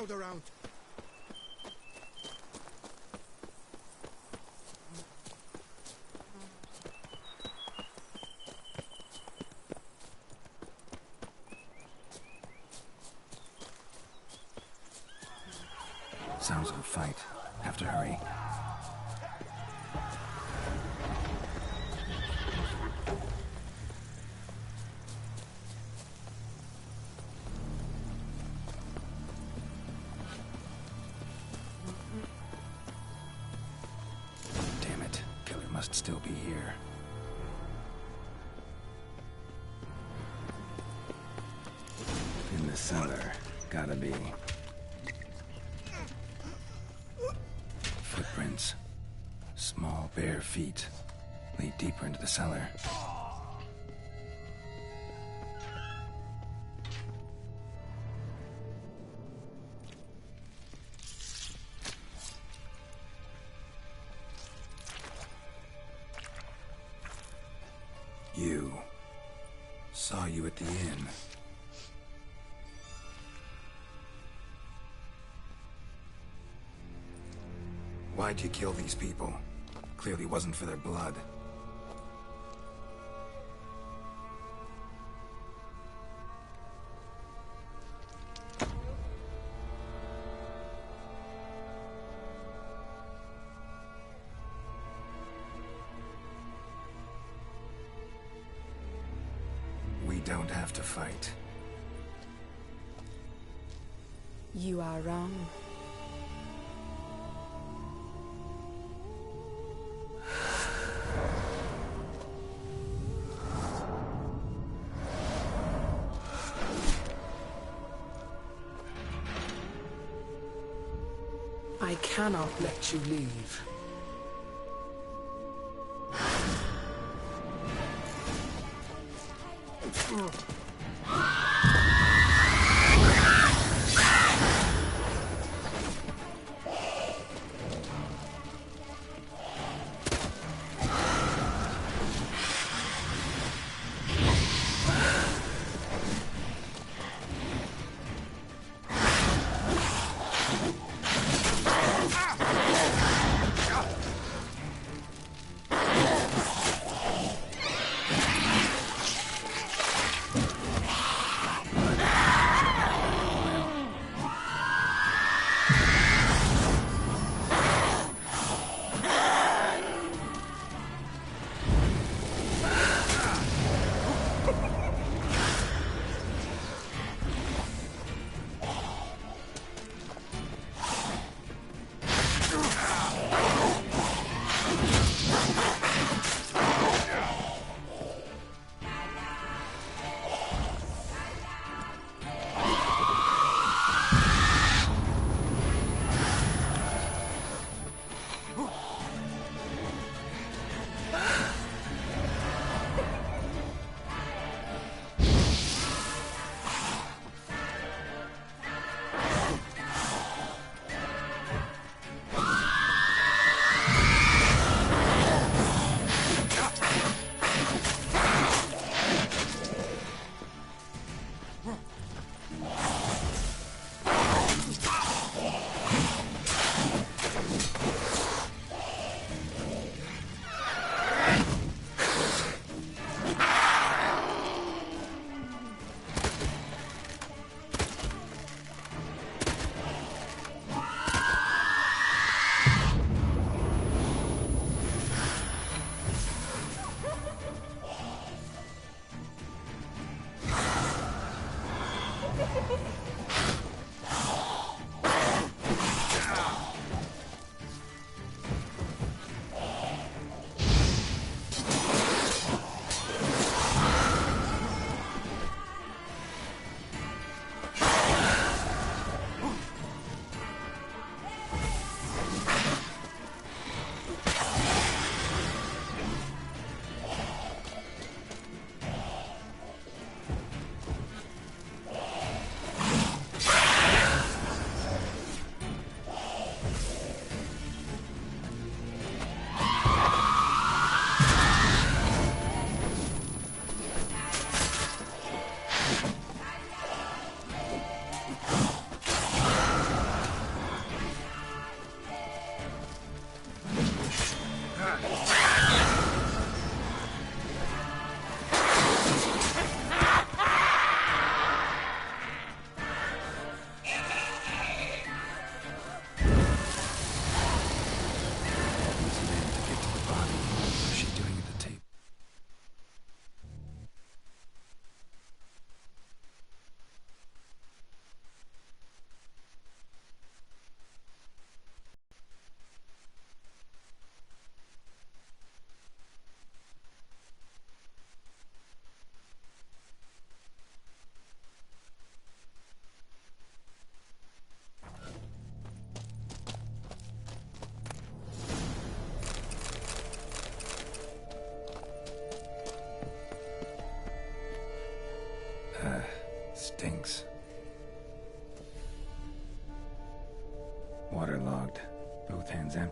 [SPEAKER 13] crowd around.
[SPEAKER 3] Sounds of a fight. Have to hurry. Damn it. Killer must still be here. In the cellar. Gotta be. Footprints. Small, bare feet. Lead deeper into the cellar. You. Saw you at the inn. Why'd you kill these people? Clearly wasn't for their blood. We don't have to fight.
[SPEAKER 12] You are wrong.
[SPEAKER 2] I cannot let you leave.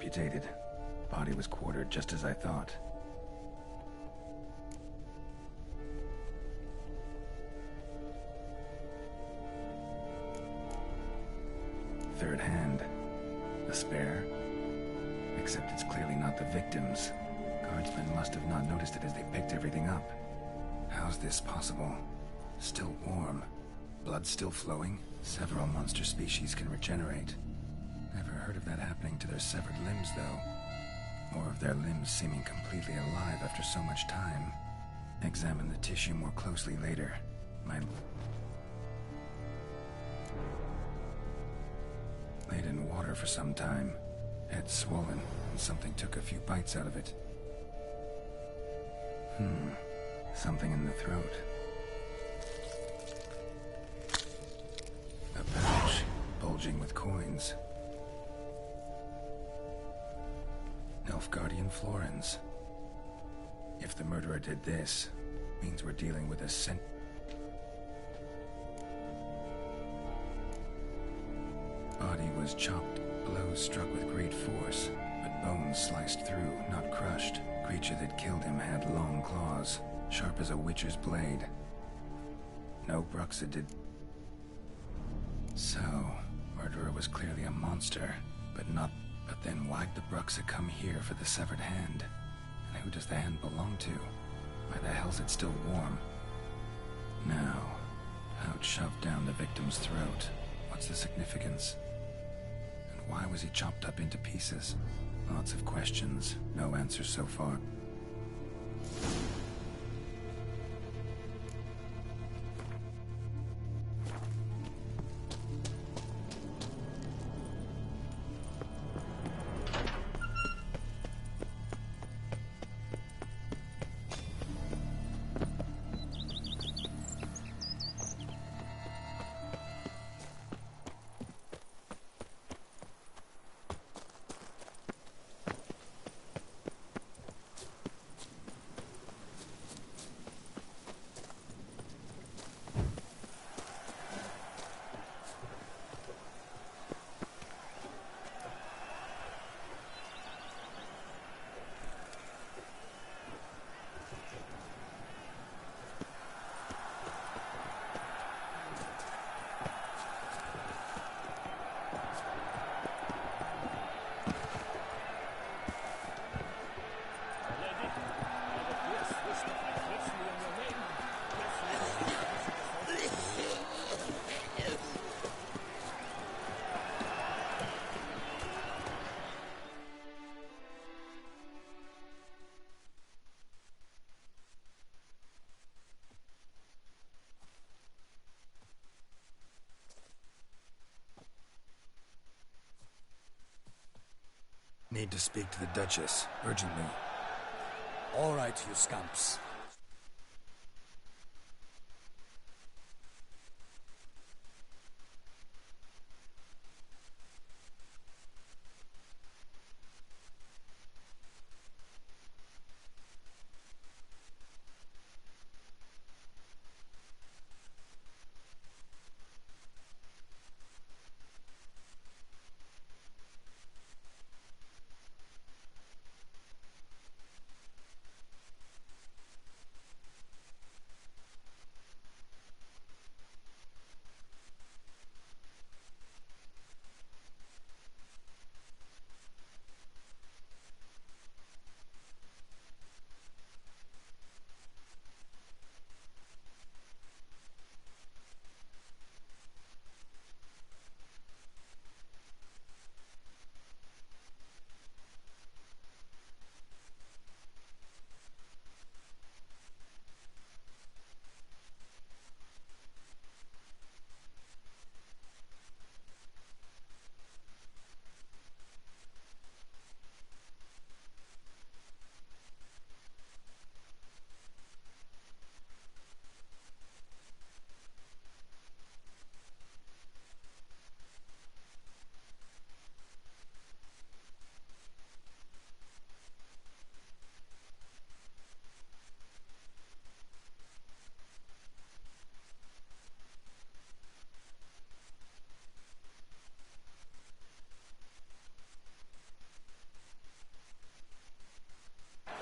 [SPEAKER 3] amputated. Body was quartered just as I thought. Third hand. A spare? Except it's clearly not the victim's. Guardsmen must have not noticed it as they picked everything up. How's this possible? Still warm. Blood still flowing? Several monster species can regenerate. Never heard of that happening to their severed limbs, though. Or of their limbs seeming completely alive after so much time. Examine the tissue more closely later. Laid in water for some time. Head swollen, and something took a few bites out of it. Something in the throat. A pouch, bulging with coins. Nilfgaardian florins. If the murderer did this, means we're dealing with a Body was chopped, blows struck with great force, but bones sliced through, not crushed. Creature that killed him had long claws, sharp as a witcher's blade. No Bruxa did. So, murderer was clearly a monster, but then why'd the Bruxa come here for the severed hand? And who does the hand belong to? Why the hell's it still warm? Now, pouch shoved down the victim's throat. What's the significance? And why was he chopped up into pieces? Lots of questions, no answers so far.
[SPEAKER 11] Need to speak to the Duchess, urgently.
[SPEAKER 23] All right, you scamps.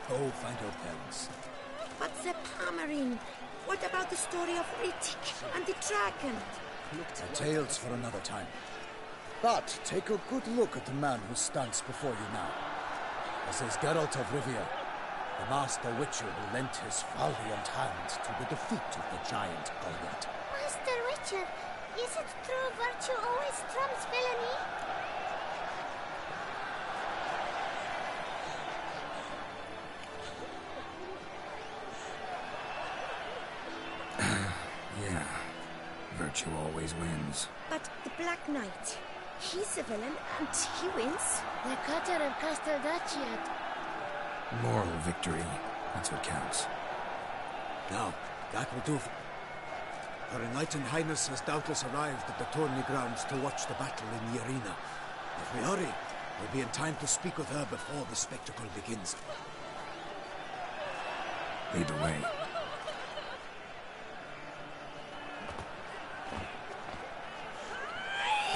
[SPEAKER 23] Go find your parents.
[SPEAKER 8] But the Pomerine, what about the story of Rittik and the dragon?
[SPEAKER 23] The tales for another time. But take a good look at the man who stands before you now. This is Geralt of Rivia, the Master Witcher who lent his valiant hand to the defeat of the giant Goliath.
[SPEAKER 14] Master Witcher, is it true virtue always trumps villainy?
[SPEAKER 3] Yeah, virtue always wins.
[SPEAKER 8] But the Black Knight, he's a villain and he wins.
[SPEAKER 14] The cutter of Casteldaciat.
[SPEAKER 3] Moral victory, that's what counts.
[SPEAKER 23] Now, that will do. Her Enlightened Highness has doubtless arrived at the tourney grounds to watch the battle in the arena. If we hurry, we'll be in time to speak with her before the spectacle begins.
[SPEAKER 3] Lead the way.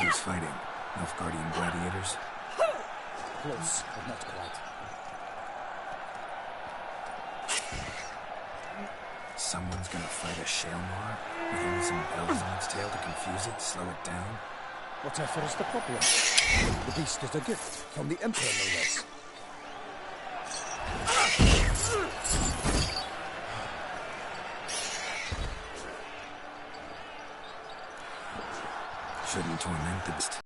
[SPEAKER 3] Who's fighting? Nilfgaardian gladiators?
[SPEAKER 23] Close, but not quite.
[SPEAKER 3] Someone's gonna fight a Shaelmar with only some bells on its tail to confuse it, slow it down?
[SPEAKER 23] Whatever is the problem? The beast is a gift from the Emperor, no less.
[SPEAKER 3] Shouldn't torment the beast.